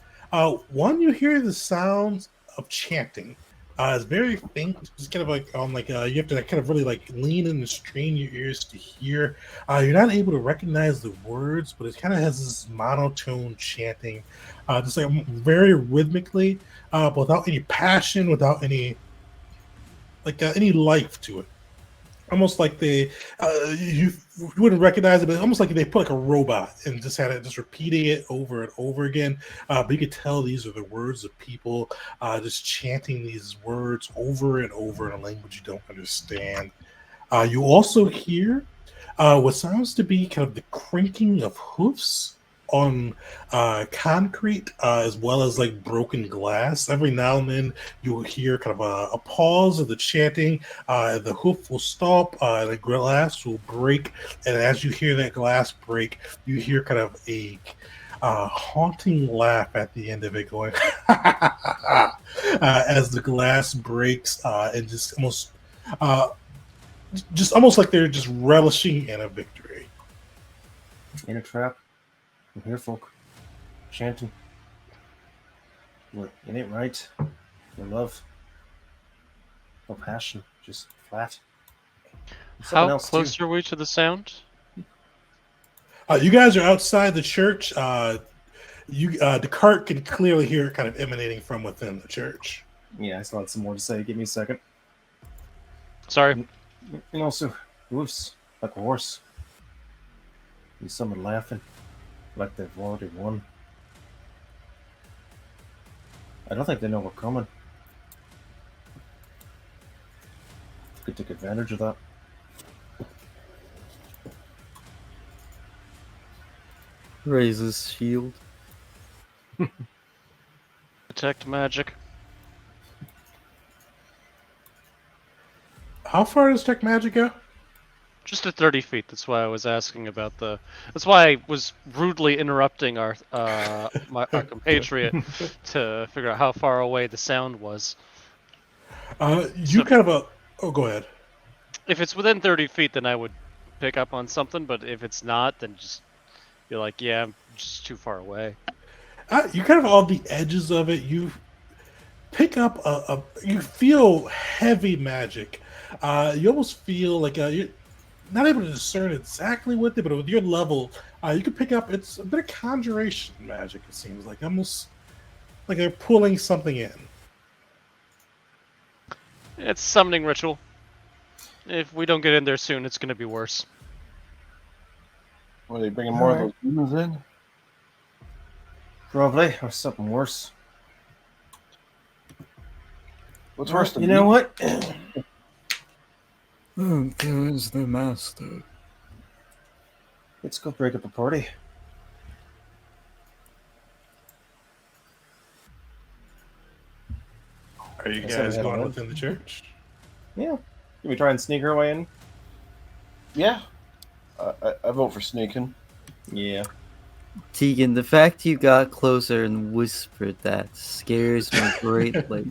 [SPEAKER 1] One, you hear the sounds of chanting. It's very faint, just kind of like on like you have to like, kind of really like lean in and strain your ears to hear. You're not able to recognize the words, but it kind of has this monotone chanting, just like very rhythmically, but without any passion, without any life to it. Almost like you wouldn't recognize it, but almost like they put like a robot and just had it just repeating it over and over again. But you could tell these are the words of people just chanting these words over and over in a language you don't understand. You also hear what sounds to be kind of the crinking of hoofs on concrete, as well as like broken glass. Every now and then you'll hear kind of a pause of the chanting. The hoof will stop, the glass will break, and as you hear that glass break, you hear kind of a haunting laugh at the end of it going as the glass breaks and uh, just almost like they're just relishing in a victory.
[SPEAKER 2] In a trap. I'm here, folk. Chanting. Look, it ain't right. No love. No passion. Just flat. Something
[SPEAKER 3] How
[SPEAKER 2] else,
[SPEAKER 3] close
[SPEAKER 2] too.
[SPEAKER 3] are we to the sound?
[SPEAKER 1] You guys are outside the church. The cart can clearly hear it kind of emanating from within the church.
[SPEAKER 2] Yeah, I still had some more to say. Give me a second.
[SPEAKER 3] Sorry.
[SPEAKER 2] You know, sir, hoofs like a horse. And someone laughing like they've already won. I don't think they know we're coming. Could take advantage of that.
[SPEAKER 5] Raise his shield.
[SPEAKER 3] Detect magic.
[SPEAKER 1] How far does Tech Magic go?
[SPEAKER 3] Just at 30 feet. That's why I was asking about the. That's why I was rudely interrupting our our compatriot to figure out how far away the sound was.
[SPEAKER 1] You kind of oh, go ahead.
[SPEAKER 3] If it's within 30 feet, then I would pick up on something. But if it's not, then just be like, yeah, I'm just too far away.
[SPEAKER 1] You kind of on the edges of it. You pick up you feel heavy magic. You almost feel like you're not able to discern exactly what it, but with your level, you can pick up it's a bit of conjuration magic. It seems like almost like they're pulling something in.
[SPEAKER 3] It's summoning ritual. If we don't get in there soon, it's going to be worse.
[SPEAKER 4] Are they bringing more of those demons in?
[SPEAKER 2] Probably, or something worse.
[SPEAKER 4] What's worse than
[SPEAKER 2] You know what?
[SPEAKER 6] Oh, there is the master.
[SPEAKER 2] Let's go break up a party.
[SPEAKER 1] Are you
[SPEAKER 2] I said
[SPEAKER 1] guys
[SPEAKER 2] we had
[SPEAKER 1] going
[SPEAKER 2] one.
[SPEAKER 1] within the church?
[SPEAKER 2] Yeah. Can we try and sneak our way in?
[SPEAKER 4] Yeah. I vote for sneaking.
[SPEAKER 2] Yeah.
[SPEAKER 5] Tegan, the fact you got closer and whispered that scares me greatly.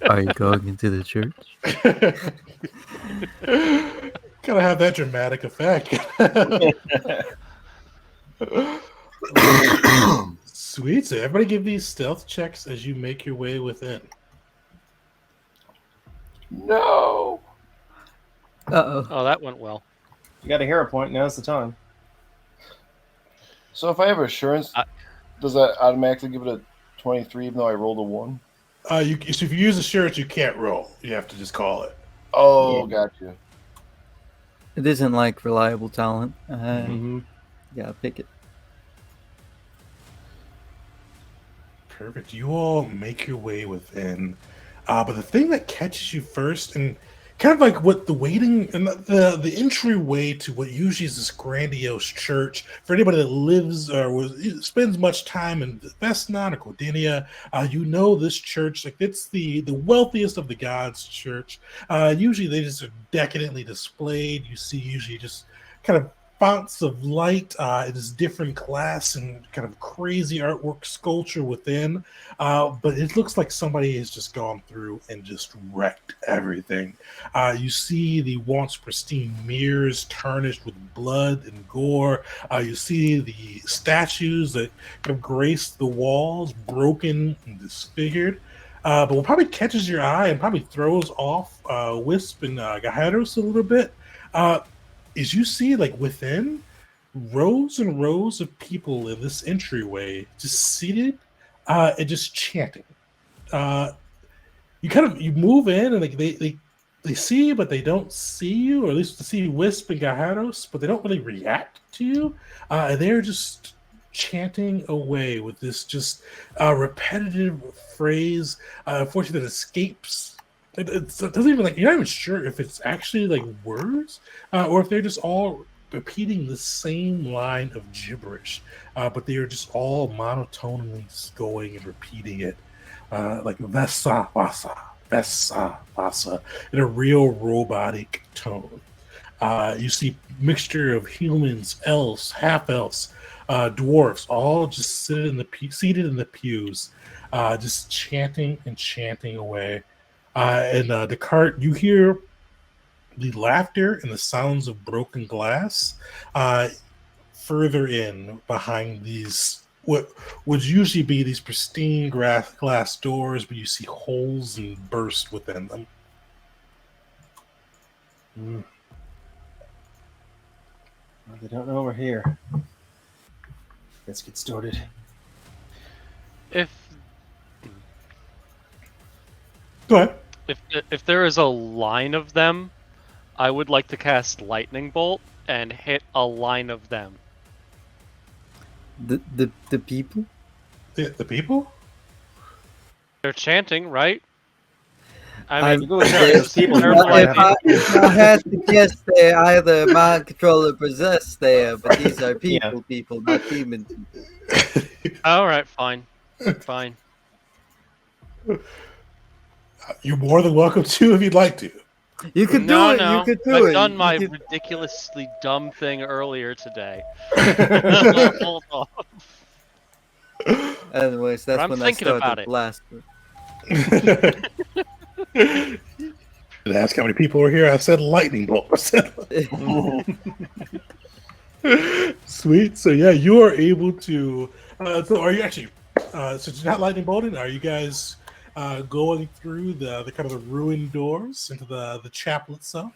[SPEAKER 5] Are you going into the church?
[SPEAKER 1] Gotta have that dramatic effect. Sweet. So everybody give these stealth checks as you make your way within.
[SPEAKER 4] No.
[SPEAKER 5] Uh-oh.
[SPEAKER 3] Oh, that went well.
[SPEAKER 2] You got a hero point, now's the time.
[SPEAKER 4] So if I have assurance, does that automatically give it a 23 even though I rolled a 1?
[SPEAKER 1] So if you use assurance, you can't roll. You have to just call it.
[SPEAKER 4] Oh,
[SPEAKER 5] Yeah.
[SPEAKER 4] gotcha.
[SPEAKER 5] It isn't like reliable talent.
[SPEAKER 2] Mm-hmm.
[SPEAKER 5] Yeah, pick it.
[SPEAKER 1] Perfect. You all make your way within. But the thing that catches you first, and kind of like what the waiting and the entryway to what usually is this grandiose church for anybody that lives or spends much time in Vesnon or Cordinia, you know this church, like it's the wealthiest of the gods church. Usually they just are decadently displayed. You see usually just kind of founts of light. It is different glass and kind of crazy artwork sculpture within. But it looks like somebody has just gone through and just wrecked everything. You see the once pristine mirrors tarnished with blood and gore. You see the statues that kind of grace the walls broken and disfigured. But what probably catches your eye and probably throws off Wisp and Gaharos a little bit is you see like within rows and rows of people in this entryway just seated and just chanting. Uh, you move in and like they see you but they don't see you, or at least to see Wisp and Gaharos, but they don't really react to you. And they're just chanting away with this just repetitive phrase, unfortunately, that escapes. It doesn't even like you're not even sure if it's actually like words or if they're just all repeating the same line of gibberish, but they are just all monotonely going and repeating it, like Vesa Vasa, in a real robotic tone. You see mixture of humans, elves, half elves, dwarfs, all just seated in the pews, just chanting and chanting away. And Descartes, you hear the laughter and the sounds of broken glass further in behind these what would usually be these pristine glass doors, but you see holes and bursts within them.
[SPEAKER 2] Well, they don't know we're here. Let's get started.
[SPEAKER 1] Go ahead.
[SPEAKER 3] If there is a line of them, I would like to cast Lightning Bolt and hit a line of them.
[SPEAKER 5] The people?
[SPEAKER 1] The people?
[SPEAKER 3] They're chanting, right?
[SPEAKER 5] I'm-
[SPEAKER 2] You go with those people.
[SPEAKER 5] If I had to guess, they're either mind control or possessed there, but these are people, not human people.
[SPEAKER 3] All right, fine. Fine.
[SPEAKER 1] You're more than welcome to if you'd like to.
[SPEAKER 5] You could do
[SPEAKER 3] No,
[SPEAKER 5] it.
[SPEAKER 3] no.
[SPEAKER 5] You could do
[SPEAKER 3] I've
[SPEAKER 5] it.
[SPEAKER 3] done
[SPEAKER 5] You
[SPEAKER 3] my
[SPEAKER 5] could-
[SPEAKER 3] ridiculously dumb thing earlier today. Hold on.
[SPEAKER 5] Anyways, that's
[SPEAKER 3] I'm
[SPEAKER 5] when I
[SPEAKER 3] thinking
[SPEAKER 5] started
[SPEAKER 3] about it.
[SPEAKER 5] last.
[SPEAKER 1] Ask how many people were here. I said lightning bolt. Sweet. So yeah, you are able to. So are you actually? So you're not lightning bolting. Are you guys going through the kind of the ruined doors into the chapel itself?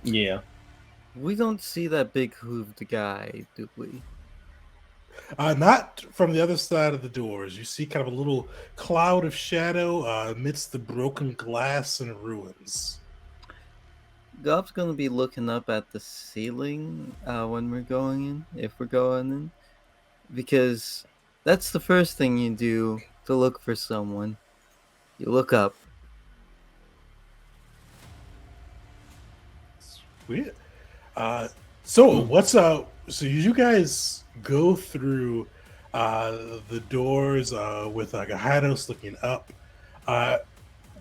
[SPEAKER 2] Yeah.
[SPEAKER 5] We don't see that big hooved guy, do we?
[SPEAKER 1] Not from the other side of the doors. You see kind of a little cloud of shadow amidst the broken glass and ruins.
[SPEAKER 5] Gob's gonna be looking up at the ceiling when we're going in, if we're going in, because that's the first thing you do to look for someone. You look up.
[SPEAKER 1] Sweet. So what's so you guys go through the doors with like a house looking up.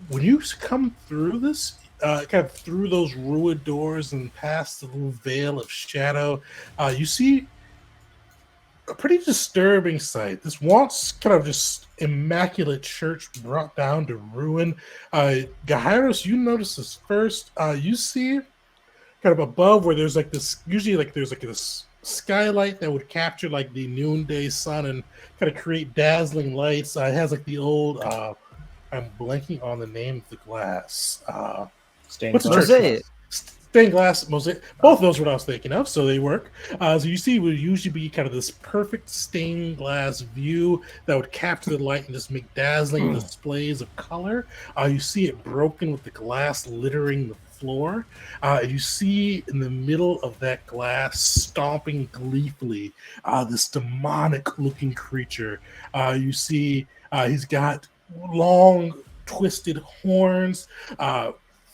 [SPEAKER 1] When you come through this, kind of through those ruined doors and past the little veil of shadow, you see a pretty disturbing sight. This once kind of just immaculate church brought down to ruin. Gahiros, you notice this first. You see kind of above where there's like this, usually like there's like this skylight that would capture like the noonday sun and kind of create dazzling lights. It has like the old, I'm blanking on the name of the glass. What's the church
[SPEAKER 5] Mosaic.
[SPEAKER 1] glass? Stained glass mosaic. Both of those were what I was thinking of, so they work. So you see, it would usually be kind of this perfect stained glass view that would capture the light and just make dazzling displays of color. You see it broken with the glass littering the floor. And you see in the middle of that glass, stomping gleefully, this demonic-looking creature. You see he's got long, twisted horns,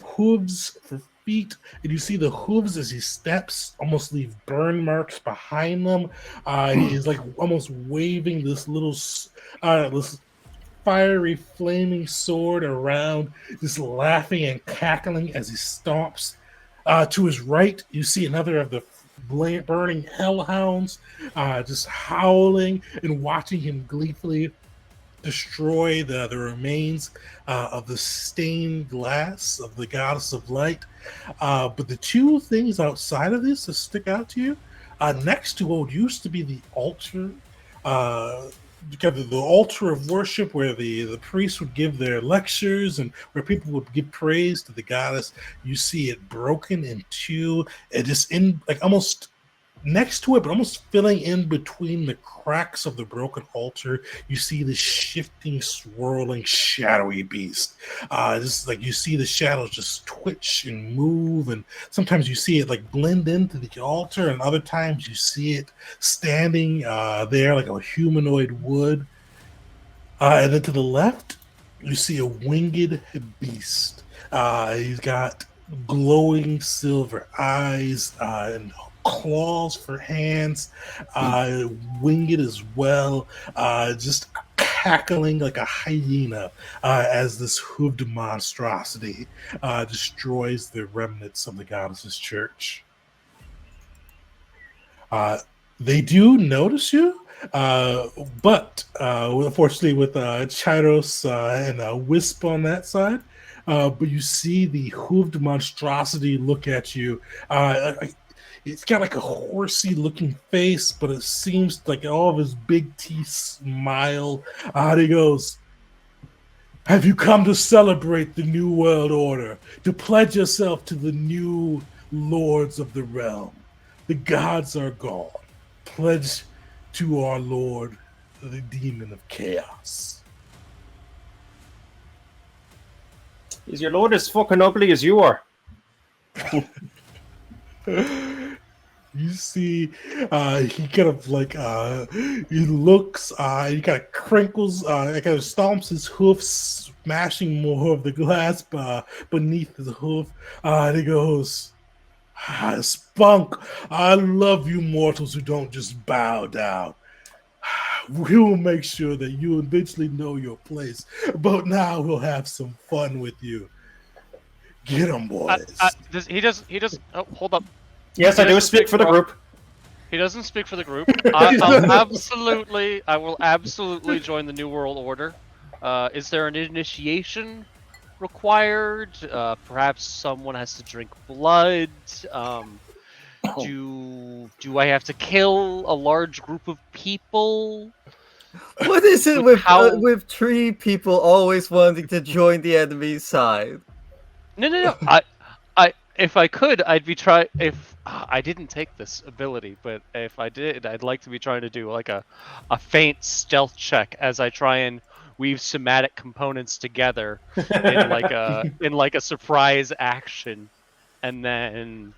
[SPEAKER 1] hooves for feet, and you see the hooves as he steps almost leave burn marks behind them. He's like almost waving this little this fiery flaming sword around, just laughing and cackling as he stomps. To his right, you see another of the burning hellhounds, just howling and watching him gleefully destroy the remains of the stained glass of the goddess of light. But the two things outside of this that stick out to you, next to what used to be the altar, the altar of worship where the priests would give their lectures and where people would give praise to the goddess, you see it broken in two, and just in like almost next to it, but almost filling in between the cracks of the broken altar, you see this shifting, swirling, shadowy beast. Just like you see the shadows just twitch and move, and sometimes you see it like blend into the altar, and other times you see it standing there like a humanoid would. And then to the left, you see a winged beast. He's got glowing silver eyes and claws for hands, winged as well, just cackling like a hyena as this hooved monstrosity destroys the remnants of the goddess's church. They do notice you, but unfortunately, with Chiros and Wisp on that side, but you see the hooved monstrosity look at you. It's got like a horsey looking face, but it seems like all of his big teeth smile. And he goes, "Have you come to celebrate the New World Order, to pledge yourself to the new lords of the realm? The gods are gone. Pledge to our lord, the demon of chaos."
[SPEAKER 2] Is your lord as fucking ugly as you are?
[SPEAKER 1] You see, he kind of like he looks, he kind of crinkles, he kind of stomps his hoofs, smashing more of the glass beneath his hoof. And he goes, "Spunk, I love you mortals who don't just bow down. We will make sure that you eventually know your place, but now we'll have some fun with you. Get them, boys."
[SPEAKER 3] He does. Oh, hold up.
[SPEAKER 2] Yes, I do speak for the group.
[SPEAKER 3] He doesn't speak for the group. I will absolutely join the New World Order. Is there an initiation required? Perhaps someone has to drink blood. Do I have to kill a large group of people?
[SPEAKER 5] What is it with three people always wanting to join the enemy's side?
[SPEAKER 3] No. If I could, I'd be trying. If I didn't take this ability, but if I did, I'd like to be trying to do like a faint stealth check as I try and weave somatic components together in like a surprise action, and then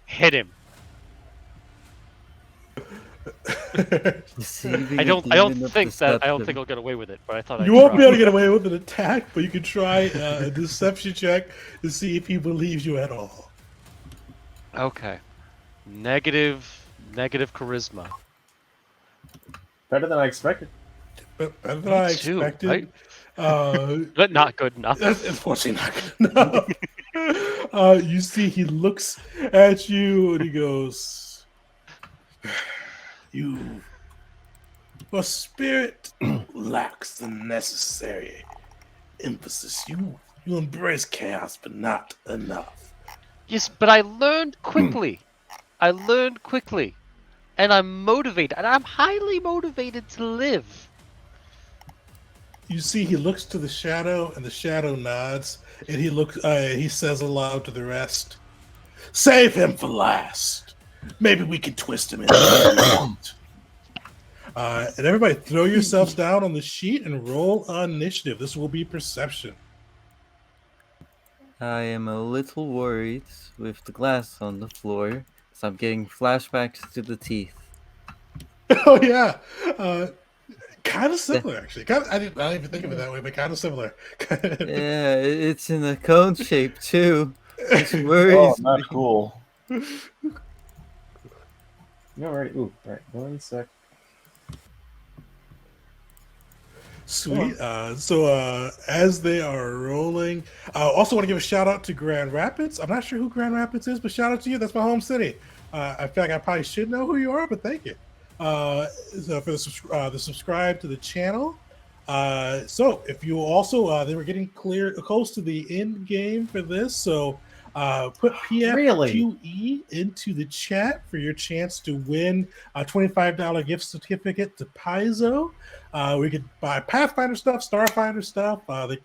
[SPEAKER 3] hit him. I don't think I'll get away with it, but I thought
[SPEAKER 1] you won't be able to get away with an attack, but you can try a deception check to see if he believes you at all.
[SPEAKER 3] Okay, negative charisma.
[SPEAKER 2] Better than I expected.
[SPEAKER 1] Better than I expected.
[SPEAKER 3] But not good enough.
[SPEAKER 1] Unfortunately, not good enough. You see, he looks at you and he goes, "Your spirit lacks the necessary emphasis. You embrace chaos, but not enough."
[SPEAKER 3] Yes, but I learned quickly. And I'm motivated, and I'm highly motivated to live.
[SPEAKER 1] You see, he looks to the shadow, and the shadow nods, and he says aloud to the rest, "Save him for last. Maybe we can twist him into and everybody throw yourselves down on the sheet and roll initiative. This will be perception.
[SPEAKER 5] I am a little worried with the glass on the floor, so I'm getting flashbacks to the teeth.
[SPEAKER 1] Oh yeah, kind of similar actually. I didn't even think of it that way, but kind of similar.
[SPEAKER 5] Yeah, it's in a cone shape too. Which worries
[SPEAKER 4] not
[SPEAKER 5] me.
[SPEAKER 4] cool.
[SPEAKER 2] You already. Ooh, right. 1 sec.
[SPEAKER 1] Sweet. So as they are rolling, I also want to give a shout out to Grand Rapids. I'm not sure who Grand Rapids is, but shout out to you. That's my home city. I feel like I probably should know who you are, but thank you. So for the subscribe to the channel. So if you also they were getting close to the end game for this, so put PF2E into the chat for your chance to win a $25 gift certificate to Paizo. We could buy Pathfinder stuff, Starfinder stuff.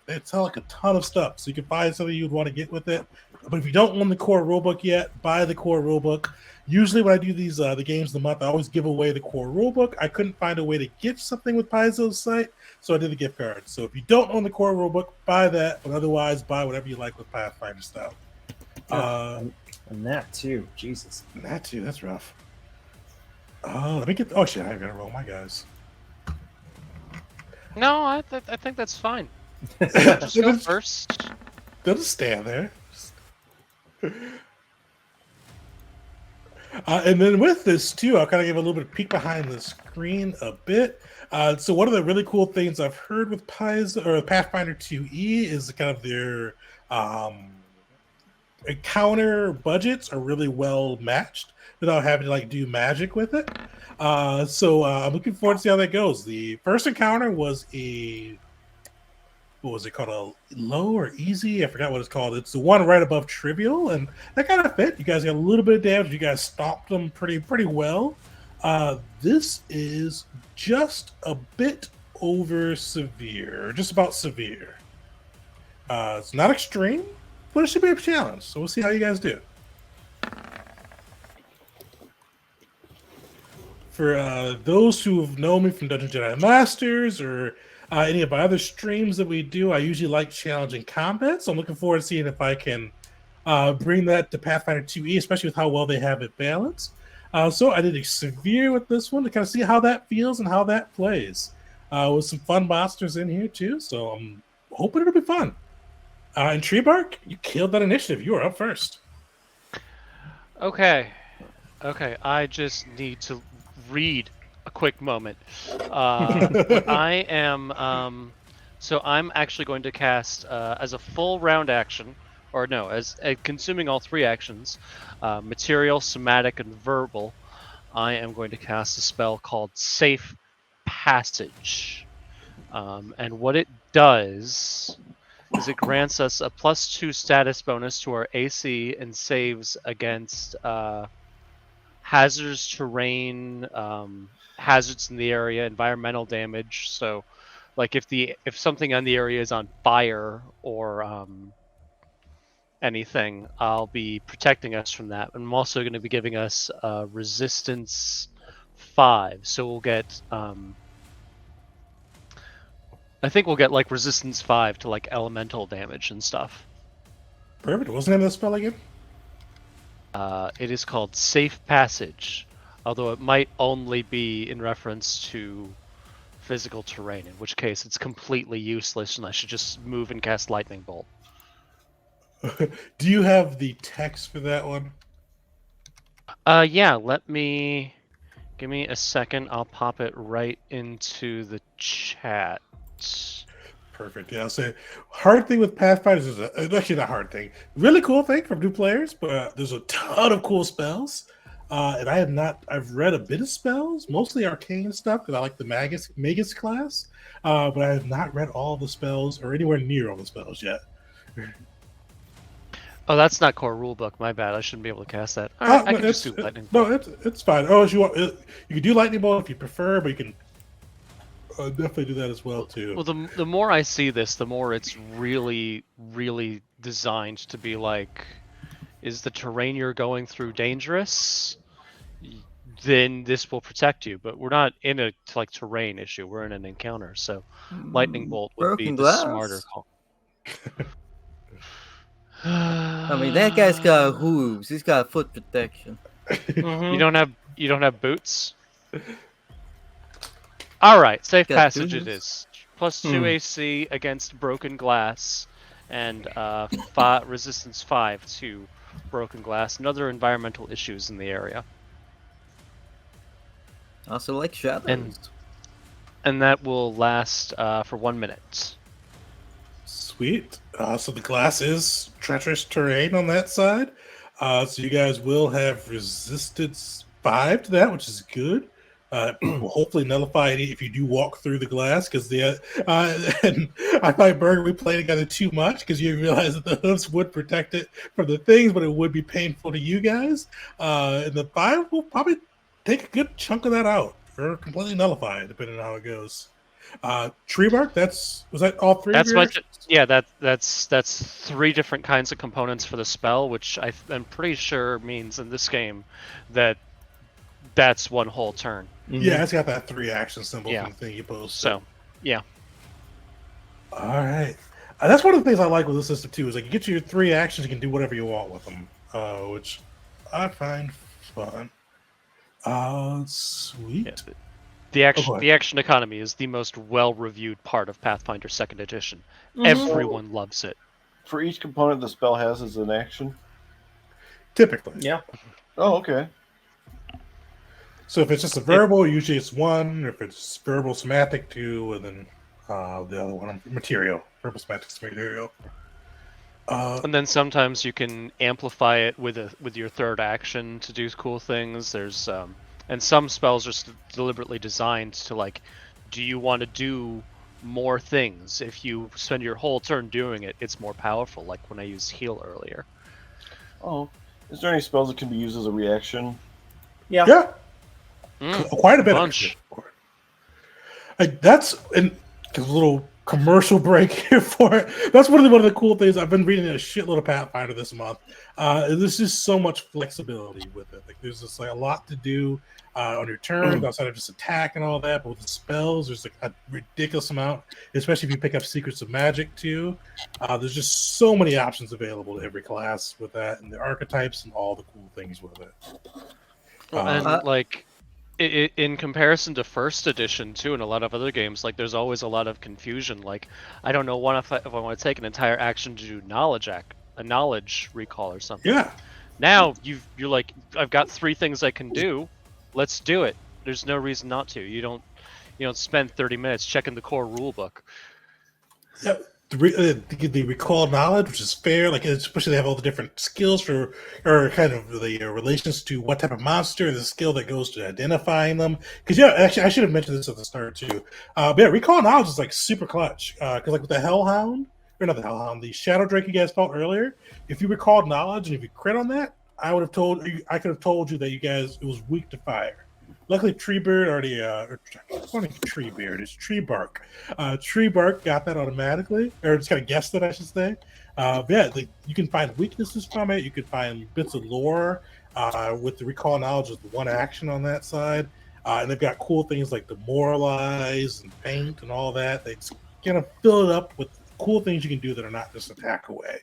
[SPEAKER 1] They sell like a ton of stuff, so you can find something you'd want to get with it. But if you don't own the core rulebook yet, buy the core rulebook. Usually, when I do these the games of the month, I always give away the core rulebook. I couldn't find a way to get something with Paizo's site, so I did the gift card. So if you don't own the core rulebook, buy that. But otherwise, buy whatever you like with Pathfinder stuff.
[SPEAKER 2] And that too, Jesus.
[SPEAKER 1] That too, that's rough. Let me get. Oh shit, I gotta roll my guys.
[SPEAKER 3] No, I think that's fine. Just go first.
[SPEAKER 1] They'll just stand there. And then with this too, I'll kind of give a little bit of peek behind the screen a bit. So one of the really cool things I've heard with Paizo or Pathfinder 2E is kind of their encounter budgets are really well matched without having to like do magic with it. So I'm looking forward to see how that goes. The first encounter was what was it called? A low or easy? I forgot what it's called. It's the one right above trivial, and that kind of fit. You guys got a little bit of damage. You guys stopped them pretty well. This is just a bit over severe, just about severe. It's not extreme, but it should be a challenge. So we'll see how you guys do. For those who have known me from Dungeon Jedi Masters or any of my other streams that we do, I usually like challenging combat. So I'm looking forward to seeing if I can bring that to Pathfinder 2E, especially with how well they have it balanced. So I did a severe with this one to kind of see how that feels and how that plays. With some fun monsters in here too. So I'm hoping it'll be fun. And Treebark, you killed that initiative. You are up first.
[SPEAKER 3] Okay, I just need to read a quick moment. What I am, so I'm actually going to cast as a full round action, or no, as consuming all 3 actions, material, somatic, and verbal. I am going to cast a spell called Safe Passage, and what it does is it grants us a +2 status bonus to our AC and saves against hazardous terrain, hazards in the area, environmental damage. So, like if something on the area is on fire or anything, I'll be protecting us from that. I'm also going to be giving us resistance 5, so we'll get. I think we'll get like resistance 5 to like elemental damage and stuff.
[SPEAKER 1] Perfect. What's the name of the spell again?
[SPEAKER 3] It is called Safe Passage, although it might only be in reference to physical terrain, in which case it's completely useless and I should just move and cast Lightning Bolt.
[SPEAKER 1] Do you have the text for that one?
[SPEAKER 3] Yeah, give me a second. I'll pop it right into the chat.
[SPEAKER 1] Perfect. Yeah, I'll say hard thing with Pathfinders is actually not a hard thing. Really cool thing for new players, but there's a ton of cool spells. And I've read a bit of spells, mostly arcane stuff, because I like the Magus class. But I have not read all the spells or anywhere near all the spells yet.
[SPEAKER 3] Oh, that's not core rulebook. My bad. I shouldn't be able to cast that. All right, I can just do Lightning Bolt.
[SPEAKER 1] No, it's fine. Oh, you can do Lightning Bolt if you prefer, but you can definitely do that as well too.
[SPEAKER 3] Well, the more I see this, the more it's really, really designed to be like, is the terrain you're going through dangerous? Then this will protect you. But we're not in a like terrain issue. We're in an encounter, so Lightning Bolt would be the smarter call.
[SPEAKER 5] I mean, that guy's got hooves. He's got foot protection.
[SPEAKER 3] You don't have boots. All right, Safe Passage it is. +2 AC against broken glass, and resistance 5 to broken glass and other environmental issues in the area.
[SPEAKER 5] Also like shadows.
[SPEAKER 3] And that will last for 1 minute.
[SPEAKER 1] Sweet. So the glass is treacherous terrain on that side. So you guys will have resistance 5 to that, which is good. Will hopefully nullify any if you do walk through the glass, because and I find Berger we played together too much because you realize that the hooves would protect it from the things, but it would be painful to you guys. And the 5 will probably take a good chunk of that out or completely nullify it, depending on how it goes. Tree bark. Was that all 3 of
[SPEAKER 3] That's
[SPEAKER 1] your
[SPEAKER 3] my
[SPEAKER 1] actions?
[SPEAKER 3] yeah. That's 3 different kinds of components for the spell, which I'm pretty sure means in this game that that's 1 whole turn.
[SPEAKER 1] Yeah, it's got that 3 action symbol
[SPEAKER 3] Yeah.
[SPEAKER 1] from the thing you posted.
[SPEAKER 3] So yeah.
[SPEAKER 1] All right. That's one of the things I like with the system too. Is like you get your 3 actions, you can do whatever you want with them, which I find fun. Sweet.
[SPEAKER 3] Yeah.
[SPEAKER 1] Go ahead.
[SPEAKER 3] The action economy is the most well-reviewed part of Pathfinder Second Edition.
[SPEAKER 5] Mhm.
[SPEAKER 3] Everyone loves it.
[SPEAKER 4] For each component the spell has as an action.
[SPEAKER 1] Typically,
[SPEAKER 2] Yeah.
[SPEAKER 4] Oh, okay.
[SPEAKER 1] So if it's just a verbal, usually it's 1. If it's verbal, somatic 2, and then the other one, material. Verbal, somatic, material.
[SPEAKER 3] And then sometimes you can amplify it with your 3rd action to do cool things. There's and some spells are deliberately designed to like, do you want to do more things? If you spend your whole turn doing it, it's more powerful. Like when I used heal earlier.
[SPEAKER 4] Oh, is there any spells that can be used as a reaction?
[SPEAKER 1] Yeah, quite a bit.
[SPEAKER 3] Bunch.
[SPEAKER 1] That's a little commercial break here for it. That's one of the cool things. I've been reading a shitload of Pathfinder this month. There's just so much flexibility with it. Like there's just like a lot to do on your turn outside of just attack and all that. But with the spells, there's like a ridiculous amount, especially if you pick up Secrets of Magic too. There's just so many options available to every class with that, and the archetypes and all the cool things with it.
[SPEAKER 3] And like in comparison to 1st edition too, and a lot of other games, like there's always a lot of confusion. Like I don't know if I want to take an entire action to do a knowledge recall or something.
[SPEAKER 1] Yeah.
[SPEAKER 3] Now you're like, I've got 3 things I can do. Let's do it. There's no reason not to. You don't spend 30 minutes checking the core rule book.
[SPEAKER 1] Yeah. The recall knowledge, which is fair, like especially they have all the different skills for, or kind of the relations to what type of monster, the skill that goes to identifying them. Because actually, I should have mentioned this at the start too. But yeah, recall knowledge is like super clutch. Because like with the Hellhound, or not the Hellhound, the Shadow Drake you guys fought earlier. If you recalled knowledge and if you crit on that, I could have told you that you guys it was weak to fire. Luckily, Treebeard already, Treebeard, it's Tree Bark. Tree Bark got that automatically, or just kind of guessed it, I should say. You can find weaknesses from it. You can find bits of lore with the recall knowledge of the 1 action on that side. And they've got cool things like demoralize and paint and all that. They just kind of fill it up with cool things you can do that are not just attack away.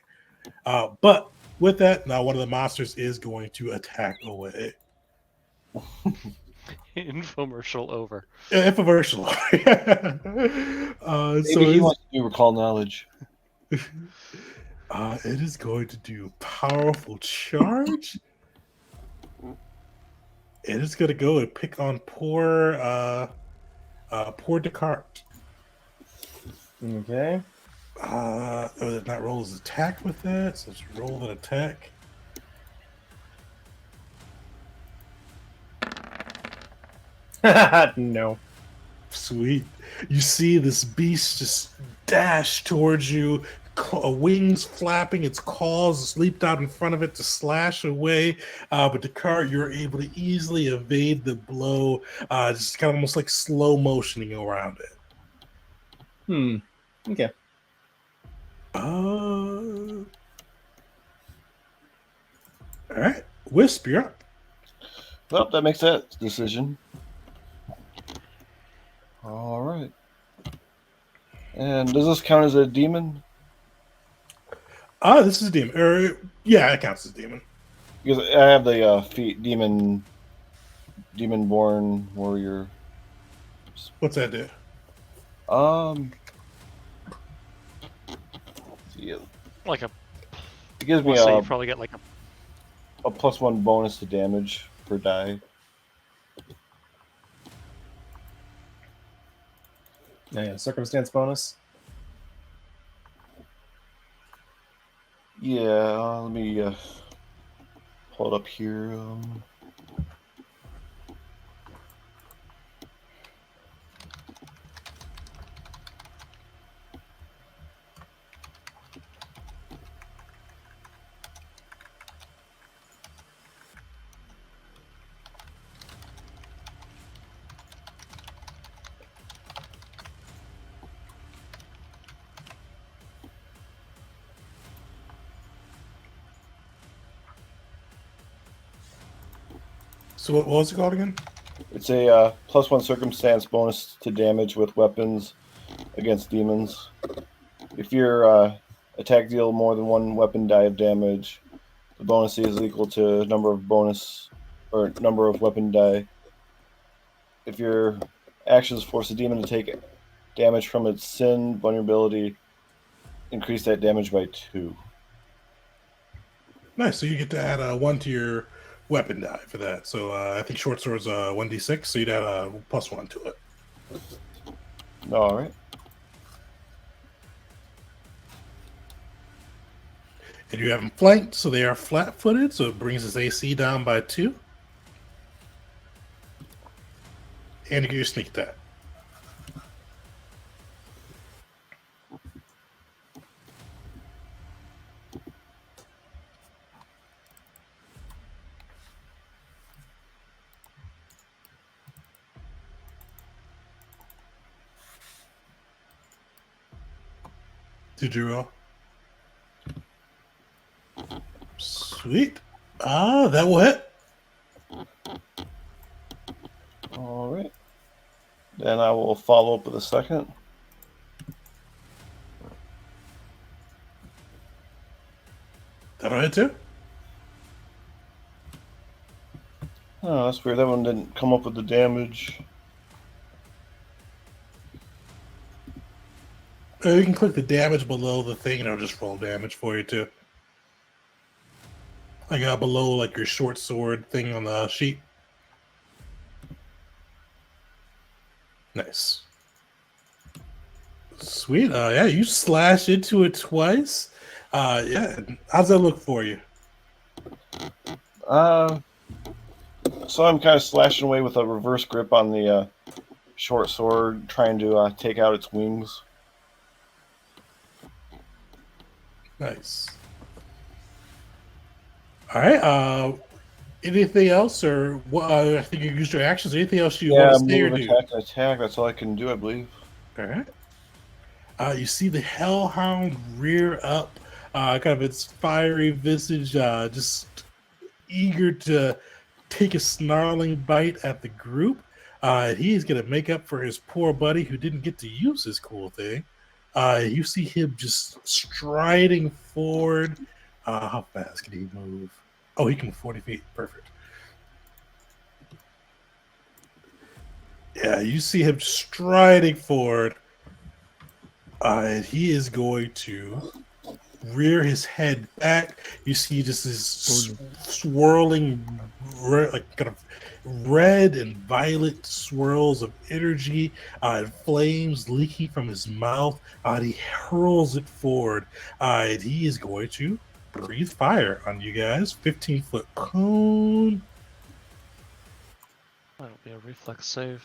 [SPEAKER 1] But with that, now one of the monsters is going to attack away.
[SPEAKER 3] Infomercial over.
[SPEAKER 1] Infomercial.
[SPEAKER 4] Maybe he wants to do recall knowledge.
[SPEAKER 1] It is going to do powerful charge. It is going to go and pick on poor Descartes.
[SPEAKER 2] Okay.
[SPEAKER 1] Did not roll his attack with that, so let's roll an attack.
[SPEAKER 2] No.
[SPEAKER 1] Sweet. You see this beast just dash towards you, wings flapping, its claws leaped out in front of it to slash away. But Descartes, you're able to easily evade the blow, just kind of almost like slow motioning around it.
[SPEAKER 2] Okay.
[SPEAKER 1] All right. Wisp, you're up.
[SPEAKER 4] Well, that makes that decision. All right. And does this count as a demon?
[SPEAKER 1] This is a demon. Yeah, it counts as a demon.
[SPEAKER 4] Because I have the demon born warrior.
[SPEAKER 1] What's that do?
[SPEAKER 4] Yeah,
[SPEAKER 3] Like a.
[SPEAKER 4] it gives me
[SPEAKER 3] So you probably get like
[SPEAKER 4] a +1 bonus to damage per die.
[SPEAKER 2] Yeah, circumstance bonus.
[SPEAKER 4] Yeah, let me pull it up here.
[SPEAKER 1] So what was it called again?
[SPEAKER 4] It's a +1 circumstance bonus to damage with weapons against demons. If your attack deal more than one weapon die of damage, the bonus is equal to number of weapon die. If your actions force a demon to take damage from its sin vulnerability, increase that damage by 2.
[SPEAKER 1] Nice. So you get to add 1 to your weapon die for that. So I think short sword's 1d6, so you'd add a +1 to it.
[SPEAKER 4] All right.
[SPEAKER 1] And you have them flanked, so they are flat-footed, so it brings his AC down by 2. And you get your sneak attack. Did you roll? Sweet. That will hit.
[SPEAKER 4] All right. Then I will follow up with a second.
[SPEAKER 1] That'll hit too.
[SPEAKER 4] Oh, that's weird. That one didn't come up with the damage.
[SPEAKER 1] You can click the damage below the thing, and it'll just roll damage for you too. Like below, like your short sword thing on the sheet. Nice. Sweet. Yeah, you slash into it twice. Yeah. How's that look for you?
[SPEAKER 4] So I'm kind of slashing away with a reverse grip on the short sword, trying to take out its wings.
[SPEAKER 1] Nice. All right. Anything else, or what? I think you used your actions. Anything else you want to say or
[SPEAKER 4] move,
[SPEAKER 1] do?
[SPEAKER 4] attack. That's all I can do, I believe.
[SPEAKER 1] All right. You see the hellhound rear up, kind of its fiery visage, just eager to take a snarling bite at the group. He's going to make up for his poor buddy who didn't get to use his cool thing. You see him just striding forward. How fast can he move? Oh, he can move 40 feet. Perfect. Yeah, you see him striding forward. And he is going to rear his head back. You see just this swirling, like kind of red and violet swirls of energy and flames leaking from his mouth. And he hurls it forward. And he is going to breathe fire on you guys. 15-foot cone.
[SPEAKER 3] That'll be a reflex save.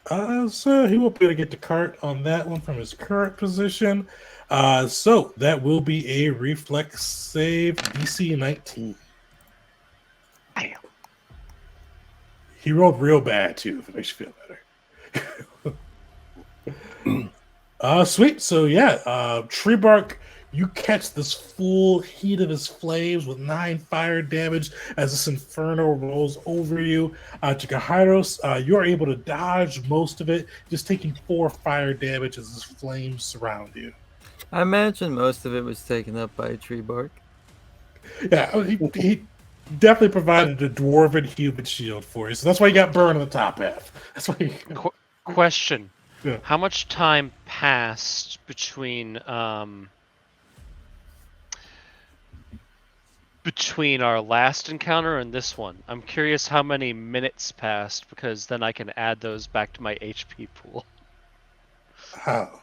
[SPEAKER 1] So he won't be able to get the cart on that one from his current position. So that will be a reflex save, DC 19.
[SPEAKER 3] Damn.
[SPEAKER 1] He rolled real bad too, if it makes you feel better. Sweet. So yeah, Tree Bark, you catch this full heat of his flames with 9 fire damage as this inferno rolls over you. Chikahairos, you're able to dodge most of it, just taking 4 fire damage as this flames surround you.
[SPEAKER 5] I imagine most of it was taken up by a tree bark.
[SPEAKER 1] Yeah, he definitely provided a dwarven human shield for you, so that's why you got burned on the top half. That's why.
[SPEAKER 3] Question:
[SPEAKER 1] Yeah.
[SPEAKER 3] How much time passed between our last encounter and this one? I'm curious how many minutes passed, because then I can add those back to my HP pool.
[SPEAKER 1] How?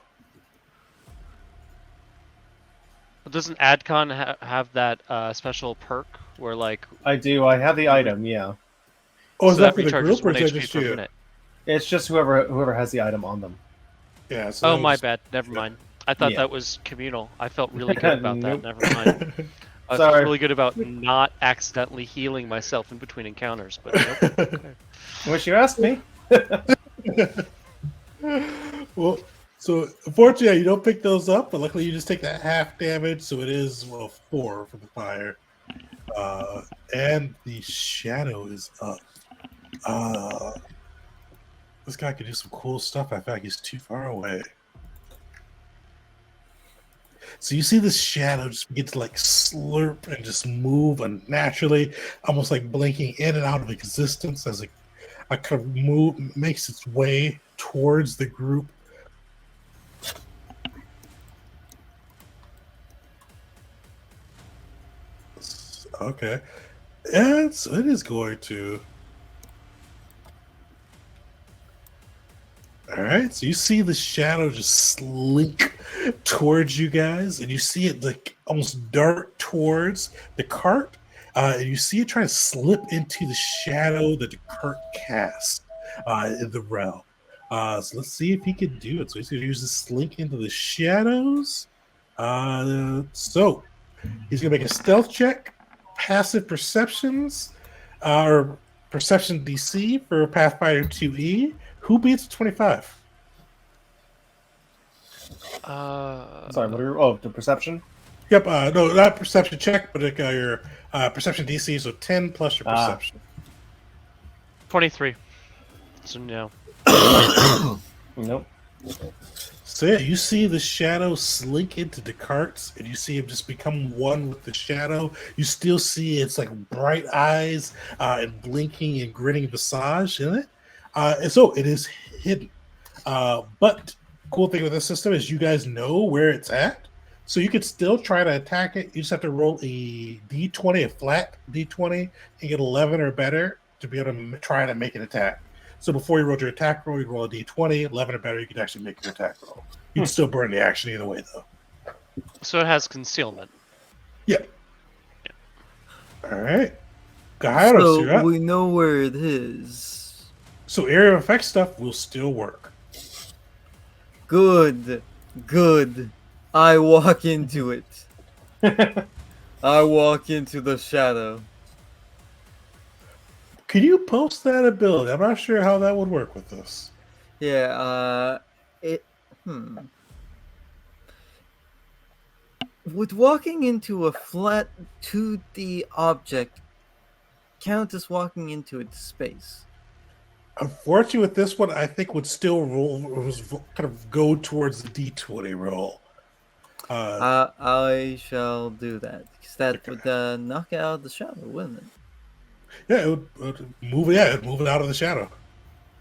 [SPEAKER 3] But doesn't AdCon have that special perk where like
[SPEAKER 2] I do. I have the item. Yeah,
[SPEAKER 1] Oh, is
[SPEAKER 3] so
[SPEAKER 1] that
[SPEAKER 3] that
[SPEAKER 1] for the
[SPEAKER 3] recharges
[SPEAKER 1] group or
[SPEAKER 3] 1
[SPEAKER 1] is that
[SPEAKER 3] HP
[SPEAKER 1] just
[SPEAKER 3] per
[SPEAKER 1] you?
[SPEAKER 3] minute?
[SPEAKER 2] it's just whoever has the item on them.
[SPEAKER 1] Yeah. So
[SPEAKER 3] Oh
[SPEAKER 1] that
[SPEAKER 3] my
[SPEAKER 1] was
[SPEAKER 3] bad. Never mind. I thought
[SPEAKER 2] Yeah.
[SPEAKER 3] that was communal. I felt really good about that.
[SPEAKER 2] Nope.
[SPEAKER 3] Never mind. I felt
[SPEAKER 2] Sorry.
[SPEAKER 3] really good about not accidentally healing myself in between encounters, but nope. Okay.
[SPEAKER 2] Wish you asked me.
[SPEAKER 1] Well, so unfortunately, yeah, you don't pick those up, but luckily you just take that half damage, so it is 4 for the fire. And the shadow is up. This guy can do some cool stuff. I feel like he's too far away. So you see this shadow just begin to like slurp and just move unnaturally, almost like blinking in and out of existence as it kind of move makes its way towards the group. Okay. And so it is going to. All right. So you see the shadow just slink towards you guys, and you see it like almost dart towards the cart. And you see it try to slip into the shadow that the cart casts in the realm. So let's see if he can do it. So he's going to use the slink into the shadows. So he's going to make a stealth check, passive perceptions, or perception DC for Pathfinder 2E. Who beats 25?
[SPEAKER 2] Sorry, what are the perception?
[SPEAKER 1] Yep, no, not perception check, but your perception DC, so 10 plus your perception.
[SPEAKER 3] 23. So no.
[SPEAKER 2] Nope.
[SPEAKER 1] So yeah, you see the shadow slink into the carts, and you see him just become one with the shadow. You still see its like bright eyes and blinking and grinning visage in it, and so it is hidden. But cool thing with this system is you guys know where it's at, so you could still try to attack it. You just have to roll a d20, a flat d20, and get 11 or better to be able to try to make an attack. So before you roll your attack roll, you roll a d20, 11 or better, you could actually make your attack roll. You'd still burn the action either way, though.
[SPEAKER 3] So it has concealment.
[SPEAKER 1] Yeah. All right. Gyros, you're
[SPEAKER 5] So
[SPEAKER 1] up.
[SPEAKER 5] we know where it is.
[SPEAKER 1] So area of effect stuff will still work.
[SPEAKER 5] Good. Good. I walk into it. I walk into the shadow.
[SPEAKER 1] Can you post that ability? I'm not sure how that would work with this.
[SPEAKER 5] Yeah, Would walking into a flat 2D object count as walking into its space?
[SPEAKER 1] Unfortunately, with this one, I think would still kind of go towards the d20 roll.
[SPEAKER 5] I shall do that because that would knock it out of the shadow, wouldn't it?
[SPEAKER 1] Yeah, it would move. Yeah, it would move it out of the shadow.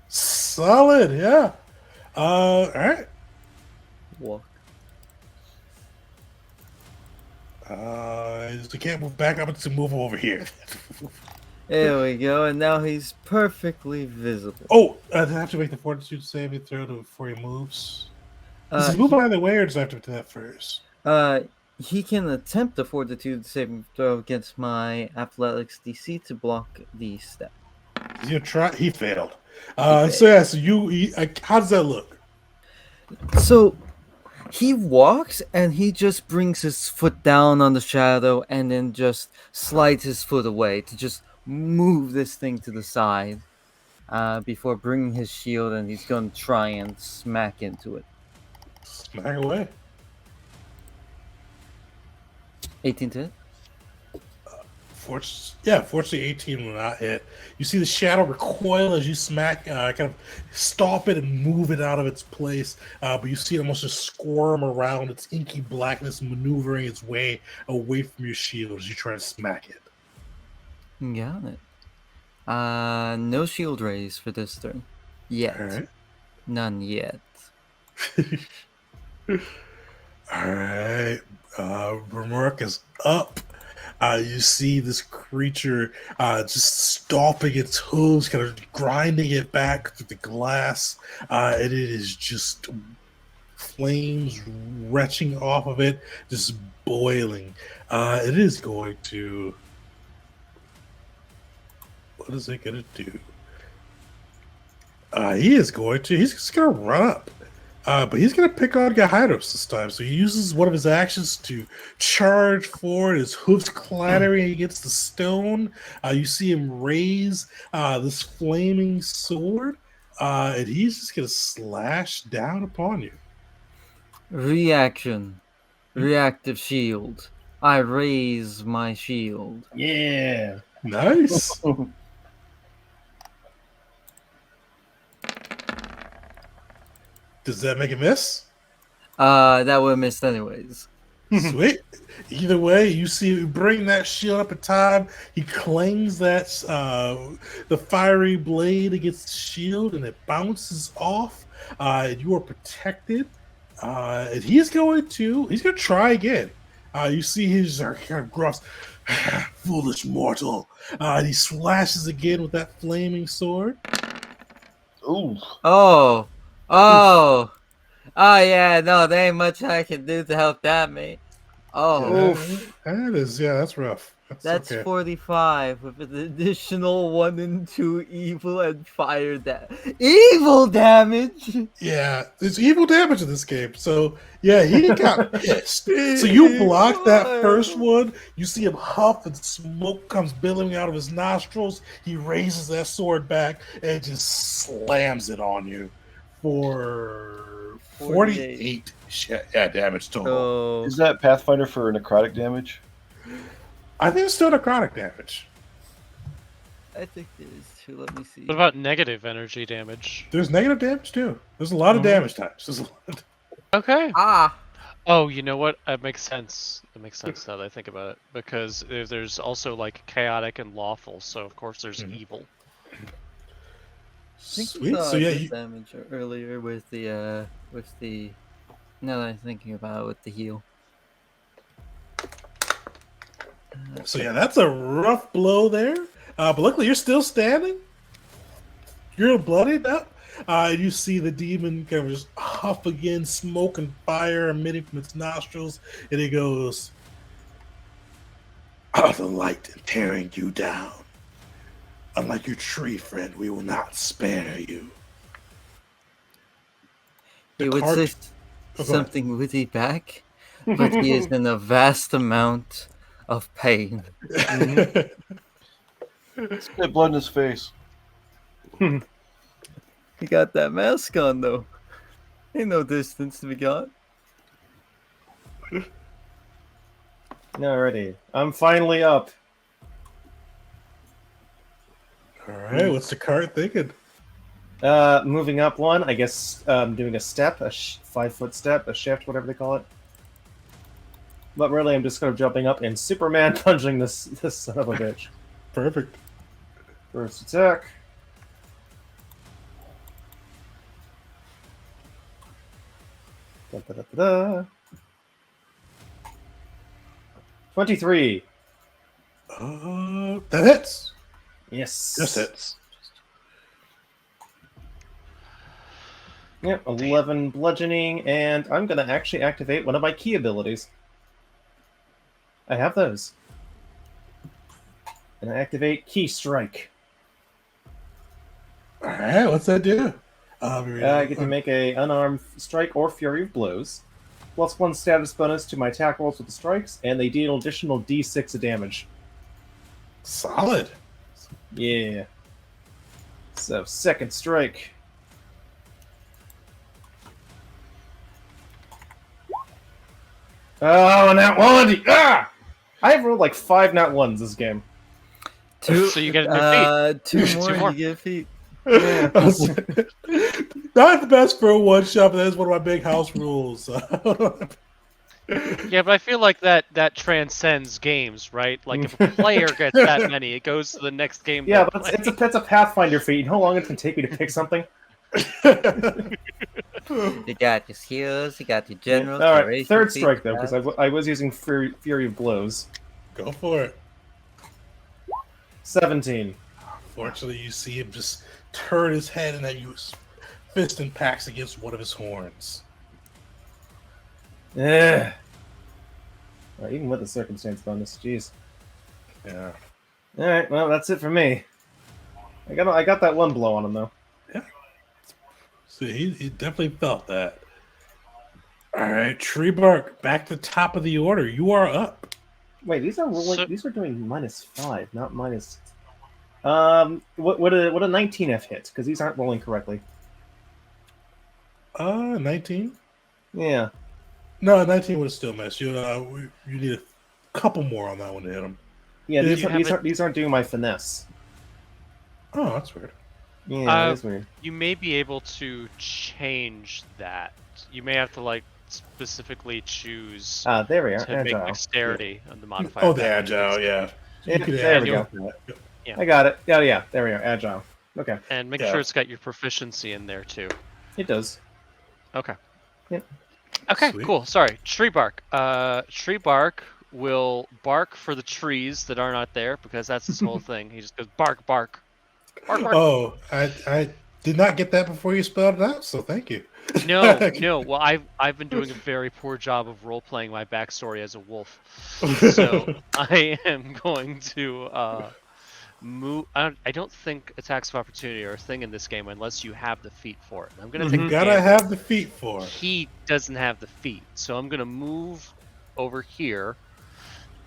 [SPEAKER 1] Solid. Yeah. All right.
[SPEAKER 5] Walk.
[SPEAKER 1] You can't move back up to move over here.
[SPEAKER 5] There we go, and now he's perfectly visible.
[SPEAKER 1] Oh, I have to make the fortitude saving throw before he moves. Does he move either way, or does I have to do that first?
[SPEAKER 5] He can attempt a fortitude saving throw against my athletics DC to block the step.
[SPEAKER 1] He's gonna try. He failed. So yeah. So how does that look?
[SPEAKER 5] So he walks and he just brings his foot down on the shadow and then just slides his foot away to just move this thing to the side before bringing his shield, and he's going to try and smack into it.
[SPEAKER 1] Smack away.
[SPEAKER 5] 18 to hit?
[SPEAKER 1] Fortunately, 18 will not hit. You see the shadow recoil as you smack, kind of stop it and move it out of its place. But you see it almost just squirm around its inky blackness, maneuvering its way away from your shield as you try to smack it.
[SPEAKER 5] Got it. No shield raise for this turn. Yet.
[SPEAKER 1] All right.
[SPEAKER 5] None yet.
[SPEAKER 1] All right. Remark is up. You see this creature just stomping its hooves, kind of grinding it back through the glass, and it is just flames retching off of it, just boiling. It is going to. What is it going to do? He's just going to run up. But he's going to pick on Gyhairos this time. So he uses one of his actions to charge forward, his hoofs clattering against the stone. You see him raise this flaming sword, and he's just going to slash down upon you.
[SPEAKER 5] Reaction. Reactive shield. I raise my shield.
[SPEAKER 2] Yeah.
[SPEAKER 1] Nice. Does that make a miss?
[SPEAKER 5] That would have missed anyways.
[SPEAKER 1] Sweet. Either way, you see him bring that shield up in time. He clangs that the fiery blade against the shield, and it bounces off. And you are protected. And he's going to try again. You see his kind of gross, foolish mortal. And he slashes again with that flaming sword.
[SPEAKER 4] Ooh.
[SPEAKER 5] Oh. Oh. Oh, yeah, no, there ain't much I can do to help that, mate. Oh.
[SPEAKER 2] Oof.
[SPEAKER 1] That's rough.
[SPEAKER 5] That's
[SPEAKER 1] okay.
[SPEAKER 5] 45 with an additional 1 and 2 evil and fire evil damage.
[SPEAKER 1] Yeah, there's evil damage in this game. So yeah, he got pissed. So you block that first one. You see him huff, and smoke comes billowing out of his nostrils. He raises that sword back and just slams it on you for 48 damage total.
[SPEAKER 5] Oh.
[SPEAKER 4] Is that Pathfinder for necrotic damage?
[SPEAKER 1] I think it's still necrotic damage.
[SPEAKER 5] I think it is too. Let me see.
[SPEAKER 3] What about negative energy damage?
[SPEAKER 1] There's negative damage too. There's a lot of damage types. There's a lot.
[SPEAKER 3] Okay.
[SPEAKER 5] Ah.
[SPEAKER 3] Oh, you know what? It makes sense. It makes sense now that I think about it. Because there's also like chaotic and lawful, so of course there's evil.
[SPEAKER 5] I think we
[SPEAKER 1] Sweet.
[SPEAKER 5] saw
[SPEAKER 1] So yeah,
[SPEAKER 5] good
[SPEAKER 1] you,
[SPEAKER 5] damage earlier with the now that I'm thinking about it, with the heal.
[SPEAKER 1] so yeah, that's a rough blow there. But luckily, you're still standing. You're bloodied up. And you see the demon kind of just huff again, smoke and fire emitting from its nostrils, and it goes, "Out of the light and tearing you down. Unlike your tree friend, we will not spare you."
[SPEAKER 5] He
[SPEAKER 1] The
[SPEAKER 5] would
[SPEAKER 1] cart-
[SPEAKER 5] say
[SPEAKER 1] Oh, go ahead.
[SPEAKER 5] something witty back, but he is in a vast amount of pain.
[SPEAKER 4] Spit blood in his face.
[SPEAKER 5] He got that mask on though. Ain't no distance to be got.
[SPEAKER 2] Alrighty. I'm finally up.
[SPEAKER 1] All right, what's the cart thinking?
[SPEAKER 2] Moving up one, I guess doing a step, a 5-foot step, a shift, whatever they call it. But really, I'm just kind of jumping up and Superman punching this son of a bitch.
[SPEAKER 1] Perfect.
[SPEAKER 2] First attack. Da, da, da, da, da. 23.
[SPEAKER 1] That hits.
[SPEAKER 2] Yes.
[SPEAKER 1] Just hits.
[SPEAKER 2] Yep, 11 bludgeoning, and I'm going to actually activate one of my key abilities. I have those. And I activate Key Strike.
[SPEAKER 1] All right, what's that do?
[SPEAKER 2] I get to make a unarmed strike or fury of blows. Plus 1 status bonus to my attack rolls with the strikes, and they deal an additional d6 of damage.
[SPEAKER 1] Solid.
[SPEAKER 2] Yeah. So, second strike. Oh, nat 1! Ah! I've rolled like 5 nat 1s this game.
[SPEAKER 5] Two,
[SPEAKER 3] So you get a new feat.
[SPEAKER 5] two
[SPEAKER 3] Two
[SPEAKER 5] more,
[SPEAKER 3] more.
[SPEAKER 5] to get a feat.
[SPEAKER 2] Yeah.
[SPEAKER 1] Not the best for a one shot, but that's one of my big house rules.
[SPEAKER 3] Yeah, but I feel like that transcends games, right? Like if a player gets that many, it goes to the next game.
[SPEAKER 2] Yeah,
[SPEAKER 3] they're
[SPEAKER 2] but
[SPEAKER 3] playing.
[SPEAKER 2] it's a Pathfinder feat. You know how long it's going to take me to pick something?
[SPEAKER 5] You got your healers, you got your generals. your
[SPEAKER 2] Alright,
[SPEAKER 5] raging
[SPEAKER 2] third
[SPEAKER 5] feats,
[SPEAKER 2] strike though, because I was using Fury of Blows.
[SPEAKER 1] Go for it.
[SPEAKER 2] 17.
[SPEAKER 1] Fortunately, you see him just turn his head and then use fist impacts against one of his horns.
[SPEAKER 2] Yeah. Even with the circumstance bonus, jeez.
[SPEAKER 1] Yeah.
[SPEAKER 2] All right, well, that's it for me. I got that one blow on him though.
[SPEAKER 1] So he definitely felt that. All right, Tree Bark, back to top of the order. You are up.
[SPEAKER 2] Wait, these are rolling.
[SPEAKER 3] So-
[SPEAKER 2] These are doing -5, not minus. What a 19F hit? Because these aren't rolling correctly.
[SPEAKER 1] 19.
[SPEAKER 2] Yeah.
[SPEAKER 1] No, 19 would still miss. You need a couple more on that one to hit him.
[SPEAKER 2] Yeah,
[SPEAKER 1] Did
[SPEAKER 2] these
[SPEAKER 1] you
[SPEAKER 3] have
[SPEAKER 2] these aren't doing my finesse.
[SPEAKER 1] Oh, that's weird.
[SPEAKER 2] Yeah, that is weird.
[SPEAKER 3] You may be able to change that. You may have to like specifically choose
[SPEAKER 2] Ah, there we are.
[SPEAKER 3] to make
[SPEAKER 2] Agile.
[SPEAKER 3] dexterity on the modifier.
[SPEAKER 1] Oh, the agile, yeah.
[SPEAKER 2] Yeah,
[SPEAKER 1] You could
[SPEAKER 2] there
[SPEAKER 1] add
[SPEAKER 2] we
[SPEAKER 1] it.
[SPEAKER 2] go.
[SPEAKER 3] Yeah.
[SPEAKER 2] I got it. Yeah, there we are. Agile. Okay,
[SPEAKER 3] And make
[SPEAKER 1] Yeah.
[SPEAKER 3] sure it's got your proficiency in there too.
[SPEAKER 2] it does.
[SPEAKER 3] Okay.
[SPEAKER 2] Yep.
[SPEAKER 3] Okay,
[SPEAKER 1] Sweet.
[SPEAKER 3] cool. Sorry. Tree bark. Tree bark will bark for the trees that are not there because that's his whole thing. He just goes bark, bark. Bark, bark.
[SPEAKER 1] Oh, I did not get that before you spelled it out, so thank you.
[SPEAKER 3] No. Well, I've been doing a very poor job of role playing my backstory as a wolf, so I am going to move. I don't think attacks of opportunity are a thing in this game unless you have the feat for it. I'm gonna take.
[SPEAKER 1] You
[SPEAKER 3] a
[SPEAKER 1] gotta
[SPEAKER 3] gamble.
[SPEAKER 1] have the feet for it.
[SPEAKER 3] He doesn't have the feat, so I'm gonna move over here,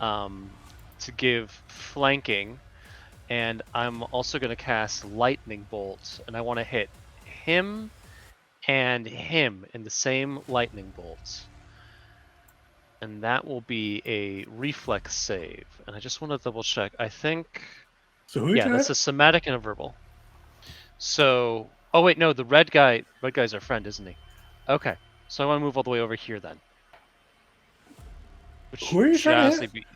[SPEAKER 3] to give flanking, and I'm also gonna cast lightning bolt, and I want to hit him and him in the same lightning bolt. And that will be a reflex save. And I just want to double check. I think,
[SPEAKER 1] So who
[SPEAKER 3] yeah, that's a somatic and a verbal. So, oh wait, no, the red guy's our friend, isn't he? Okay, so I want to move all the way over here then. Which
[SPEAKER 1] Who are you
[SPEAKER 3] should
[SPEAKER 1] trying to
[SPEAKER 3] honestly
[SPEAKER 1] hit?
[SPEAKER 3] be-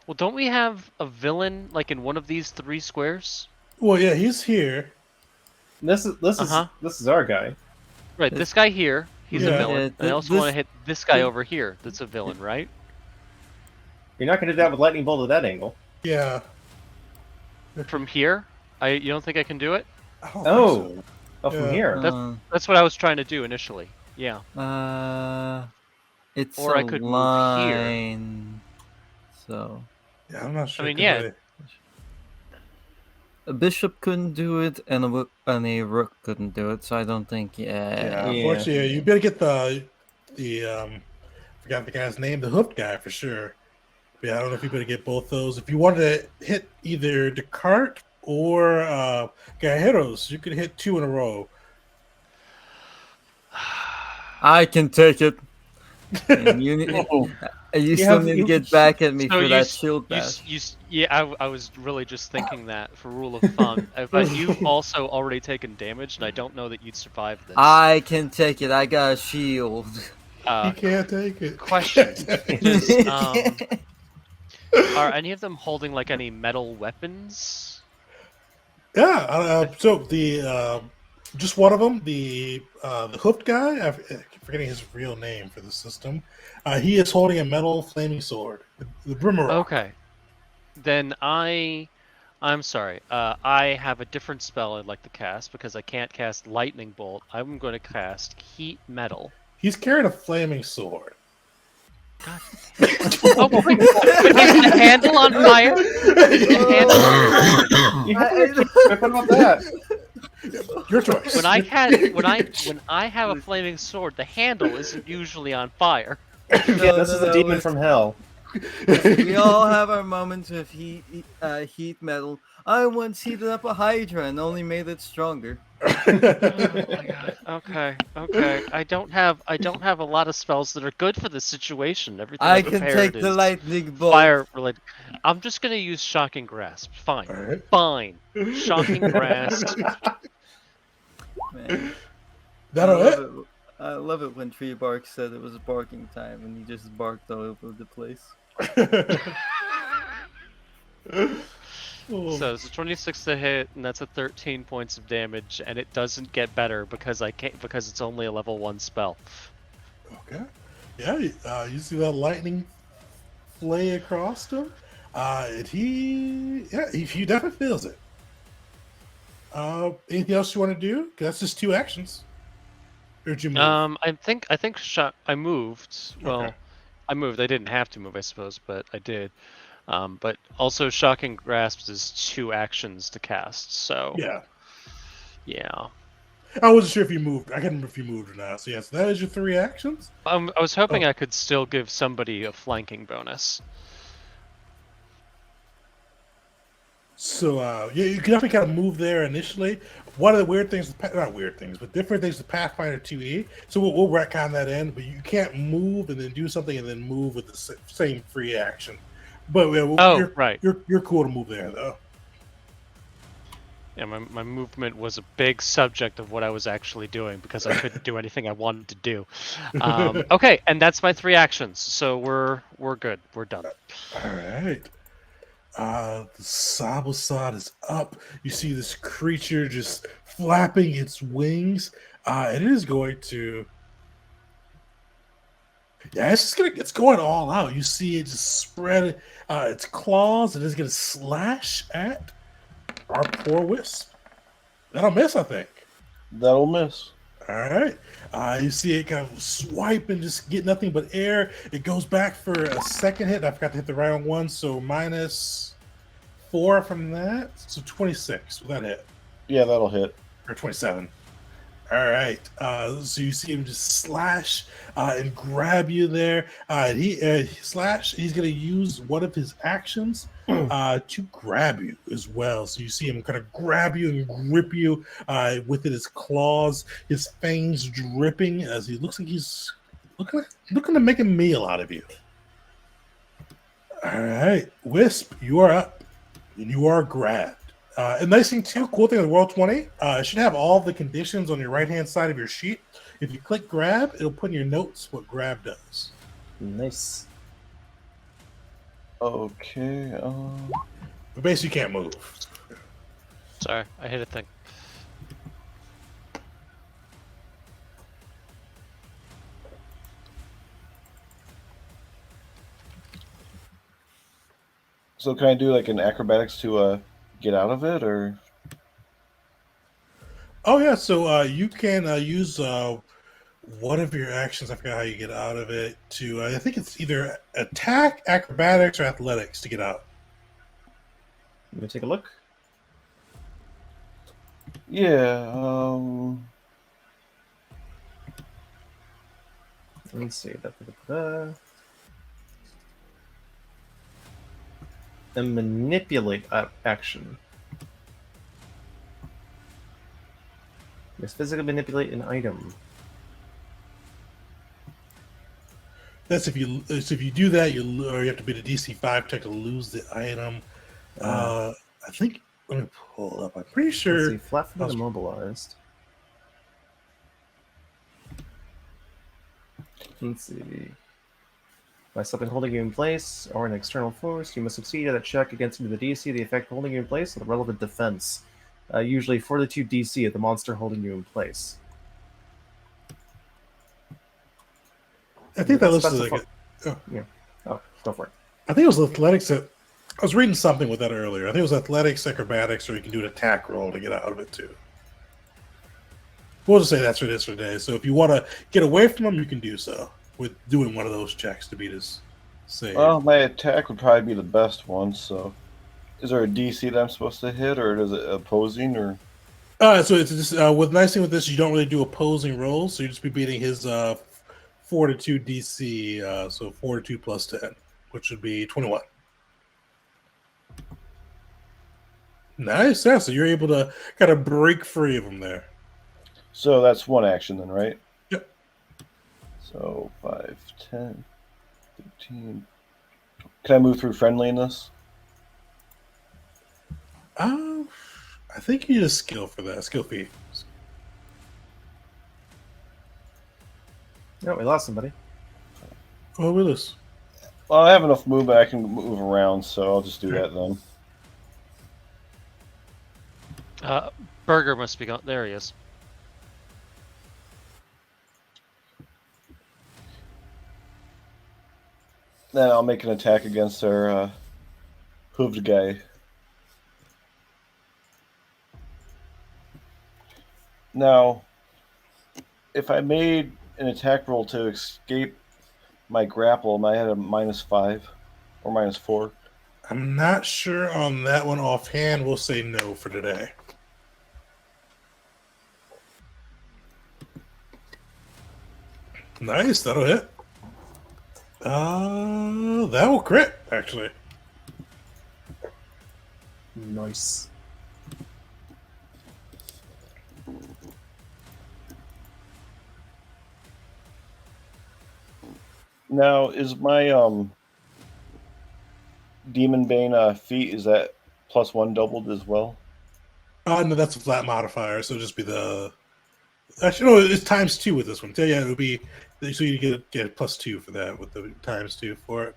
[SPEAKER 3] Well, don't we have a villain like in one of these 3 squares?
[SPEAKER 1] Well, yeah, he's here.
[SPEAKER 2] This is our guy.
[SPEAKER 3] Right, this guy here, he's a
[SPEAKER 1] Yeah.
[SPEAKER 3] villain.
[SPEAKER 5] Yeah,
[SPEAKER 3] and I also want to hit this guy over here. That's a villain, right?
[SPEAKER 2] You're not going to do that with lightning bolt at that angle.
[SPEAKER 1] Yeah.
[SPEAKER 3] From here, you don't think I can do it?
[SPEAKER 1] I don't
[SPEAKER 2] Oh.
[SPEAKER 1] think so.
[SPEAKER 2] Oh, from
[SPEAKER 1] Yeah.
[SPEAKER 2] here.
[SPEAKER 3] That's what I was trying to do initially. Yeah.
[SPEAKER 5] It's
[SPEAKER 3] Or
[SPEAKER 5] a
[SPEAKER 3] I could move here.
[SPEAKER 5] line. So
[SPEAKER 1] Yeah, I'm not sure.
[SPEAKER 3] I mean,
[SPEAKER 1] 'cause
[SPEAKER 3] yeah.
[SPEAKER 5] a bishop couldn't do it, and a rook couldn't do it. So I don't think.
[SPEAKER 1] Yeah,
[SPEAKER 2] Yeah.
[SPEAKER 1] unfortunately, you better get the forgot the guy's name, the hooked guy for sure. But yeah, I don't know if you better get both those. If you wanted to hit either Descartes or Gajeros, you could hit 2 in a row.
[SPEAKER 5] I can take it. And you still
[SPEAKER 2] have-
[SPEAKER 5] need to
[SPEAKER 2] you-
[SPEAKER 5] get back at me
[SPEAKER 3] So
[SPEAKER 5] for
[SPEAKER 3] you
[SPEAKER 5] that
[SPEAKER 3] s-
[SPEAKER 5] shield
[SPEAKER 3] You,
[SPEAKER 5] bash.
[SPEAKER 3] yeah, I was really just thinking that for rule of thumb. But you've also already taken damage, and I don't know that you'd survive this.
[SPEAKER 5] I can take it. I got a shield.
[SPEAKER 1] He can't take it.
[SPEAKER 3] Question: Are any of them holding like any metal weapons?
[SPEAKER 1] Yeah. So the just one of them, the hooked guy. I keep forgetting his real name for the system. He is holding a metal flaming sword, the Brimmer.
[SPEAKER 3] Okay. Then I'm sorry. I have a different spell I'd like to cast because I can't cast lightning bolt. I'm going to cast heat metal.
[SPEAKER 1] He's carrying a flaming sword.
[SPEAKER 3] Oh wait, is the handle on fire? Is the handle on fire?
[SPEAKER 2] You have to what about that?
[SPEAKER 1] Your choice.
[SPEAKER 3] When I have a flaming sword, the handle isn't usually on fire.
[SPEAKER 2] Yeah, this is a demon from hell.
[SPEAKER 5] We all have our moments with heat metal. I once heated up a Hydra and only made it stronger.
[SPEAKER 3] Oh my god. Okay. I don't have a lot of spells that are good for this situation. Everything
[SPEAKER 5] I
[SPEAKER 3] I
[SPEAKER 5] can
[SPEAKER 3] prepared
[SPEAKER 5] take the
[SPEAKER 3] is
[SPEAKER 5] lightning bolt.
[SPEAKER 3] fire related. I'm just gonna use shocking grasp. Fine.
[SPEAKER 1] All right.
[SPEAKER 3] Fine. Shocking grasp.
[SPEAKER 5] Man,
[SPEAKER 1] That'll
[SPEAKER 5] I
[SPEAKER 1] hit.
[SPEAKER 5] love it. I love it when Tree Bark said it was barking time and he just barked all over the place.
[SPEAKER 3] So it's a 26 to hit, and that's a 13 points of damage, and it doesn't get better because it's only a level 1 spell.
[SPEAKER 1] Okay. Yeah, you see that lightning flay across him? He definitely feels it. Anything else you want to do? 'Cause that's just 2 actions. Or did you move?
[SPEAKER 3] I think I moved. Well,
[SPEAKER 1] Okay.
[SPEAKER 3] I moved. I didn't have to move, I suppose, but I did. But also, Shocking Grasp is 2 actions to cast. So
[SPEAKER 1] Yeah.
[SPEAKER 3] yeah.
[SPEAKER 1] I wasn't sure if you moved. I can't remember if you moved or not. So yes, that is your 3 actions.
[SPEAKER 3] I was hoping
[SPEAKER 1] Oh,
[SPEAKER 3] I could still give somebody a flanking bonus.
[SPEAKER 1] so yeah, you can definitely kind of move there initially. One of the weird things, not weird things, but different things with Pathfinder 2E. So we'll retcon that in, but you can't move and then do something and then move with the same free action. But yeah,
[SPEAKER 3] Oh, right.
[SPEAKER 1] you're cool to move there though.
[SPEAKER 3] Yeah, my movement was a big subject of what I was actually doing because I couldn't do anything I wanted to do. Okay, and that's my 3 actions. So we're good. We're done.
[SPEAKER 1] All right. The Sabasad is up. You see this creature just flapping its wings. It is going to. Yeah, it's going all out. You see it just spread its claws. It is gonna slash at our poor wisp. That'll miss, I think.
[SPEAKER 4] That'll miss.
[SPEAKER 1] All right. You see it kind of swipe and just get nothing but air. It goes back for a second hit. I forgot to hit the right one, so -4 from that. So 26 with that hit.
[SPEAKER 4] Yeah, that'll hit.
[SPEAKER 1] Or 27. All right. So you see him just slash and grab you there. He slash. He's going to use one of his actions to grab you as well. So you see him kind of grab you and grip you with his claws, his fangs dripping as he looks like he's looking to make a meal out of you. All right, Wisp, you are up, and you are grabbed. And nice thing too, cool thing with World 20, it should have all the conditions on your right-hand side of your sheet. If you click grab, it'll put in your notes what grab does.
[SPEAKER 2] Nice.
[SPEAKER 4] Okay.
[SPEAKER 1] But basically, you can't move.
[SPEAKER 3] Sorry, I hit a thing.
[SPEAKER 4] So can I do like an acrobatics to get out of it, or?
[SPEAKER 1] Oh yeah, so you can use one of your actions. I forgot how you get out of it. To I think it's either attack, acrobatics, or athletics to get out.
[SPEAKER 2] Let me take a look.
[SPEAKER 4] Yeah.
[SPEAKER 2] Let's see. The manipulate action. Just physically manipulate an item.
[SPEAKER 1] That's if you do that, or you have to beat a DC 5 check to lose the item. I think let me pull it up. I'm pretty sure.
[SPEAKER 2] Let's see. Flat-footed immobilized. Let's see. By something holding you in place or an external force, you must succeed at a check against the DC, the effect holding you in place, with a relevant defense. Usually Fortitude DC at the monster holding you in place.
[SPEAKER 1] I think that looks like it.
[SPEAKER 2] Yeah. Oh, go for it.
[SPEAKER 1] I think it was athletics. I was reading something with that earlier. I think it was athletics, acrobatics, or you can do an attack roll to get out of it too. We'll just say that's what it is for today. So if you want to get away from him, you can do so with doing one of those checks to beat his save.
[SPEAKER 4] Well, my attack would probably be the best one. So, is there a DC that I'm supposed to hit, or is it opposing, or?
[SPEAKER 1] So it's just with nice thing with this, you don't really do opposing rolls, so you just be beating his Fortitude DC. So Fortitude plus 10, which would be 21. Nice, yeah. So you're able to kind of break free of him there.
[SPEAKER 4] So that's one action then, right?
[SPEAKER 1] Yep.
[SPEAKER 4] So 5, 10, 15. Can I move through friendliness?
[SPEAKER 1] I think you need a skill for that. Skill feat.
[SPEAKER 2] No, we lost somebody.
[SPEAKER 1] Oh, Willis.
[SPEAKER 4] Well, I have enough movement. I can move around, so I'll just do that then.
[SPEAKER 3] Burger must be gone. There he is.
[SPEAKER 4] Then I'll make an attack against our hooved guy. Now, if I made an attack roll to escape my grapple, am I at a -5 or -4?
[SPEAKER 1] I'm not sure on that one offhand. We'll say no for today. Nice, that'll hit. That will crit, actually.
[SPEAKER 2] Nice.
[SPEAKER 4] Now, is my Demon Bane feat, is that +1 doubled as well?
[SPEAKER 1] No, that's a flat modifier, so just be the. Actually, no, it's ×2 with this one. Yeah, it'll be so you get +2 for that with the ×2 for it.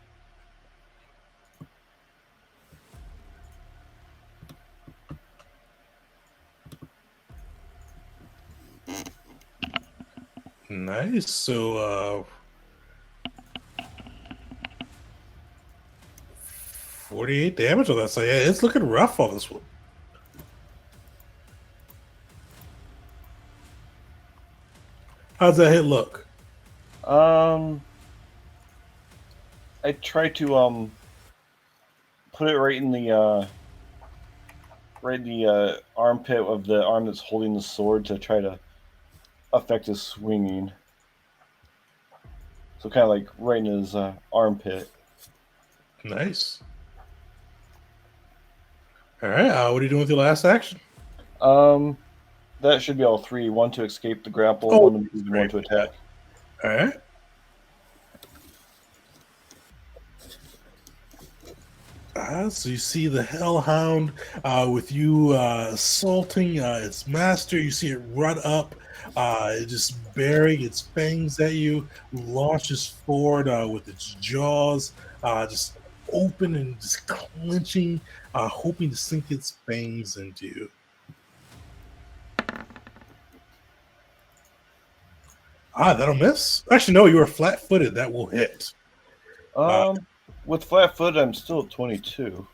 [SPEAKER 1] Nice. So 48 damage on that. So yeah, it's looking rough on this one. How's that hit look?
[SPEAKER 4] I try to put it right in the armpit of the arm that's holding the sword to try to affect his swinging. So kind of like right in his armpit.
[SPEAKER 1] Nice. All right. What are you doing with your last action?
[SPEAKER 4] That should be all three. One to escape the grapple,
[SPEAKER 1] Oh,
[SPEAKER 4] one to move, and one
[SPEAKER 1] great.
[SPEAKER 4] to attack.
[SPEAKER 1] All right. So you see the Hellhound with you assaulting its master. You see it run up, just burying its fangs at you, launches forward with its jaws, just open and just clenching, hoping to sink its fangs into you. That'll miss. Actually, no, you are flat-footed. That will hit.
[SPEAKER 4] With flat foot, I'm still at 22.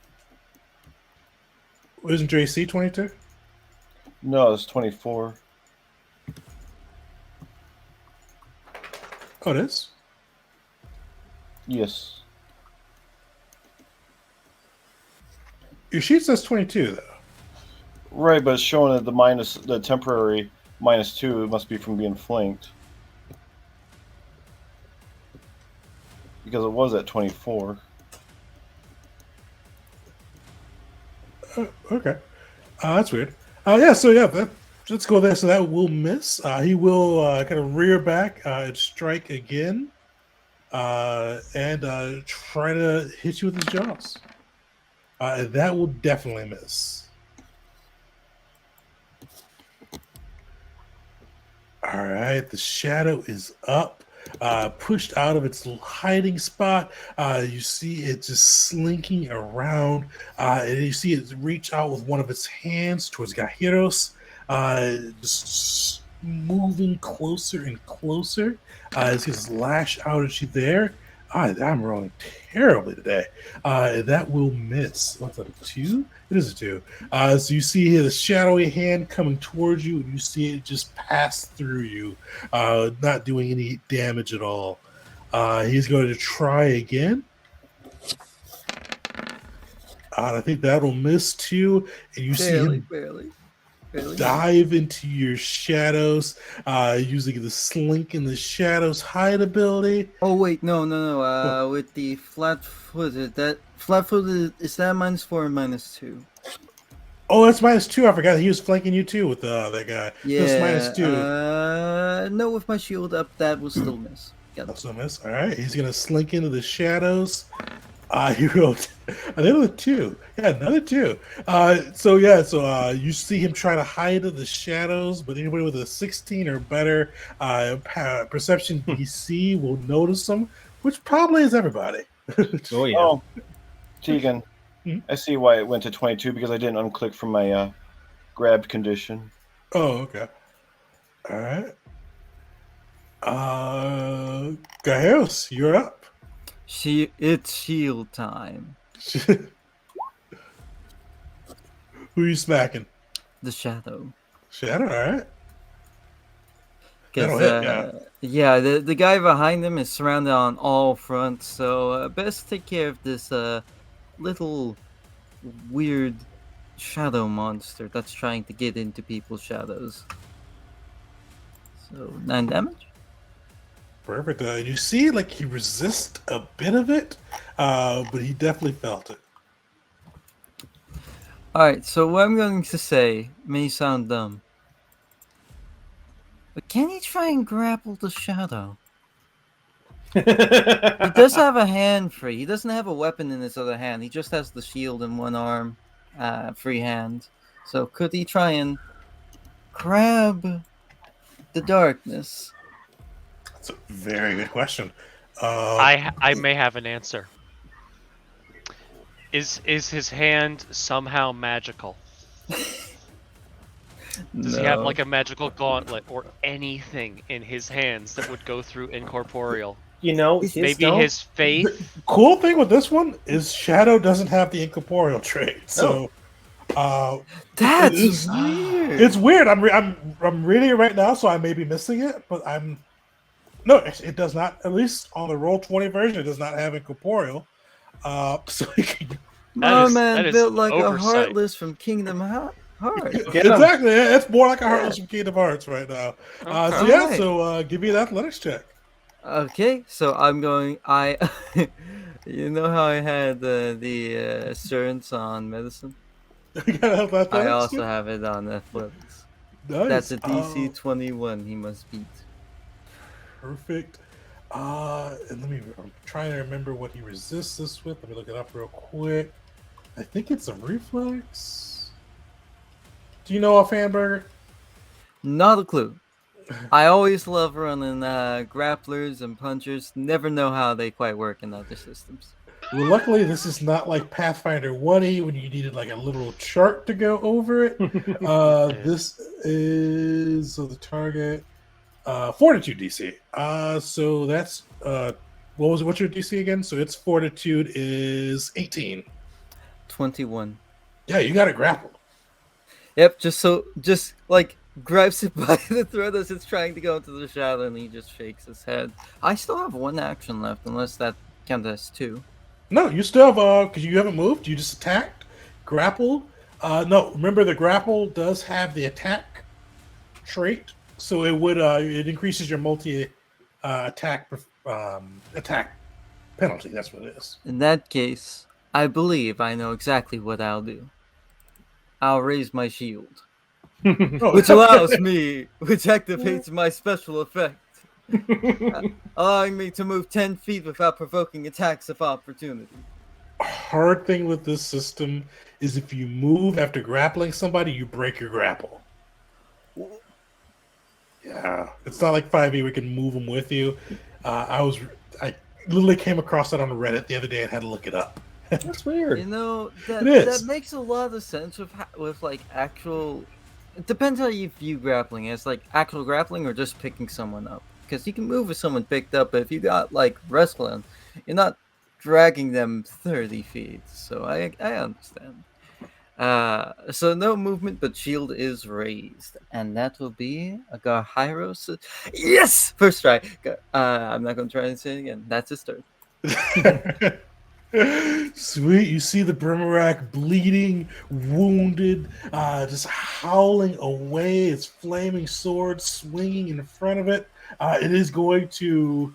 [SPEAKER 1] Isn't your AC 22?
[SPEAKER 4] No, it's 24.
[SPEAKER 1] Oh, it is?
[SPEAKER 4] Yes.
[SPEAKER 1] Your sheet says 22, though.
[SPEAKER 4] Right, but it's showing that the temporary -2 must be from being flanked. Because it was at 24.
[SPEAKER 1] Okay. That's weird. Yeah, so yeah, let's go there. So that will miss. He will kind of rear back and strike again and try to hit you with his jaws. That will definitely miss. All right, the shadow is up. Pushed out of its hiding spot. You see it just slinking around, and you see it reach out with one of its hands towards Gahiros, just moving closer and closer. It's just lash out at you there. I'm rolling terribly today. That will miss. What's that, a 2? It is a 2. So you see here the shadowy hand coming towards you, and you see it just pass through you, not doing any damage at all. He's going to try again. I think that'll miss too. And you see him
[SPEAKER 5] barely.
[SPEAKER 1] dive into your shadows, using the slink in the shadows hide ability.
[SPEAKER 5] Oh wait, no. With the flat-footed, is that -4 or -2?
[SPEAKER 1] Oh, that's -2. I forgot he was flanking you too with that guy. That's
[SPEAKER 5] Yeah.
[SPEAKER 1] -2.
[SPEAKER 5] No, with my shield up, that will still miss. Got it.
[SPEAKER 1] Also miss. All right, he's gonna slink into the shadows. He rolled another 2. Yeah, another 2. So you see him try to hide in the shadows, but anybody with a 16 or better perception DC will notice him, which probably is everybody.
[SPEAKER 2] Oh yeah.
[SPEAKER 4] Oh, Tegan,
[SPEAKER 1] Mhm.
[SPEAKER 4] I see why it went to 22 because I didn't unclick from my grabbed condition.
[SPEAKER 1] Oh, okay. All right. Gaheros, you're up.
[SPEAKER 5] It's shield time.
[SPEAKER 1] Who are you smacking?
[SPEAKER 5] The shadow.
[SPEAKER 1] Shadow, all right. That'll hit,
[SPEAKER 5] yeah, the guy behind him is surrounded on all fronts, so best take care of this little weird shadow monster that's trying to get into people's shadows. So 9 damage.
[SPEAKER 1] Perfect. You see, like he resists a bit of it, but he definitely felt it.
[SPEAKER 5] Alright, so what I'm going to say may sound dumb. But can he try and grapple the shadow? He does have a hand free. He doesn't have a weapon in his other hand. He just has the shield in one arm, free hand. So could he try and grab the darkness?
[SPEAKER 1] That's a very good question.
[SPEAKER 3] I may have an answer. Is his hand somehow magical? Does he have like a magical gauntlet or anything in his hands that would go through incorporeal?
[SPEAKER 2] You know,
[SPEAKER 3] Maybe his faith.
[SPEAKER 1] The cool thing with this one is Shadow doesn't have the incorporeal trait, so
[SPEAKER 5] That's weird.
[SPEAKER 1] It's weird. I'm reading it right now, so I may be missing it, but no, it does not. At least on the Roll20 version, it does not have incorporeal. So
[SPEAKER 5] My man
[SPEAKER 3] is
[SPEAKER 5] built like
[SPEAKER 3] oversight.
[SPEAKER 5] a Heartless from Kingdom Hearts.
[SPEAKER 1] Exactly, it's more like a Heartless from Kingdom Hearts right now. So yeah,
[SPEAKER 5] Alright.
[SPEAKER 1] so give me an athletics check.
[SPEAKER 5] Okay, so I'm going. You know how I had the assurance on medicine?
[SPEAKER 1] You got athletics?
[SPEAKER 5] I also have it on athletics.
[SPEAKER 1] Nice.
[SPEAKER 5] That's a DC 21. He must beat.
[SPEAKER 1] Perfect. And I'm trying to remember what he resists this with. Let me look it up real quick. I think it's a reflex. Do you know offhand, Burger?
[SPEAKER 5] Not a clue. I always love running grapplers and punchers. Never know how they quite work in other systems.
[SPEAKER 1] Well, luckily, this is not like Pathfinder 1E when you needed like a literal chart to go over it. This is so the target Fortitude DC. So that's what's your DC again? So its Fortitude is 18.
[SPEAKER 5] 21.
[SPEAKER 1] Yeah, you got it grappled.
[SPEAKER 5] Yep, just like grabs it by the throat as it's trying to go into the shadow, and he just shakes his head. I still have one action left, unless that counts as 2.
[SPEAKER 1] No, you still have because you haven't moved. You just attacked, grappled. No, remember the grapple does have the attack trait, so it would it increases your multi attack penalty. That's what it is.
[SPEAKER 5] In that case, I believe I know exactly what I'll do. I'll raise my shield, which allows me, which activates my special effect, allowing me to move 10 feet without provoking attacks of opportunity.
[SPEAKER 1] Hard thing with this system is if you move after grappling somebody, you break your grapple. Yeah, it's not like 5e we can move them with you. I literally came across that on Reddit the other day and had to look it up.
[SPEAKER 2] That's weird.
[SPEAKER 5] You know,
[SPEAKER 1] It is.
[SPEAKER 5] that makes a lot of sense with like actual. It depends how you view grappling. It's like actual grappling or just picking someone up. Because you can move with someone picked up, but if you got like wrestling, you're not dragging them 30 feet. So I understand. So no movement, but shield is raised, and that will be a Garhyros. Yes, first try. I'm not gonna try and say it again. That's his turn.
[SPEAKER 1] Sweet, you see the Brimarak bleeding, wounded, just howling away. Its flaming sword swinging in front of it. It is going to.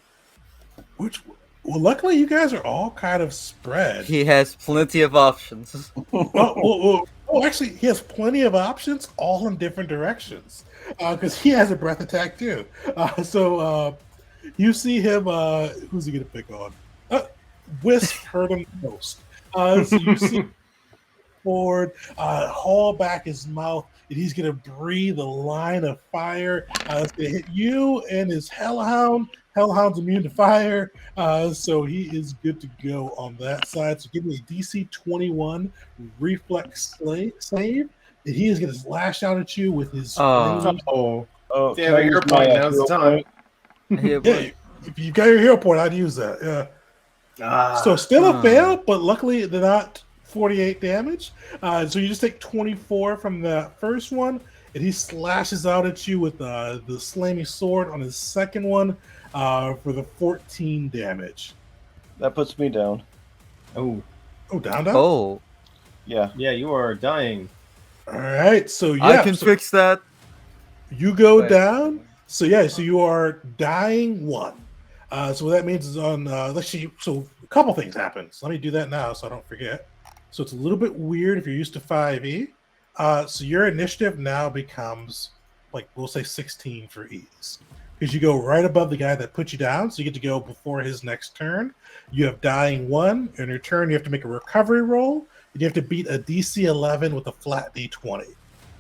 [SPEAKER 1] Well, luckily you guys are all kind of spread.
[SPEAKER 5] He has plenty of options.
[SPEAKER 1] Actually, he has plenty of options, all in different directions, because he has a breath attack too. So you see him. Who's he gonna pick on? Wisp hurt him most. So you see forward, haul back his mouth, and he's gonna breathe a line of fire. It's gonna hit you and his Hellhound. Hellhound's immune to fire, so he is good to go on that side. So give me a DC 21 reflex save, and he is going to lash out at you with his.
[SPEAKER 2] Oh,
[SPEAKER 7] Damn,
[SPEAKER 2] can I
[SPEAKER 7] your
[SPEAKER 2] use my
[SPEAKER 7] point. Now's the time.
[SPEAKER 1] Yeah, if you got your hero point, I'd use that. Yeah. So still a fail, but luckily they're not 48 damage. So you just take 24 from the first one, and he slashes out at you with the slamming sword on his second one for the 14 damage.
[SPEAKER 4] That puts me down.
[SPEAKER 2] Oh,
[SPEAKER 1] Oh, down.
[SPEAKER 5] Oh,
[SPEAKER 4] Yeah.
[SPEAKER 2] yeah, you are dying.
[SPEAKER 1] All right, so
[SPEAKER 5] I
[SPEAKER 1] yeah,
[SPEAKER 5] can
[SPEAKER 1] so
[SPEAKER 5] fix that.
[SPEAKER 1] you go
[SPEAKER 5] Wait.
[SPEAKER 1] down. So yeah, so you are dying 1. So what that means is on let's see. So a couple things happen. So let me do that now so I don't forget. So it's a little bit weird if you're used to 5e. So your initiative now becomes like we'll say 16 for ease because you go right above the guy that put you down. So you get to go before his next turn. You have dying 1. In your turn, you have to make a recovery roll. And you have to beat a DC 11 with a flat D20.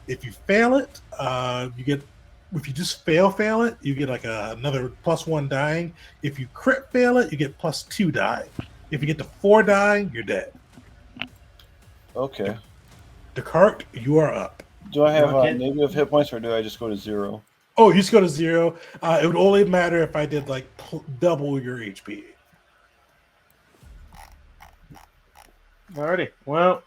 [SPEAKER 1] If you fail it, you get. If you just fail it, you get like another +1 dying. If you crit fail it, you get +2 dying. If you get to 4 dying, you're dead.
[SPEAKER 4] Okay.
[SPEAKER 1] Descartes, you are up.
[SPEAKER 4] Do I have
[SPEAKER 2] Okay.
[SPEAKER 4] negative hit points, or do I just go to 0?
[SPEAKER 1] Oh, you just go to 0. It would only matter if I did like double your HP.
[SPEAKER 2] Alrighty. Well,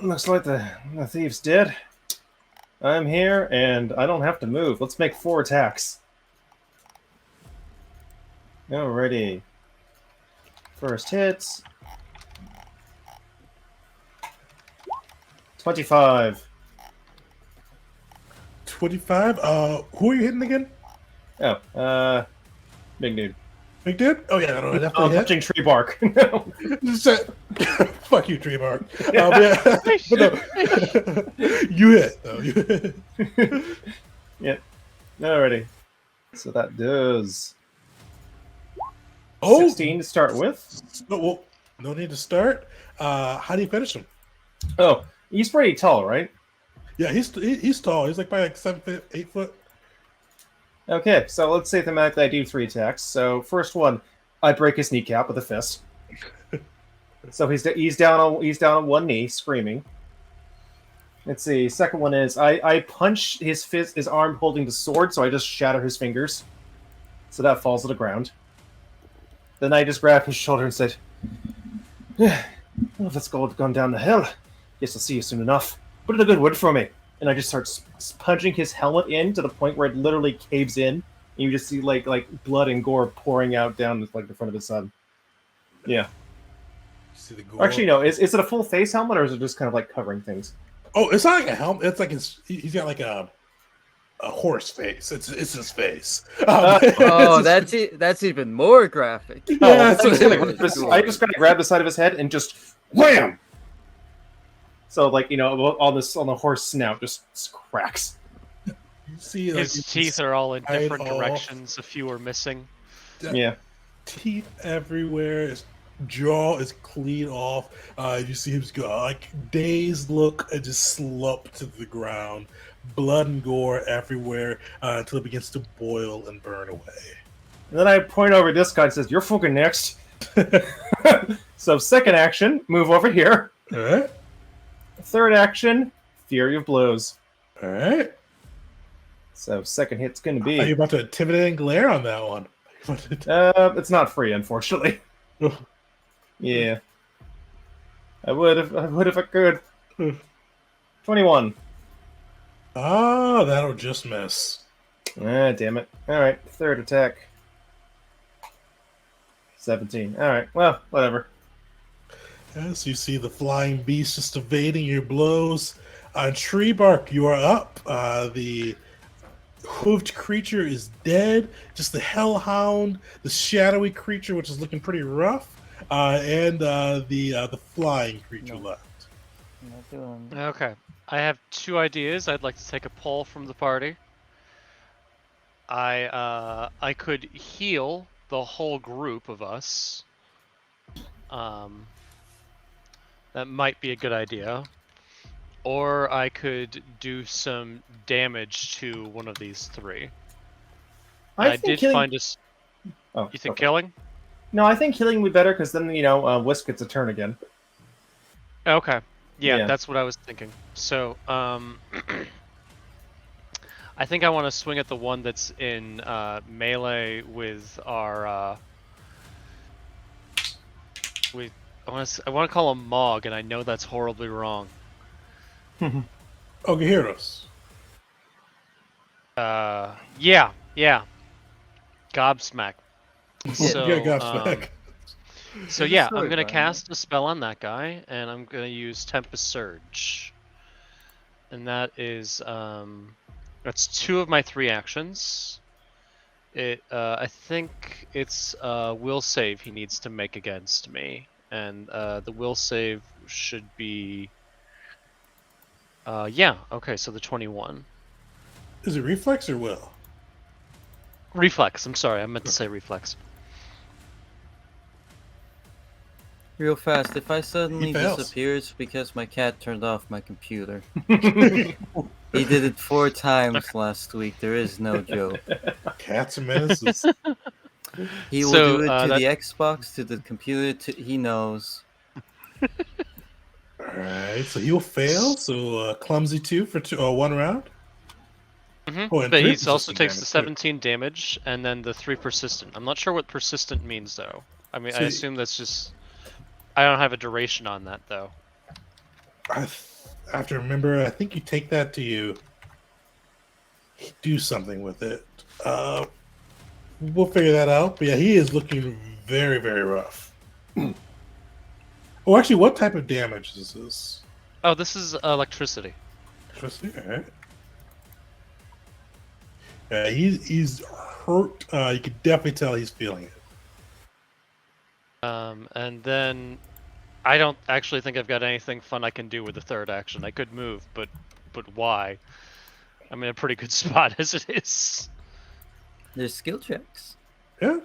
[SPEAKER 2] looks like the thief's dead. I'm here, and I don't have to move. Let's make 4 attacks. Alrighty. First hits. 25.
[SPEAKER 1] 25. Who are you hitting again?
[SPEAKER 2] Oh, big dude.
[SPEAKER 1] Big dude? Oh yeah, no,
[SPEAKER 2] I'm
[SPEAKER 1] definitely hit.
[SPEAKER 2] touching tree bark. No.
[SPEAKER 1] Fuck you, tree bark. Yeah, but no, you hit though. You hit.
[SPEAKER 2] Yeah. Alrighty. So that does 16 to start with.
[SPEAKER 1] Well, no need to start. How do you finish him?
[SPEAKER 2] Oh, he's pretty tall, right?
[SPEAKER 1] Yeah, he's tall. He's like probably like 7 foot, 8 foot.
[SPEAKER 2] Okay, so let's say thematically I do 3 attacks. So first one, I break his kneecap with a fist. So he's down on one knee, screaming. Let's see. Second one is I punch his arm holding the sword, so I just shatter his fingers. So that falls to the ground. Then I just grab his shoulder and said, "Well, if it's gone down the hill, guess I'll see you soon enough. Put in a good word for me." And I just start punching his helmet in to the point where it literally caves in, and you just see like blood and gore pouring out down like the front of his head. Yeah.
[SPEAKER 1] See the gore?
[SPEAKER 2] Actually, no. Is it a full face helmet, or is it just kind of like covering things?
[SPEAKER 1] Oh, it's not like a helmet. It's like he's got like a horse face. It's his face.
[SPEAKER 5] Oh, that's even more graphic.
[SPEAKER 1] Yeah,
[SPEAKER 2] I
[SPEAKER 1] so-
[SPEAKER 2] I just kind of grab the side of his head and just wham. So like on the horse snout just cracks.
[SPEAKER 1] You see, like,
[SPEAKER 3] His teeth are all in
[SPEAKER 1] side
[SPEAKER 3] different
[SPEAKER 1] off.
[SPEAKER 3] directions. A few are missing.
[SPEAKER 2] Yeah.
[SPEAKER 1] Teeth everywhere. His jaw is clean off. You see him go like dazed look and just slump to the ground. Blood and gore everywhere until it begins to boil and burn away.
[SPEAKER 2] And then I point over at this guy and says, "You're fucking next." So second action, move over here.
[SPEAKER 1] All right,
[SPEAKER 2] Third action, Fury of Blows.
[SPEAKER 1] all right.
[SPEAKER 2] So second hit's gonna
[SPEAKER 1] Are you
[SPEAKER 2] be.
[SPEAKER 1] about to intimidate and glare on that one?
[SPEAKER 2] It's not free, unfortunately. Yeah. I would if I could. 21.
[SPEAKER 1] Ah, that'll just miss.
[SPEAKER 2] Ah, damn it. Alright, third attack. 17. Alright, well, whatever.
[SPEAKER 1] Yes, you see the flying beast just evading your blows. Tree bark, you are up. The hoofed creature is dead. Just the hellhound, the shadowy creature, which is looking pretty rough, and the flying creature left.
[SPEAKER 5] I'm not doing.
[SPEAKER 3] Okay. I have 2 ideas. I'd like to take a poll from the party. I could heal the whole group of us. That might be a good idea. Or I could do some damage to one of these 3. I
[SPEAKER 2] think
[SPEAKER 3] did
[SPEAKER 2] killing...
[SPEAKER 3] find us.
[SPEAKER 2] Oh,
[SPEAKER 3] You think
[SPEAKER 2] okay.
[SPEAKER 3] killing?
[SPEAKER 2] No, I think killing would be better because then, Wisp gets a turn again.
[SPEAKER 3] Okay. Yeah,
[SPEAKER 2] Yeah.
[SPEAKER 3] that's what I was thinking. So, I think I want to swing at the one that's in melee with our. I want to call him Mog, and I know that's horribly wrong.
[SPEAKER 1] Okay, heroes.
[SPEAKER 3] Yeah. Gobsmack.
[SPEAKER 1] Yeah,
[SPEAKER 3] So,
[SPEAKER 1] Godsmack.
[SPEAKER 3] so
[SPEAKER 5] There's a
[SPEAKER 3] yeah, I'm
[SPEAKER 5] story
[SPEAKER 3] gonna
[SPEAKER 5] behind that.
[SPEAKER 3] cast a spell on that guy, and I'm gonna use Tempest Surge, and that's 2 of my 3 actions. I think it's will save he needs to make against me, and the will save should be yeah, okay, so the 21.
[SPEAKER 1] Is it reflex or will?
[SPEAKER 3] Reflex. I'm sorry, I meant to say reflex.
[SPEAKER 5] Real fast, if I
[SPEAKER 1] He
[SPEAKER 5] suddenly
[SPEAKER 1] fails.
[SPEAKER 5] disappear, it's because my cat turned off my computer. He did it 4 times last week. There is no joke.
[SPEAKER 1] Cats and menaces.
[SPEAKER 5] He will
[SPEAKER 3] So,
[SPEAKER 5] do it to
[SPEAKER 3] that
[SPEAKER 5] the Xbox, to the computer. He knows.
[SPEAKER 1] All right, so he'll fail. So clumsy 2 for 1 round. Oh, and
[SPEAKER 3] but
[SPEAKER 1] 3
[SPEAKER 3] he also
[SPEAKER 1] persistent
[SPEAKER 3] takes
[SPEAKER 1] damage
[SPEAKER 3] the
[SPEAKER 1] too.
[SPEAKER 3] 17 damage and then the 3 persistent. I'm not sure what persistent means though. I mean, I
[SPEAKER 1] So-
[SPEAKER 3] assume that's just. I don't have a duration on that though.
[SPEAKER 1] I have to remember. I think you take that to you. Do something with it. We'll figure that out. But yeah, he is looking very, very rough. Oh, actually, what type of damage is this?
[SPEAKER 3] Oh, this is electricity.
[SPEAKER 1] Interesting. All right. Yeah, he's hurt. You can definitely tell he's feeling it.
[SPEAKER 3] And then I don't actually think I've got anything fun I can do with the 3rd action. I could move, but why? I'm in a pretty good spot as it is.
[SPEAKER 5] There's skill checks.
[SPEAKER 1] Yeah.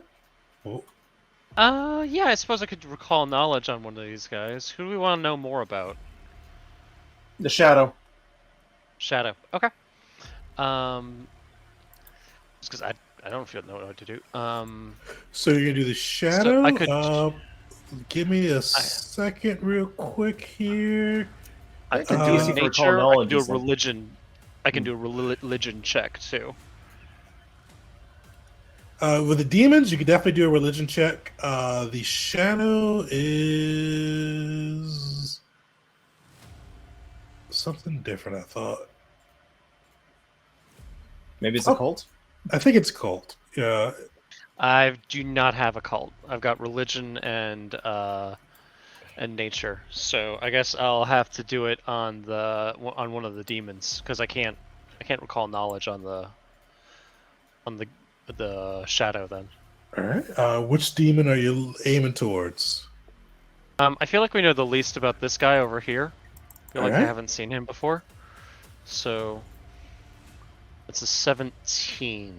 [SPEAKER 1] Well,
[SPEAKER 3] Yeah, I suppose I could recall knowledge on one of these guys. Who do we want to know more about?
[SPEAKER 2] The shadow.
[SPEAKER 3] Shadow. Okay. Just because I don't feel know what to do.
[SPEAKER 1] so you're gonna do the shadow.
[SPEAKER 3] I could.
[SPEAKER 1] Give me a second, real quick here.
[SPEAKER 3] I
[SPEAKER 2] It's a
[SPEAKER 3] can do
[SPEAKER 2] DC
[SPEAKER 3] a
[SPEAKER 2] for recall
[SPEAKER 3] nature. I can
[SPEAKER 2] knowledge,
[SPEAKER 3] do a
[SPEAKER 2] isn't it?
[SPEAKER 3] religion. I can do a religion check too.
[SPEAKER 1] With the demons, you could definitely do a religion check. The shadow is something different. I thought.
[SPEAKER 2] Maybe it's a cult.
[SPEAKER 1] I think it's cult. Yeah.
[SPEAKER 3] I do not have a cult. I've got religion and nature. So I guess I'll have to do it on one of the demons because I can't recall knowledge on the shadow then.
[SPEAKER 1] All right. Which demon are you aiming towards?
[SPEAKER 3] I feel like we know the least about this guy over here. I feel like I
[SPEAKER 1] Alright.
[SPEAKER 3] haven't seen him before. So it's a 17.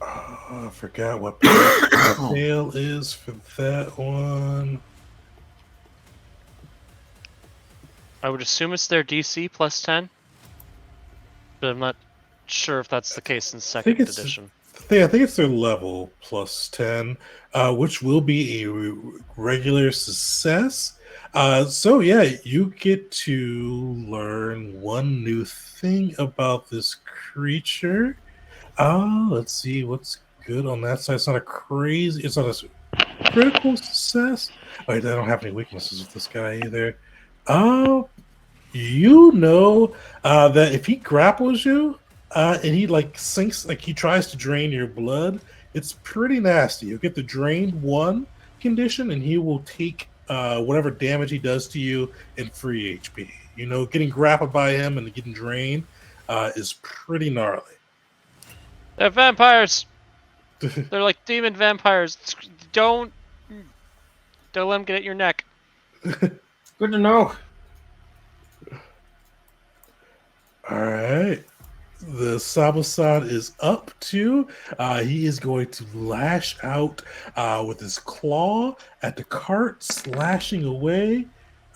[SPEAKER 1] I forgot what fail is for that one.
[SPEAKER 3] I would assume it's their DC plus 10, but I'm not sure if that's the case in second
[SPEAKER 1] it's-
[SPEAKER 3] edition.
[SPEAKER 1] I think it's their level plus 10, which will be a regular success. So yeah, you get to learn one new thing about this creature. Let's see what's good on that side. It's not a crazy. It's not a critical success. Oh, I don't have any weaknesses with this guy either. You know that if he grapples you and he like sinks, like he tries to drain your blood, it's pretty nasty. You'll get the drain 1 condition, and he will take whatever damage he does to you in free HP. You know, getting grappled by him and getting drained is pretty gnarly.
[SPEAKER 3] They're vampires. They're like demon vampires. Don't let them get at your neck.
[SPEAKER 2] Good to know.
[SPEAKER 1] All right. The Sabasad is up too. He is going to lash out with his claw at the cart, slashing away.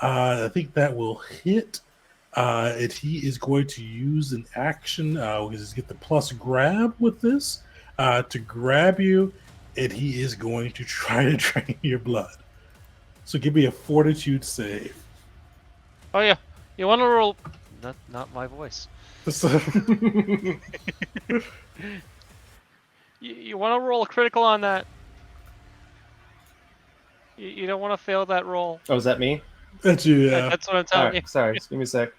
[SPEAKER 1] I think that will hit. And he is going to use an action because get the plus grab with this to grab you, and he is going to try to drain your blood. So give me a fortitude save.
[SPEAKER 3] Oh yeah, you want to roll? Not my voice.
[SPEAKER 1] So,
[SPEAKER 3] You want to roll a critical on that. You don't want to fail that roll.
[SPEAKER 2] Oh, is that me?
[SPEAKER 1] that's you, yeah.
[SPEAKER 3] That's what I'm telling you.
[SPEAKER 2] Sorry, just give me a sec.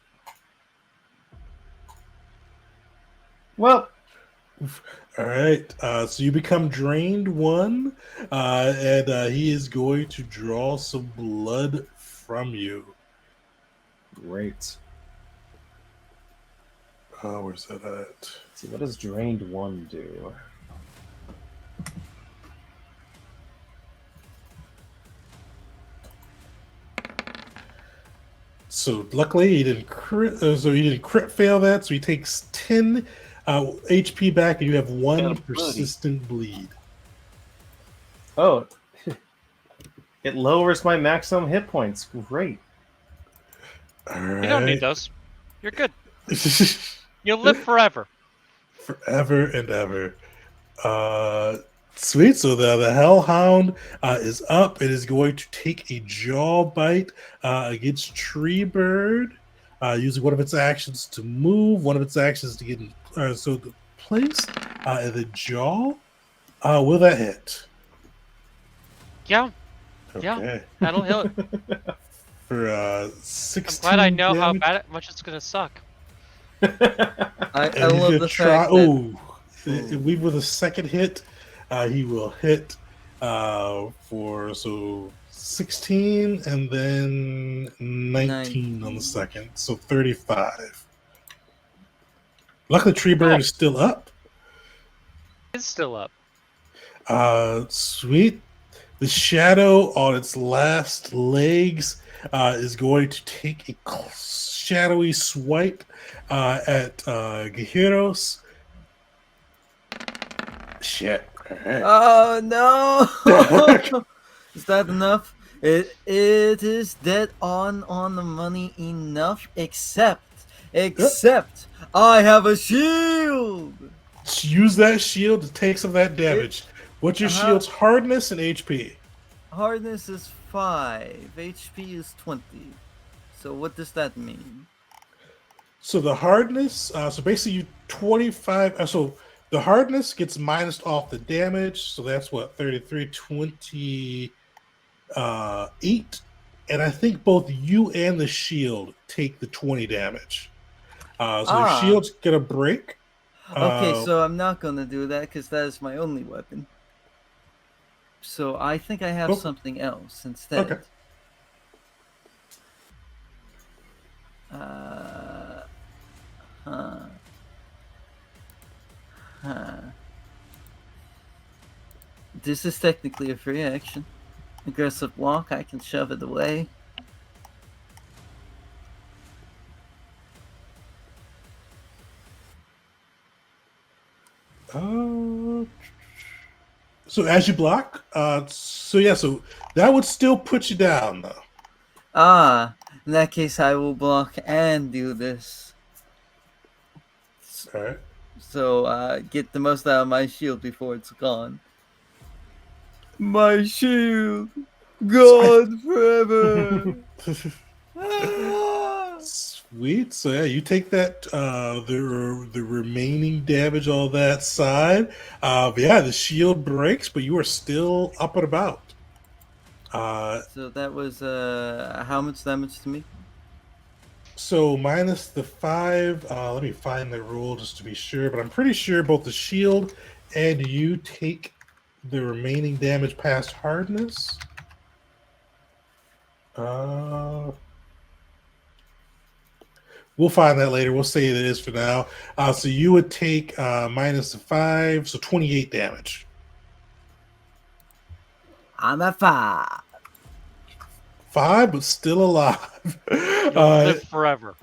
[SPEAKER 2] Well,
[SPEAKER 1] All right. So you become drained 1, and he is going to draw some blood from you.
[SPEAKER 2] great.
[SPEAKER 1] Where's that at?
[SPEAKER 2] Let's see, what does drained 1 do?
[SPEAKER 1] So luckily he didn't crit. So he didn't crit fail that. So he takes 10 HP back, and you have 1
[SPEAKER 4] Ability.
[SPEAKER 1] persistent bleed.
[SPEAKER 2] Oh, it lowers my maximum hit points. Great.
[SPEAKER 1] All
[SPEAKER 3] You don't need
[SPEAKER 1] right.
[SPEAKER 3] those. You're good. You'll live forever.
[SPEAKER 1] Forever and ever. Sweet. So the Hellhound is up. It is going to take a jaw bite against Treebird, using one of its actions to move, one of its actions to get in. So the place in the jaw. Will that hit?
[SPEAKER 3] Yeah,
[SPEAKER 1] Okay.
[SPEAKER 3] that'll hit.
[SPEAKER 1] For
[SPEAKER 3] I'm
[SPEAKER 1] 16
[SPEAKER 3] glad I know how
[SPEAKER 1] damage.
[SPEAKER 3] much it's gonna suck.
[SPEAKER 5] I
[SPEAKER 1] And he's
[SPEAKER 5] love
[SPEAKER 1] gonna
[SPEAKER 5] the
[SPEAKER 1] try.
[SPEAKER 5] fact that
[SPEAKER 1] Oh,
[SPEAKER 5] Ooh.
[SPEAKER 1] we with a second hit, he will hit for 16 and then 19 on the
[SPEAKER 5] 19.
[SPEAKER 1] second, so 35. Luckily, Treebird
[SPEAKER 3] Oh,
[SPEAKER 1] is still up.
[SPEAKER 3] it's still up.
[SPEAKER 1] Sweet. The shadow on its last legs is going to take a shadowy swipe at Gahiros. Shit. All right.
[SPEAKER 5] Oh no! Is that enough? It is dead on the money enough, except I have a shield.
[SPEAKER 1] Use that shield to take some of that damage. What's your
[SPEAKER 5] Uh-huh.
[SPEAKER 1] shield's hardness and HP?
[SPEAKER 5] Hardness is 5, HP is 20. So what does that mean?
[SPEAKER 1] So the hardness, so basically you 25. So the hardness gets minus off the damage. So that's what 33, 28. And I think both you and the shield take the 20 damage. So your shield's gonna break.
[SPEAKER 5] Okay, so I'm not gonna do that because that is my only weapon. So I think I have
[SPEAKER 1] Oh,
[SPEAKER 5] something else instead.
[SPEAKER 1] okay.
[SPEAKER 5] Huh. This is technically a free action. Aggressive walk, I can shove it away.
[SPEAKER 1] So as you block, so that would still put you down though.
[SPEAKER 5] In that case, I will block and do this.
[SPEAKER 1] All right.
[SPEAKER 5] So, get the most out of my shield before it's gone. My shield! Gone forever!
[SPEAKER 1] Sweet. So yeah, you take that the remaining damage on that side. But yeah, the shield breaks, but you are still up and about.
[SPEAKER 5] So that was how much damage to me?
[SPEAKER 1] So minus the 5. Let me find the rule just to be sure, but I'm pretty sure both the shield and you take the remaining damage past hardness. We'll find that later. We'll say that it is for now. So you would take minus the 5, so 28 damage.
[SPEAKER 5] I'm at 5.
[SPEAKER 1] 5, but still alive.
[SPEAKER 3] You'll live forever.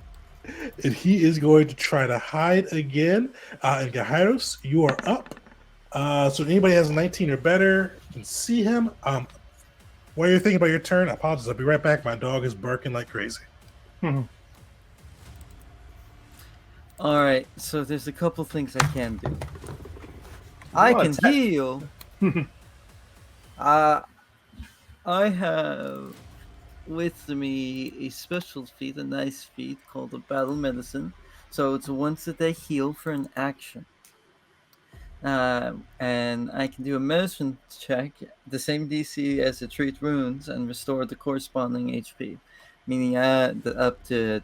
[SPEAKER 1] And he is going to try to hide again. And Gairos, you are up. So anybody has a 19 or better can see him. While you're thinking about your turn, I apologize. I'll be right back. My dog is barking like crazy.
[SPEAKER 5] Alright, so there's a couple things I can do. I can heal. I have with me a special feat, a nice feat called a battle medicine. So it's once a day heal for an action. And I can do a medicine check, the same DC as to treat wounds and restore the corresponding HP, meaning up to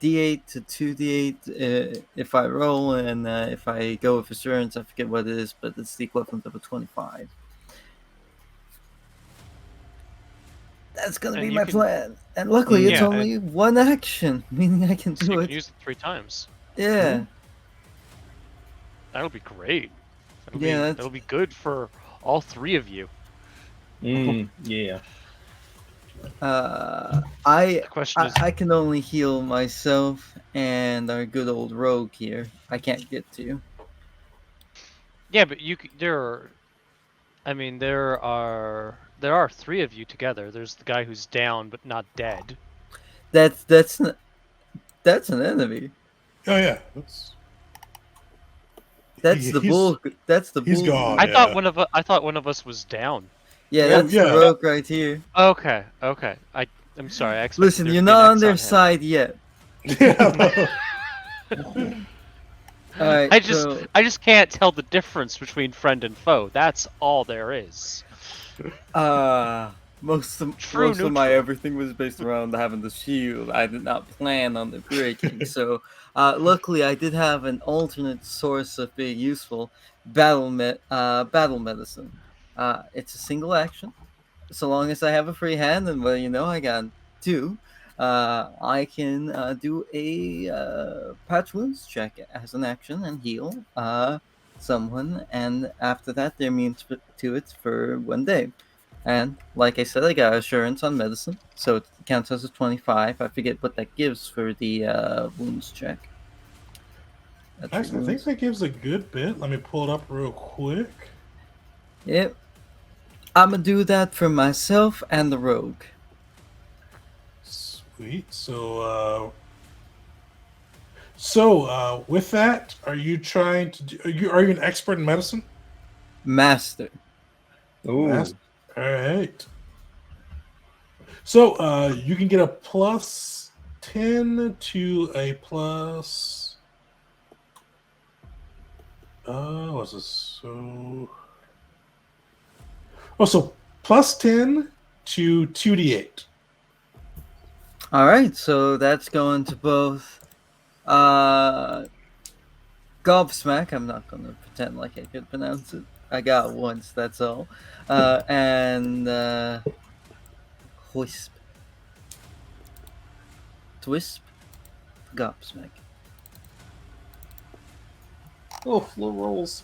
[SPEAKER 5] D8 to 2D8 if I roll, and if I go with assurance, I forget what it is, but it's the equivalent of a 25. That's gonna
[SPEAKER 3] And
[SPEAKER 5] be
[SPEAKER 3] you
[SPEAKER 5] my
[SPEAKER 3] can-
[SPEAKER 5] plan. And luckily, it's
[SPEAKER 3] Yeah,
[SPEAKER 5] only one action, meaning I can
[SPEAKER 3] So
[SPEAKER 5] do
[SPEAKER 3] you
[SPEAKER 5] it.
[SPEAKER 3] can use it 3 times.
[SPEAKER 5] Yeah,
[SPEAKER 3] That'll be great.
[SPEAKER 5] Yeah, that's-
[SPEAKER 3] That'll be good for all 3 of you.
[SPEAKER 2] Yeah.
[SPEAKER 5] I
[SPEAKER 3] The question is,
[SPEAKER 5] I can only heal myself and our good old rogue here. I can't get to.
[SPEAKER 3] yeah, but there are 3 of you together. There's the guy who's down but not dead.
[SPEAKER 5] That's an enemy.
[SPEAKER 1] Oh yeah,
[SPEAKER 5] That's the
[SPEAKER 1] he's
[SPEAKER 5] bull. That's the
[SPEAKER 1] he's
[SPEAKER 5] bull.
[SPEAKER 1] gone.
[SPEAKER 3] I
[SPEAKER 1] yeah.
[SPEAKER 3] thought one of us was down.
[SPEAKER 5] Yeah,
[SPEAKER 1] Oh,
[SPEAKER 5] that's
[SPEAKER 1] yeah.
[SPEAKER 5] the rogue right here.
[SPEAKER 3] Okay. I'm sorry. I expected
[SPEAKER 5] Listen,
[SPEAKER 3] there
[SPEAKER 5] you're
[SPEAKER 3] to be an
[SPEAKER 5] not on
[SPEAKER 3] X
[SPEAKER 5] their
[SPEAKER 3] him.
[SPEAKER 5] side yet.
[SPEAKER 1] Yeah.
[SPEAKER 5] All right,
[SPEAKER 3] I
[SPEAKER 5] so
[SPEAKER 3] just can't tell the difference between friend and foe. That's all there is.
[SPEAKER 5] most of
[SPEAKER 3] True
[SPEAKER 5] most of my
[SPEAKER 3] neutral.
[SPEAKER 5] everything was based around having the shield. I did not plan on the breaking. So, luckily, I did have an alternate source of being useful. Battle medicine. It's a single action. So long as I have a free hand, and well, I got 2. I can do a patch wounds check as an action and heal someone, and after that, they're immune to it for 1 day. And like I said, I got assurance on medicine, so it counts as a 25. I forget what that gives for the wounds check.
[SPEAKER 1] Actually, I think that gives a good bit. Let me pull it up real quick.
[SPEAKER 5] Yep. I'm gonna do that for myself and the rogue.
[SPEAKER 1] Sweet. So, with that, are you trying to do? Are you an expert in medicine?
[SPEAKER 5] Master.
[SPEAKER 2] Ooh.
[SPEAKER 1] All right. So, you can get a +10 to a plus. What's this? So +10 to 2d8.
[SPEAKER 5] All right, so that's going to both gobsmack. I'm not going to pretend like I could pronounce it. I got it once, that's all. And Wisp. Twisp. Gobsmack.
[SPEAKER 2] Oh, low rolls.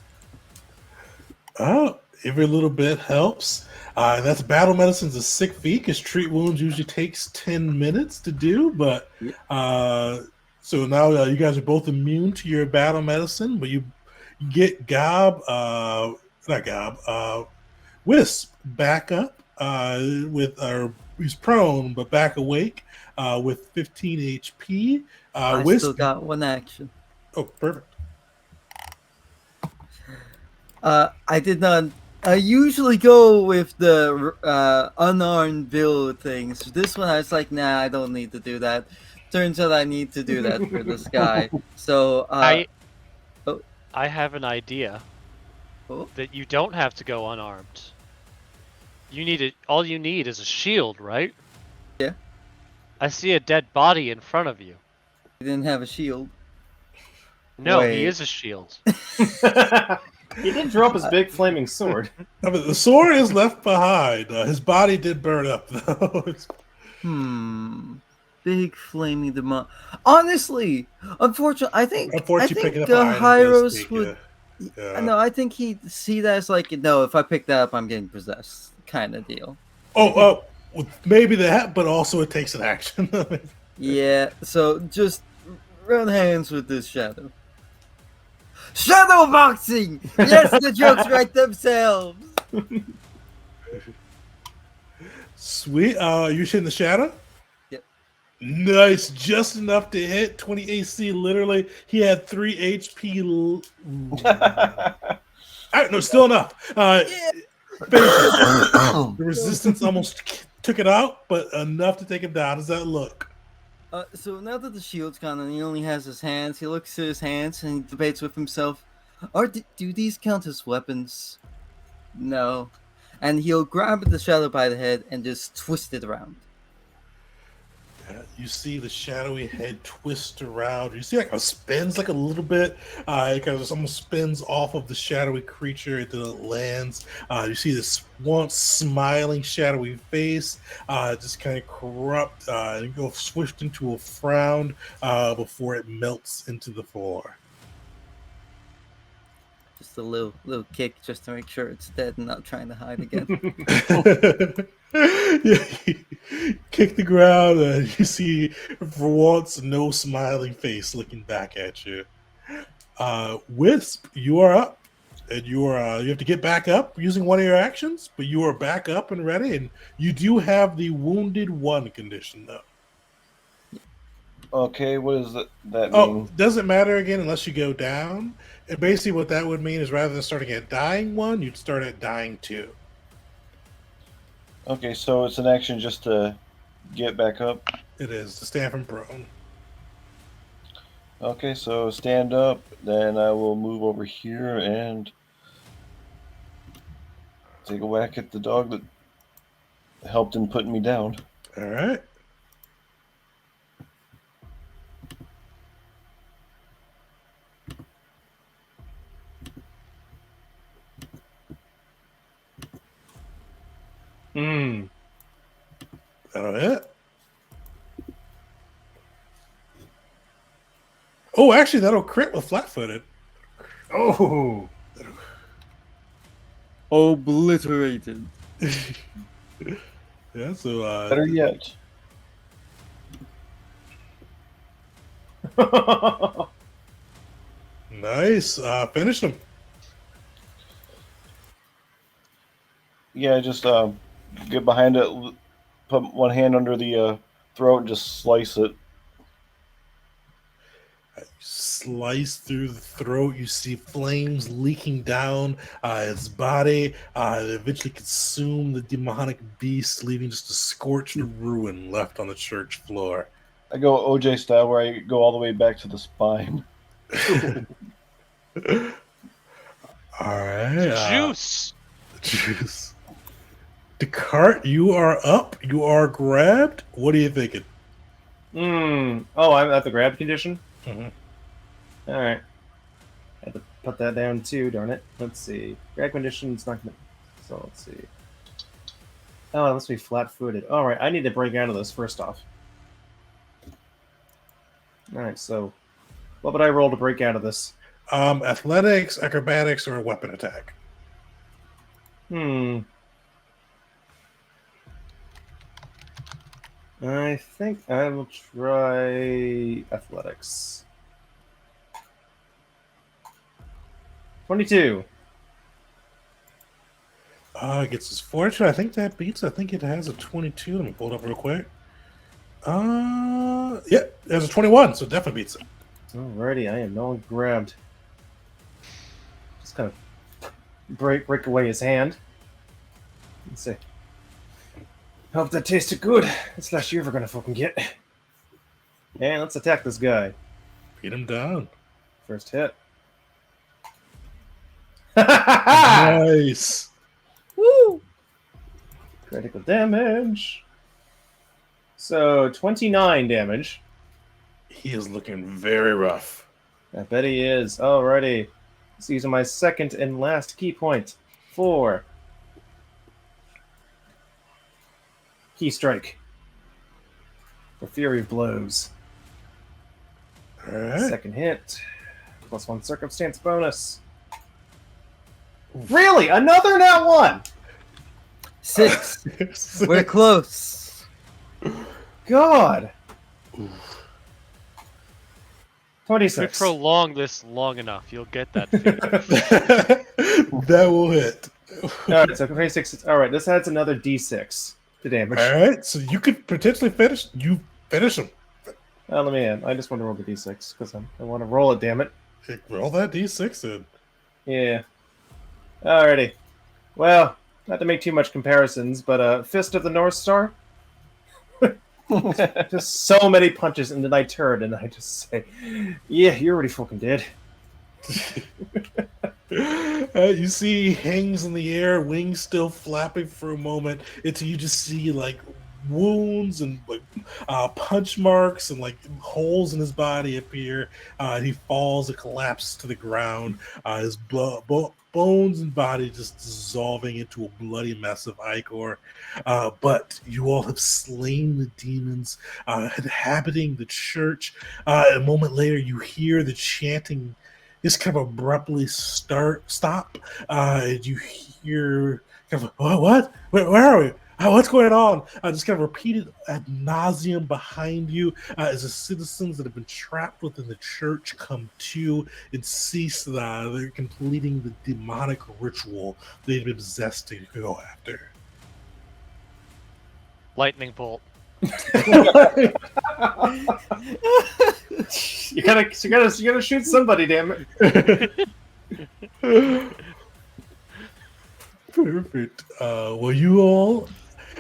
[SPEAKER 1] Every little bit helps. That's battle medicine's a sick feat because treat wounds usually takes 10 minutes to do. But so now you guys are both immune to your battle medicine, but you get Wisp back up he's prone but back awake with 15 HP.
[SPEAKER 5] I
[SPEAKER 1] Wisp.
[SPEAKER 5] still got 1 action.
[SPEAKER 1] Oh, perfect.
[SPEAKER 5] I did not. I usually go with the unarmed build things. This one, I was like, nah, I don't need to do that. Turns out I need to do that for this guy. So,
[SPEAKER 3] I have an idea
[SPEAKER 5] Oh.
[SPEAKER 3] that you don't have to go unarmed. All you need is a shield, right?
[SPEAKER 5] Yeah.
[SPEAKER 3] I see a dead body in front of you.
[SPEAKER 5] He didn't have a shield.
[SPEAKER 3] No,
[SPEAKER 5] Wait.
[SPEAKER 3] he is a shield.
[SPEAKER 2] He did drop his big flaming sword.
[SPEAKER 1] The sword is left behind. His body did burn up, though.
[SPEAKER 5] Big flaming demon. Honestly, unfortunately, I think
[SPEAKER 1] picking up an item does
[SPEAKER 5] Hyros
[SPEAKER 1] take
[SPEAKER 5] would.
[SPEAKER 1] Yeah.
[SPEAKER 5] No, I think he'd see that as like, no, if I pick that up, I'm getting possessed, kind of deal.
[SPEAKER 1] Well, maybe that, but also it takes an action.
[SPEAKER 5] Yeah, so just run hands with this shadow. Shadow boxing! Yes, the jokes write themselves!
[SPEAKER 1] Sweet. You hitting the shadow?
[SPEAKER 5] Yep.
[SPEAKER 1] Nice. Just enough to hit. 20 AC, literally. He had 3 HP. No, still enough. The resistance almost took it out, but enough to take him down. How does that look?
[SPEAKER 5] So now that the shield's gone and he only has his hands, he looks at his hands and he debates with himself, do these count as weapons? No. And he'll grab the shadow by the head and just twist it around.
[SPEAKER 1] You see the shadowy head twist around. You see like it spins like a little bit. It kind of almost spins off of the shadowy creature until it lands. You see this once smiling shadowy face just kind of corrupt and go swished into a frown before it melts into the floor.
[SPEAKER 5] Just a little kick just to make sure it's dead and not trying to hide again.
[SPEAKER 1] Yeah, you kick the ground and you see for once no smiling face looking back at you. Wisp, you are up, and you have to get back up using one of your actions, but you are back up and ready, and you do have the wounded one condition though.
[SPEAKER 4] Okay, what does that
[SPEAKER 1] Oh,
[SPEAKER 4] mean?
[SPEAKER 1] doesn't matter again unless you go down. And basically, what that would mean is rather than starting at dying 1, you'd start at dying 2.
[SPEAKER 4] Okay, so it's an action just to get back up.
[SPEAKER 1] It is to stand from prone.
[SPEAKER 4] Okay, so stand up. Then I will move over here and take a whack at the dog that helped in putting me down.
[SPEAKER 1] All right. That'll hit. Oh, actually, that'll crit with flat-footed.
[SPEAKER 2] Oh,
[SPEAKER 6] Obliterated.
[SPEAKER 1] Yeah, so
[SPEAKER 4] Better yet.
[SPEAKER 1] nice. Finish him.
[SPEAKER 4] Yeah, just get behind it, put one hand under the throat, and just slice it.
[SPEAKER 1] Slice through the throat. You see flames leaking down its body. It eventually consume the demonic beast, leaving just a scorched ruin left on the church floor.
[SPEAKER 4] I go OJ style, where I go all the way back to the spine.
[SPEAKER 1] All right.
[SPEAKER 3] Juice.
[SPEAKER 1] Juice. Descartes, you are up. You are grabbed. What are you thinking?
[SPEAKER 2] Oh, I'm at the grab condition?
[SPEAKER 1] Mhm.
[SPEAKER 2] All right. I had to put that down too, darn it. Let's see. Grab condition's not gonna... So let's see. Oh, it must be flat-footed. All right, I need to break out of this first off. All right, so what would I roll to break out of this?
[SPEAKER 1] Athletics, acrobatics, or a weapon attack.
[SPEAKER 2] I think I will try athletics. 22.
[SPEAKER 1] Gets his fortune. I think that beats. I think it has a 22. Let me pull it up real quick. Yeah, it has a 21, so it definitely beats it.
[SPEAKER 2] Alrighty, I am no one grabbed. Just kind of break away his hand. Let's see. Hope that tasted good. That's the last you're ever gonna fucking get. And let's attack this guy.
[SPEAKER 1] Beat him down.
[SPEAKER 2] First hit.
[SPEAKER 1] Nice.
[SPEAKER 2] Woo! Critical damage. So 29 damage.
[SPEAKER 1] He is looking very rough.
[SPEAKER 2] I bet he is. Alrighty. Let's use my second and last key point. 4. Key strike. The Fury of Blows.
[SPEAKER 1] All right.
[SPEAKER 2] Second hit. +1 circumstance bonus. Really? Another nat 1?
[SPEAKER 5] 6. We're close.
[SPEAKER 2] God.
[SPEAKER 3] If
[SPEAKER 2] 26.
[SPEAKER 3] we prolong this long enough, you'll get that feeling.
[SPEAKER 1] That will hit.
[SPEAKER 2] Alright, so 26. Alright, this adds another d6 to damage.
[SPEAKER 1] All right, so you could potentially finish. You finish him.
[SPEAKER 2] Let me in. I just want to roll the d6 because I want to roll it, damn it.
[SPEAKER 1] Roll that d6 in.
[SPEAKER 2] Yeah. Alrighty. Well, not to make too much comparisons, but Fist of the North Star? Just so many punches, and then I turn and I just say, yeah, you're already fucking dead.
[SPEAKER 1] You see he hangs in the air, wings still flapping for a moment, until you just see like wounds and like punch marks and like holes in his body appear. He falls and collapses to the ground. His bones and body just dissolving into a bloody mess of ichor. But you all have slain the demons inhabiting the church. A moment later, you hear the chanting just kind of abruptly stop. And you hear kind of, oh, what? Where are we? What's going on? Just kind of repeated ad nauseum behind you as the citizens that have been trapped within the church come to and cease they're completing the demonic ritual they've been possessed to go after.
[SPEAKER 3] Lightning bolt.
[SPEAKER 2] You gotta shoot somebody, damn it.
[SPEAKER 1] Perfect. Well, you all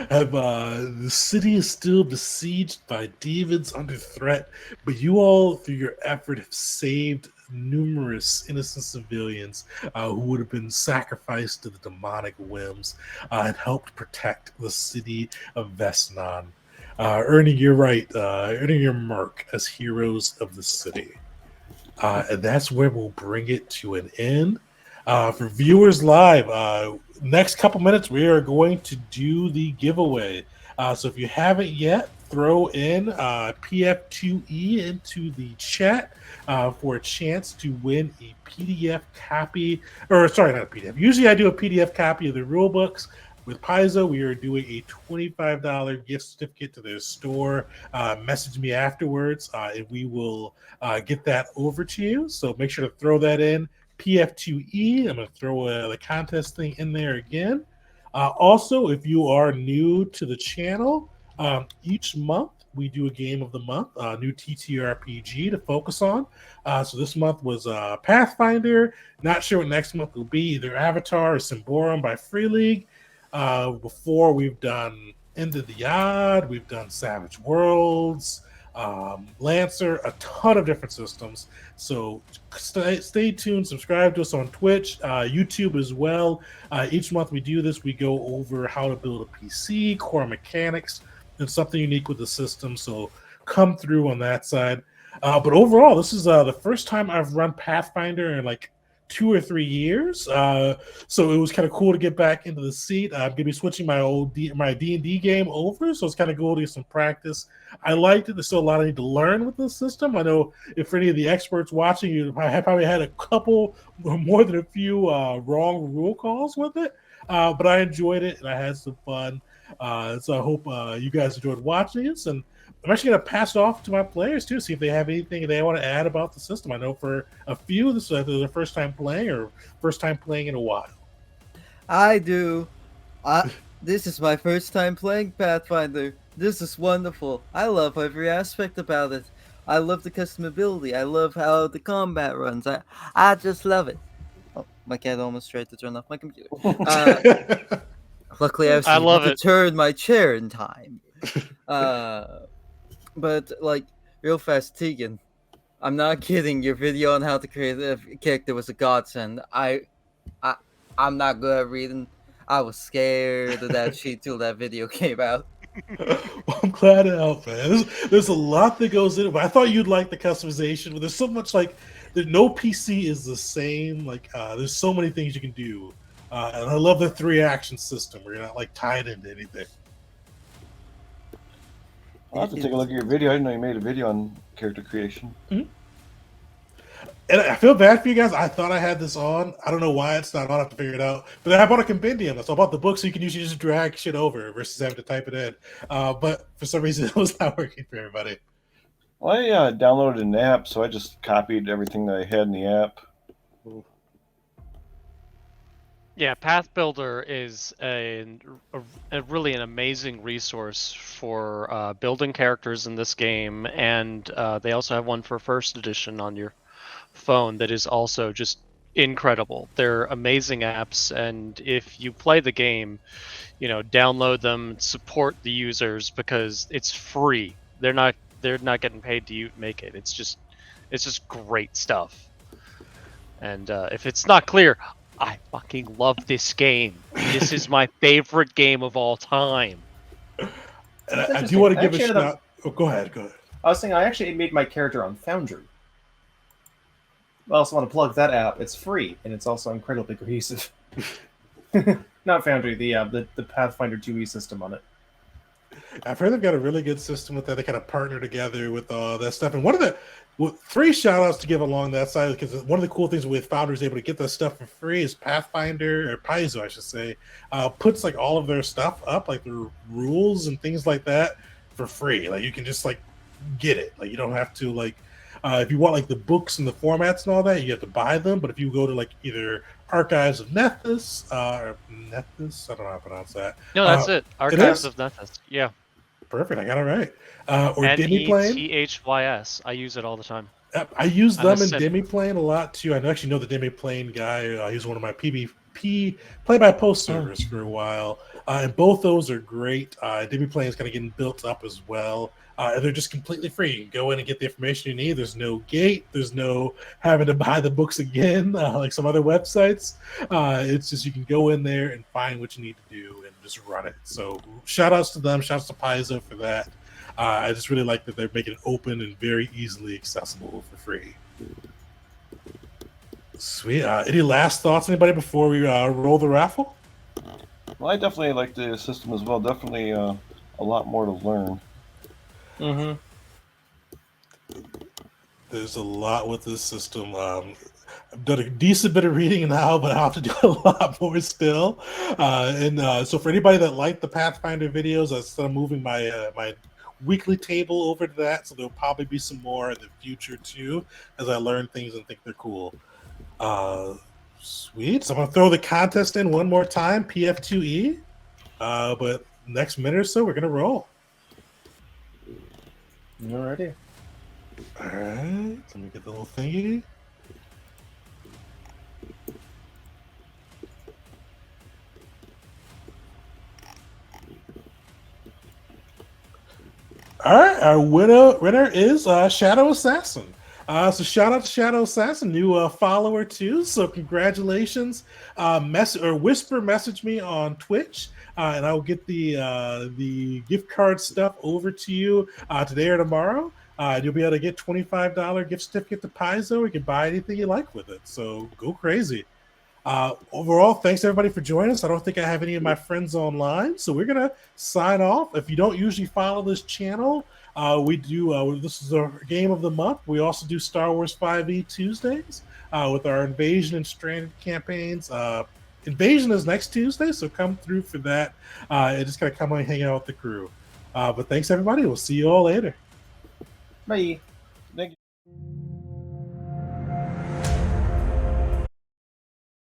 [SPEAKER 1] have the city is still besieged by demons under threat, but you all, through your effort, have saved numerous innocent civilians who would have been sacrificed to the demonic whims and helped protect the city of Vesnon, earning your mark as heroes of the city. And that's where we'll bring it to an end. For viewers live, next couple minutes we are going to do the giveaway. So if you haven't yet, throw in PF2E into the chat for a chance to win a PDF copy, or sorry, not a PDF. Usually I do a PDF copy of the rule books. With Paizo, we are doing a $25 gift certificate to their store. Message me afterwards, and we will get that over to you. So make sure to throw that in. PF2E. I'm going to throw the contest thing in there again. Also, if you are new to the channel, each month we do a game of the month, a new TTRPG to focus on. So this month was Pathfinder. Not sure what next month will be, either Avatar or Symborum by Free League. Before we've done End of the Odd, we've done Savage Worlds, Lancer, a ton of different systems. So stay tuned, subscribe to us on Twitch, YouTube as well. Each month we do this, we go over how to build a PC, core mechanics, and something unique with the system. So come through on that side. But overall, this is the first time I've run Pathfinder in like 2 or 3 years, so it was kind of cool to get back into the seat. I'm gonna be switching my D&D game over, so it's kind of cool to get some practice. I liked it. There's still a lot I need to learn with this system. I know if for any of the experts watching, you have probably had a couple, more than a few wrong rule calls with it, but I enjoyed it and I had some fun. So I hope you guys enjoyed watching this, and I'm actually going to pass it off to my players too, see if they have anything they want to add about the system. I know for a few, this is their first time playing or first time playing in a while.
[SPEAKER 5] I do. This is my first time playing Pathfinder. This is wonderful. I love every aspect about it. I love the customability. I love how the combat runs. I just love it. Oh, my cat almost tried to turn off my computer. Luckily, I was able to turn my chair in time. But like, real fast, Tegan, I'm not kidding. Your video on how to create a character was a godsend. I'm not good at reading. I was scared of that sheet till that video came out.
[SPEAKER 1] Well, I'm glad to help, man. There's a lot that goes into it, but I thought you'd like the customization. But there's so much no PC is the same. There's so many things you can do, and I love the 3 action system where you're not like tied into anything.
[SPEAKER 4] I'll have to take a look at your video. I didn't know you made a video on character creation.
[SPEAKER 1] Mm-hmm. And I feel bad for you guys. I thought I had this on. I don't know why it's not on. I have to figure it out. But I bought a compendium. So I bought the book so you can usually just drag shit over versus having to type it in. But for some reason, it was not working for everybody.
[SPEAKER 4] Well, I downloaded an app, so I just copied everything that I had in the app.
[SPEAKER 3] Yeah, Path Builder is a really an amazing resource for building characters in this game, and they also have one for first edition on your phone that is also just incredible. They're amazing apps, and if you play the game, download them, support the users because it's free. They're not getting paid to make it. It's just great stuff. And if it's not clear, I fucking love this game. This is my favorite game of all time.
[SPEAKER 1] And I do want to give a shout out. Oh, go ahead. Go ahead.
[SPEAKER 2] I was saying I actually made my character on Foundry. I also want to plug that app. It's free and it's also incredibly cohesive. Not Foundry, the Pathfinder 2e system on it.
[SPEAKER 1] I've heard they've got a really good system with that. They kind of partner together with all that stuff. And one of the three shout outs to give along that side, because one of the cool things with Founders able to get this stuff for free is Pathfinder, or Paizo, I should say, puts like all of their stuff up, like their rules and things like that, for free. Like you can just like get it. Like you don't have to like if you want like the books and the formats and all that, you have to buy them. But if you go to like either Archives of Nethys, or Nethys, I don't know how to pronounce that.
[SPEAKER 3] No, that's it. Archives of Nethys. Yeah.
[SPEAKER 1] Perfect, I got it right. Or Demiplane.
[SPEAKER 3] Nethys. I use it all the time.
[SPEAKER 1] I use them in Demiplane a lot too. I actually know the Demiplane guy. He's one of my PvP play-by-post servers for a while. And both those are great. Demiplane is kind of getting built up as well. They're just completely free. You can go in and get the information you need. There's no gate. There's no having to buy the books again, like some other websites. It's just you can go in there and find what you need to do and just run it. So shout outs to them. Shout outs to Paizo for that. I just really like that they're making it open and very easily accessible for free. Sweet. Any last thoughts, anybody, before we roll the raffle?
[SPEAKER 4] Well, I definitely like the system as well. Definitely a lot more to learn.
[SPEAKER 2] Mm-hmm.
[SPEAKER 1] There's a lot with this system. I've done a decent bit of reading now, but I'll have to do a lot more still. So for anybody that liked the Pathfinder videos, I started moving my weekly table over to that, so there'll probably be some more in the future too, as I learn things and think they're cool. Sweet. So I'm gonna throw the contest in one more time, PF2E. But next minute or so, we're gonna roll.
[SPEAKER 2] Alrighty.
[SPEAKER 1] All right. Let me get the little thingy. All right, our winner is Shadow Assassin. So shout out to Shadow Assassin, new follower too. So congratulations. Whisper message me on Twitch, and I will get the gift card stuff over to you today or tomorrow. You'll be able to get $25 gift certificate to Paizo. You can buy anything you like with it. So go crazy. Overall, thanks everybody for joining us. I don't think I have any of my friends online, so we're gonna sign off. If you don't usually follow this channel, we do. This is our game of the month. We also do Star Wars 5e Tuesdays with our Invasion and Stranded campaigns. Invasion is next Tuesday, so come through for that. And just gotta come and hang out with the crew. But thanks everybody. We'll see you all later.
[SPEAKER 2] Bye.